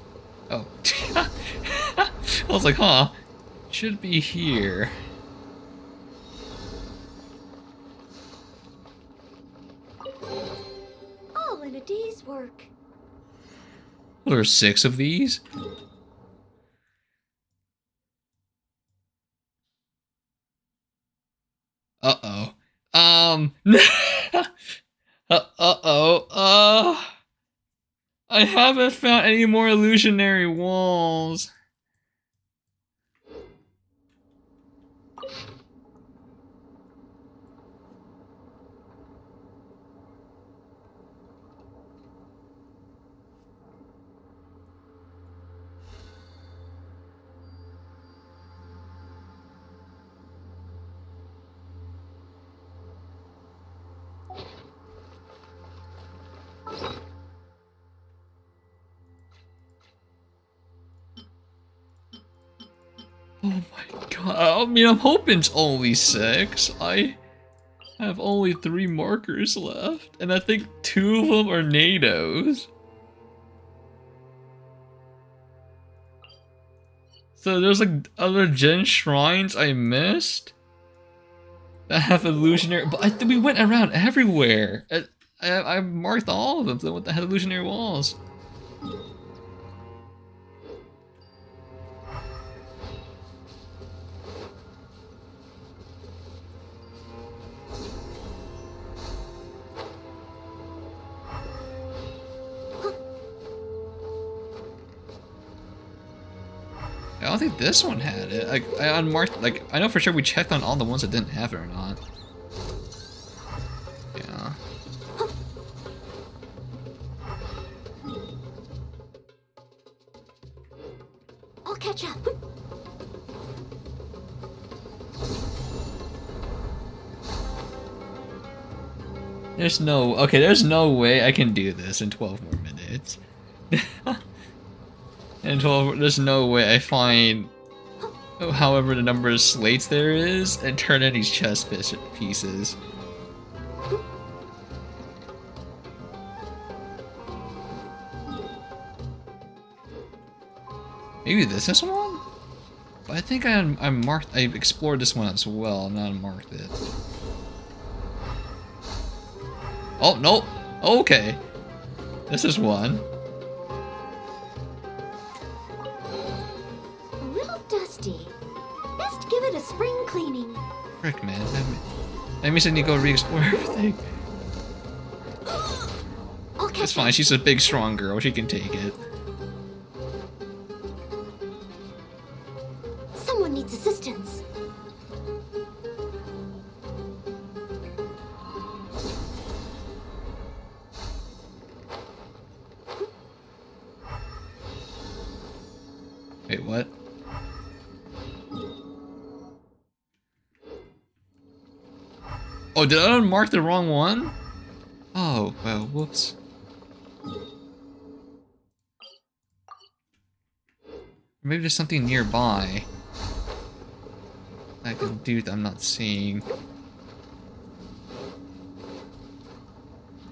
Oh. I was like, huh. Should be here. All in a day's work. Well, there's 6 of these. Uh-oh. I haven't found any more illusionary walls. Oh my god. I mean, I'm hoping it's only 6. I have only 3 markers left, and I think 2 of them are NATOs. So there's like other gen shrines I missed that have illusionary, but we went around everywhere. I marked all of them that had illusionary walls. I don't think this one had it. Like, I unmarked, like, I know for sure we checked on all the ones that didn't have it or not. Yeah. I'll catch up. There's no way I can do this in 12 more minutes. In 12, there's no way I find however the number of slates there is and turn in these chess pieces. Maybe this is one? But I think I explored this one as well and unmarked it. Oh, no! Okay. This is one. A little dusty. Best give it a spring cleaning. Frick, man. That means I need to go re-explore everything. It's fine, she's a big, strong girl. She can take it. Someone needs assistance. Wait, what? Oh, did I unmark the wrong one? Oh, well, whoops. Maybe there's something nearby I can do that I'm not seeing.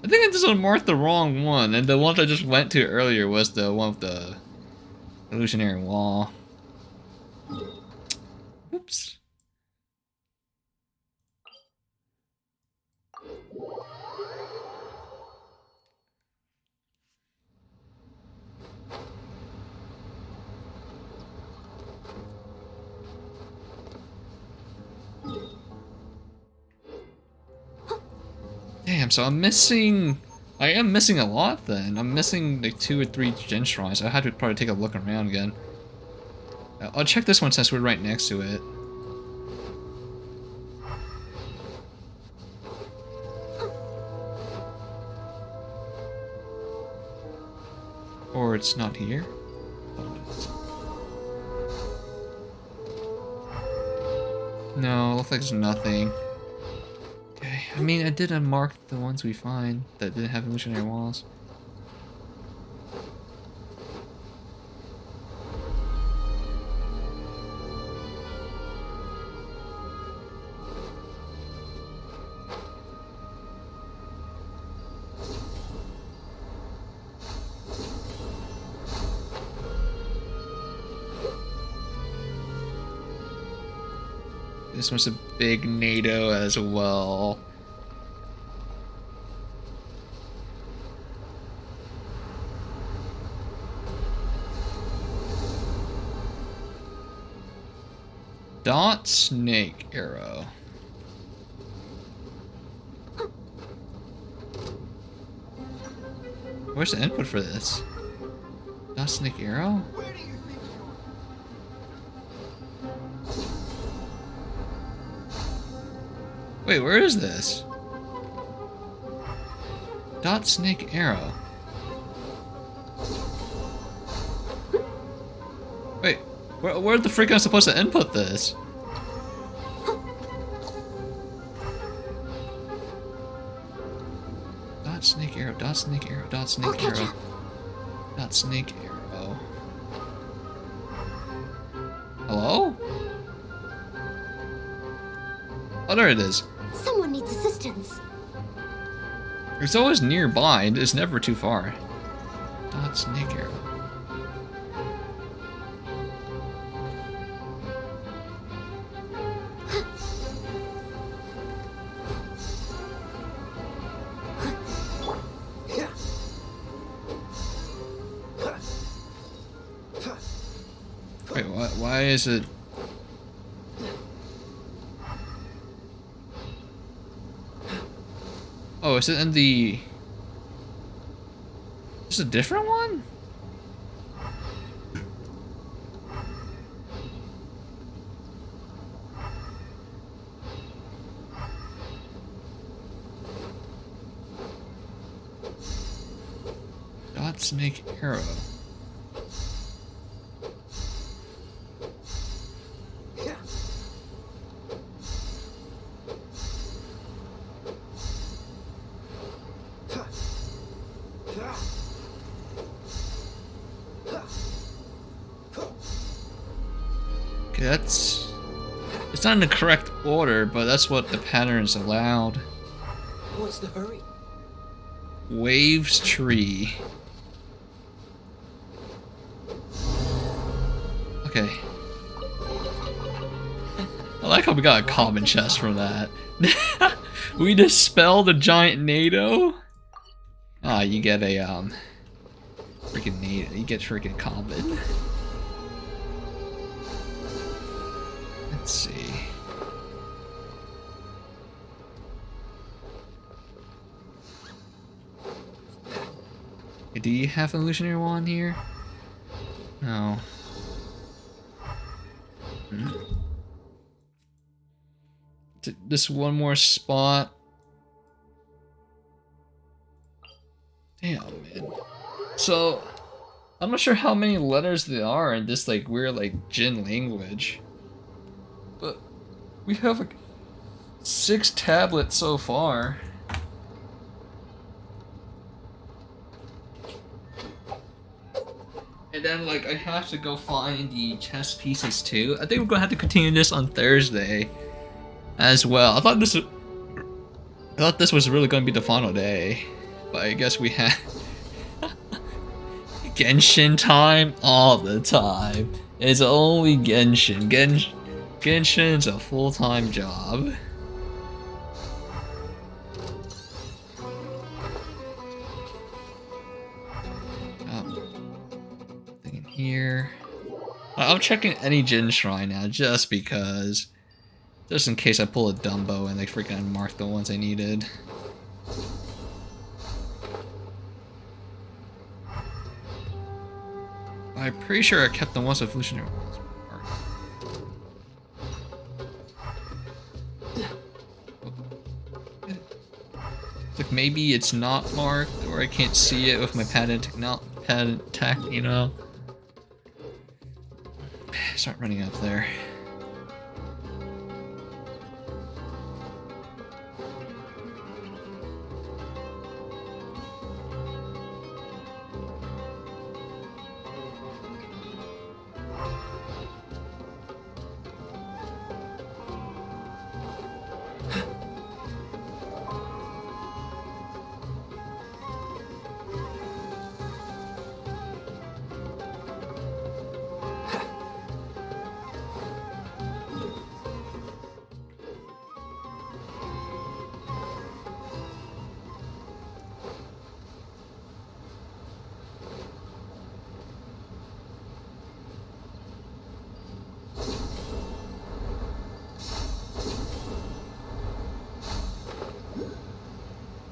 I think I just unmarked the wrong one, and the one I just went to earlier was the one with the illusionary wall. Oops. Damn, so I am missing a lot then. I'm missing like 2 or 3 gen shrines. I had to probably take a look around again. I'll check this one since we're right next to it. Or it's not here? No, looks like there's nothing. Okay, I mean, I did unmark the ones we find that didn't have illusionary walls. This one's a big NATO as well. Dot snake arrow. Where's the input for this? Dot snake arrow? Wait, where is this? Dot snake arrow. Wait, where the freak am I supposed to input this? Dot snake arrow, dot snake arrow, dot snake arrow. Dot snake arrow. Hello? Oh, there it is. Someone needs assistance. It's always nearby, and it's never too far. Dot snake arrow. Wait, why is it... Oh, is it in the... Is it a different one? Dot snake arrow. Okay, that's... It's not in the correct order, but that's what the pattern's allowed. What's the hurry? Waves tree. Okay. I like how we got a common chest from that. We dispelled a giant NATO? Ah, you get a, freaking NATO. You get freaking common. Let's see. Do you have an illusionary wand here? No. This one more spot. Damn, man. So, I'm not sure how many letters there are in this like weird like Jin language. But we have like 6 tablets so far. And then like I have to go find the chess pieces too. I think we're gonna have to continue this on Thursday as well. I thought this was really gonna be the final day. But I guess we have Genshin time all the time. It's only Genshin. Genshin's a full-time job. Nothing in here. I'm checking any Jin shrine now just because. Just in case I pull a Dumbo and they freaking mark the ones I needed. I'm pretty sure I kept the ones with evolutionary ones marked. Like maybe it's not marked, or I can't see it with my pattern tech, you know? Start running up there.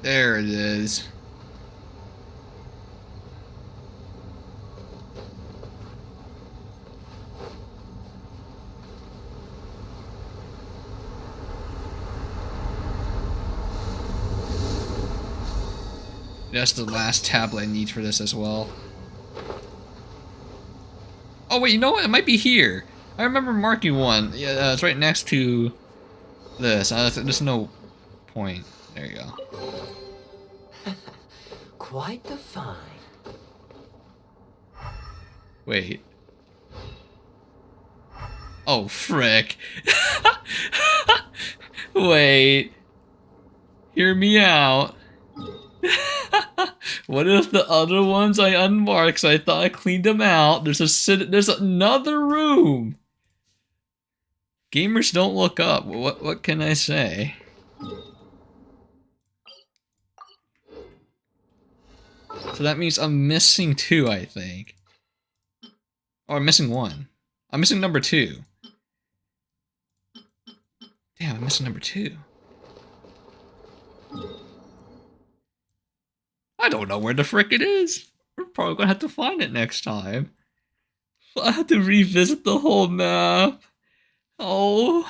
There it is. That's the last tablet I need for this as well. Oh wait, you know what? It might be here. I remember marking one. Yeah, it's right next to this. There's no point. There you go. Quite the find. Wait. Oh, frick. Wait. Hear me out. What if the other ones I unmarked, 'cause I thought I cleaned them out? There's another room. Gamers don't look up. What can I say? So that means I'm missing 2, I think. Oh, I'm missing 1. I'm missing number 2. Damn, I'm missing number 2. I don't know where the frick it is. We're probably gonna have to find it next time. I have to revisit the whole map. Oh,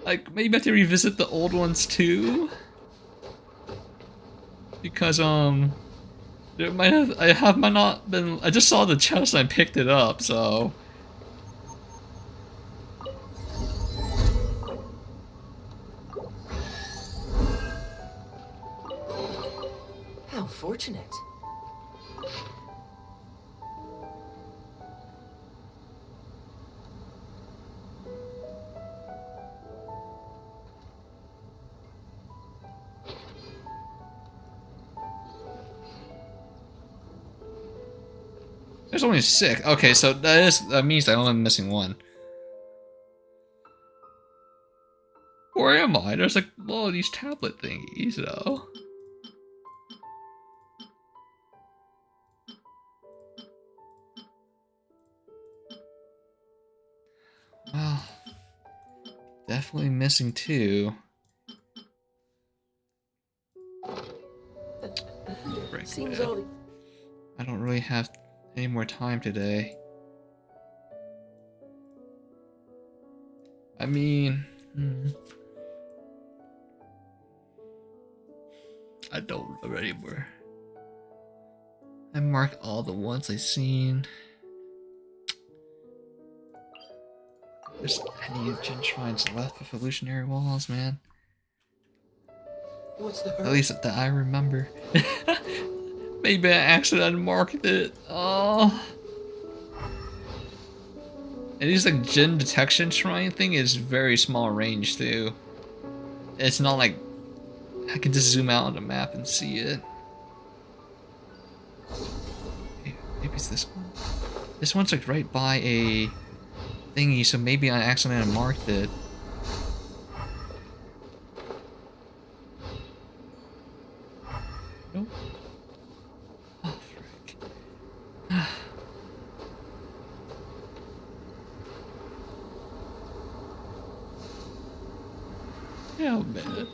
like maybe I have to revisit the old ones too. Because there might not been. I just saw the chest and I picked it up, so. How fortunate. There's only 6. Okay, so that means I'm only missing 1. Where am I? There's like all these tablet thingies though. Well, definitely missing 2. Seems all. I don't really have any more time today. I mean, I don't remember anymore. I marked all the ones I seen. There's any gin shrines left with illusionary walls, man. What's the At least that I remember. Maybe I accidentally marked it. Oh. And this like gin detection shrine thing is very small range too. It's not like I can just zoom out on the map and see it. Maybe it's this one. This one's like right by a thingy, so maybe I accidentally marked it. Nope. Oh, frick. Oh, man.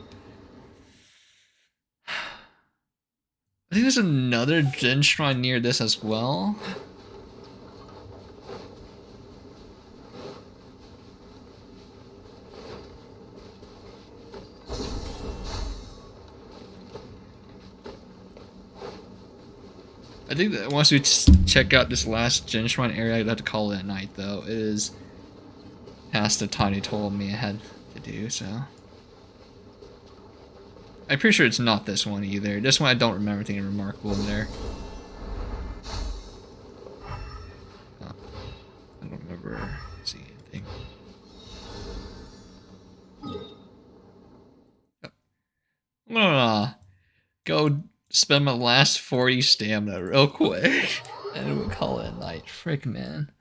I think there's another Jin shrine near this as well. I think that once we check out this last Gen Shrine area, I'd have to call it at night, though. It is past the time they told me I had to do, so. I'm pretty sure it's not this one either. This one I don't remember anything remarkable in there. I don't remember seeing anything. I'm gonna go spend my last 40 stamina real quick, and we'll call it a night. Frick, man.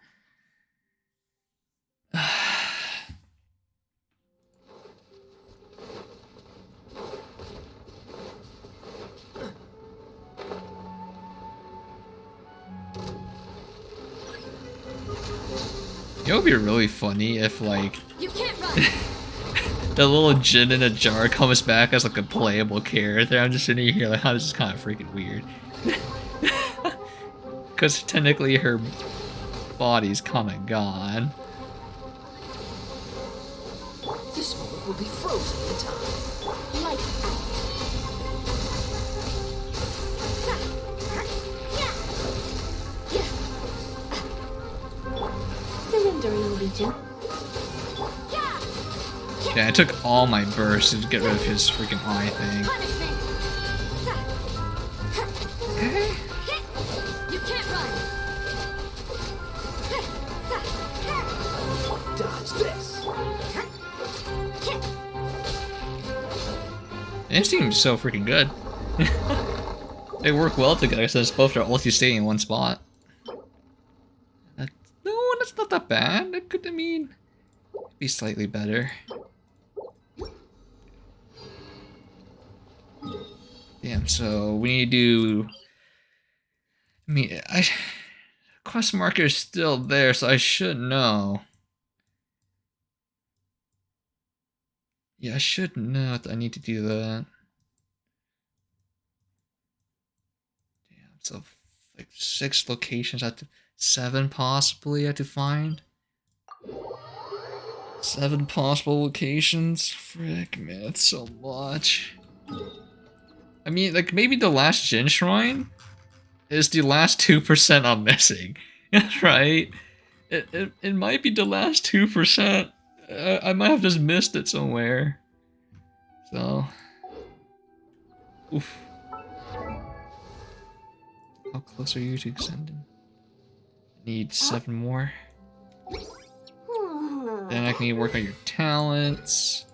It would be really funny if, like, You can't run. the little djinn in a jar comes back as like a playable character. I'm just sitting here like, oh, this is kind of freaking weird. Because technically her body's kind of gone. This moment will be frozen in time. Like surrendering, Legion. Yeah, I took all my bursts to get rid of his freaking eye thing. Okay. You can't run. Dodge this. It seems so freaking good. They work well together since both are ulti staying in one spot. No, that's not that bad. It could, I mean, be slightly better. Damn, so we need to do... I mean, quest marker is still there, so I should know. Yeah, I should know that I need to do that. Damn, so like 6 locations, I have to... 7 possibly I have to find. 7 possible locations? Frick, man, that's so much. I mean, like, maybe the last Gen Shrine is the last 2% I'm missing. Right? It might be the last 2%. I might have just missed it somewhere. So. Oof. How close are you to extending? Need 7 more. Then I can work on your talents.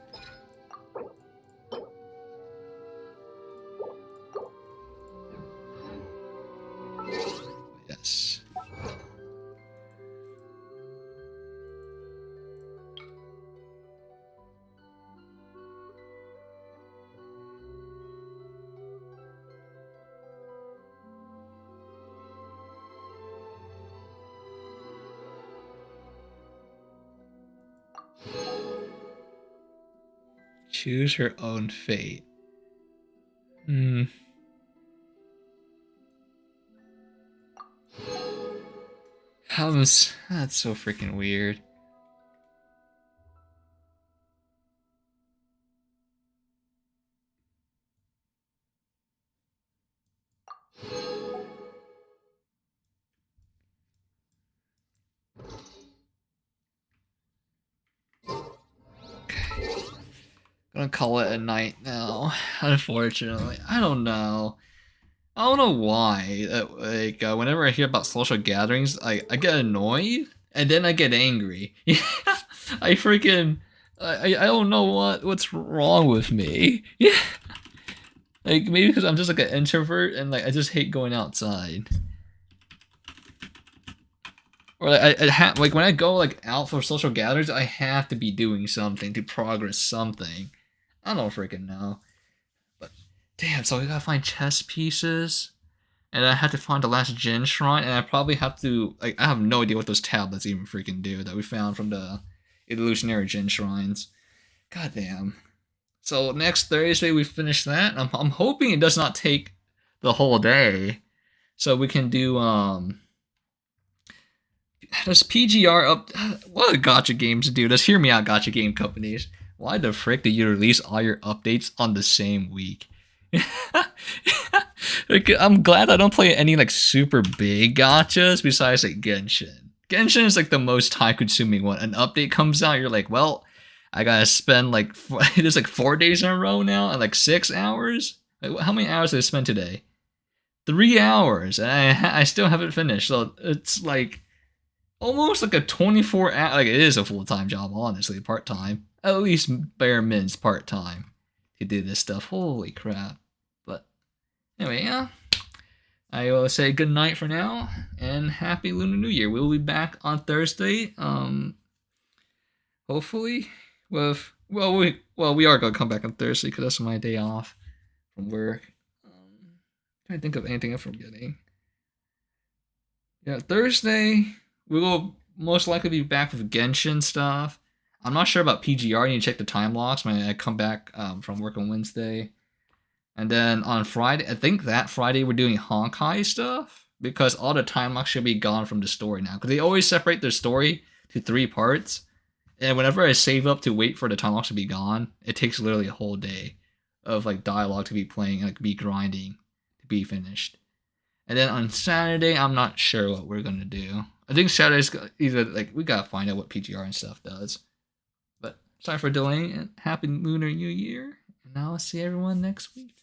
Yes. Choose her own fate. That's so freaking weird. Gonna call it a night now, unfortunately. I don't know. I don't know why. Whenever I hear about social gatherings, I get annoyed and then I get angry. I freaking I don't know what's wrong with me. Yeah. Like maybe because I'm just like an introvert and like I just hate going outside. Or like when I go like out for social gatherings, I have to be doing something to progress something. I don't freaking know. But damn, so we gotta find chess pieces. And I had to find the last Gen Shrine, and I probably have to like I have no idea what those tablets even freaking do that we found from the illusionary Gen Shrines. God damn. So next Thursday we finish that. I'm hoping it does not take the whole day. So we can do does PGR up what do gacha games do? Just hear me out, gacha game companies. Why the frick do you release all your updates on the same week? Like, Like, I'm glad I don't play any like super big gachas besides like Genshin. Genshin is like the most time-consuming one. An update comes out, you're like, well, I gotta spend like it's like 4 days in a row now and like 6 hours. Like, how many hours did I spend today? 3 hours, and I still haven't finished. So it's like almost like a 24 hour. Like, it is a full-time job, honestly, part-time. At least bare minimum part-time to do this stuff. Holy crap! But anyway, yeah. I will say good night for now, and happy Lunar New Year. We'll be back on Thursday. Hopefully, we are gonna come back on Thursday because that's my day off from work. Trying to think of anything I'm forgetting. Yeah, Thursday we will most likely be back with Genshin stuff. I'm not sure about PGR. I need to check the time logs when I come back from work on Wednesday. And then on Friday, I think that Friday we're doing Honkai stuff because all the time locks should be gone from the story now. Because they always separate their story to 3 parts. And whenever I save up to wait for the time locks to be gone, it takes literally a whole day of like dialogue to be playing and like be grinding to be finished. And then on Saturday, I'm not sure what we're gonna do. I think Saturday's either like we gotta find out what PGR and stuff does. But sorry for delaying it. Happy Lunar New Year, and I'll see everyone next week.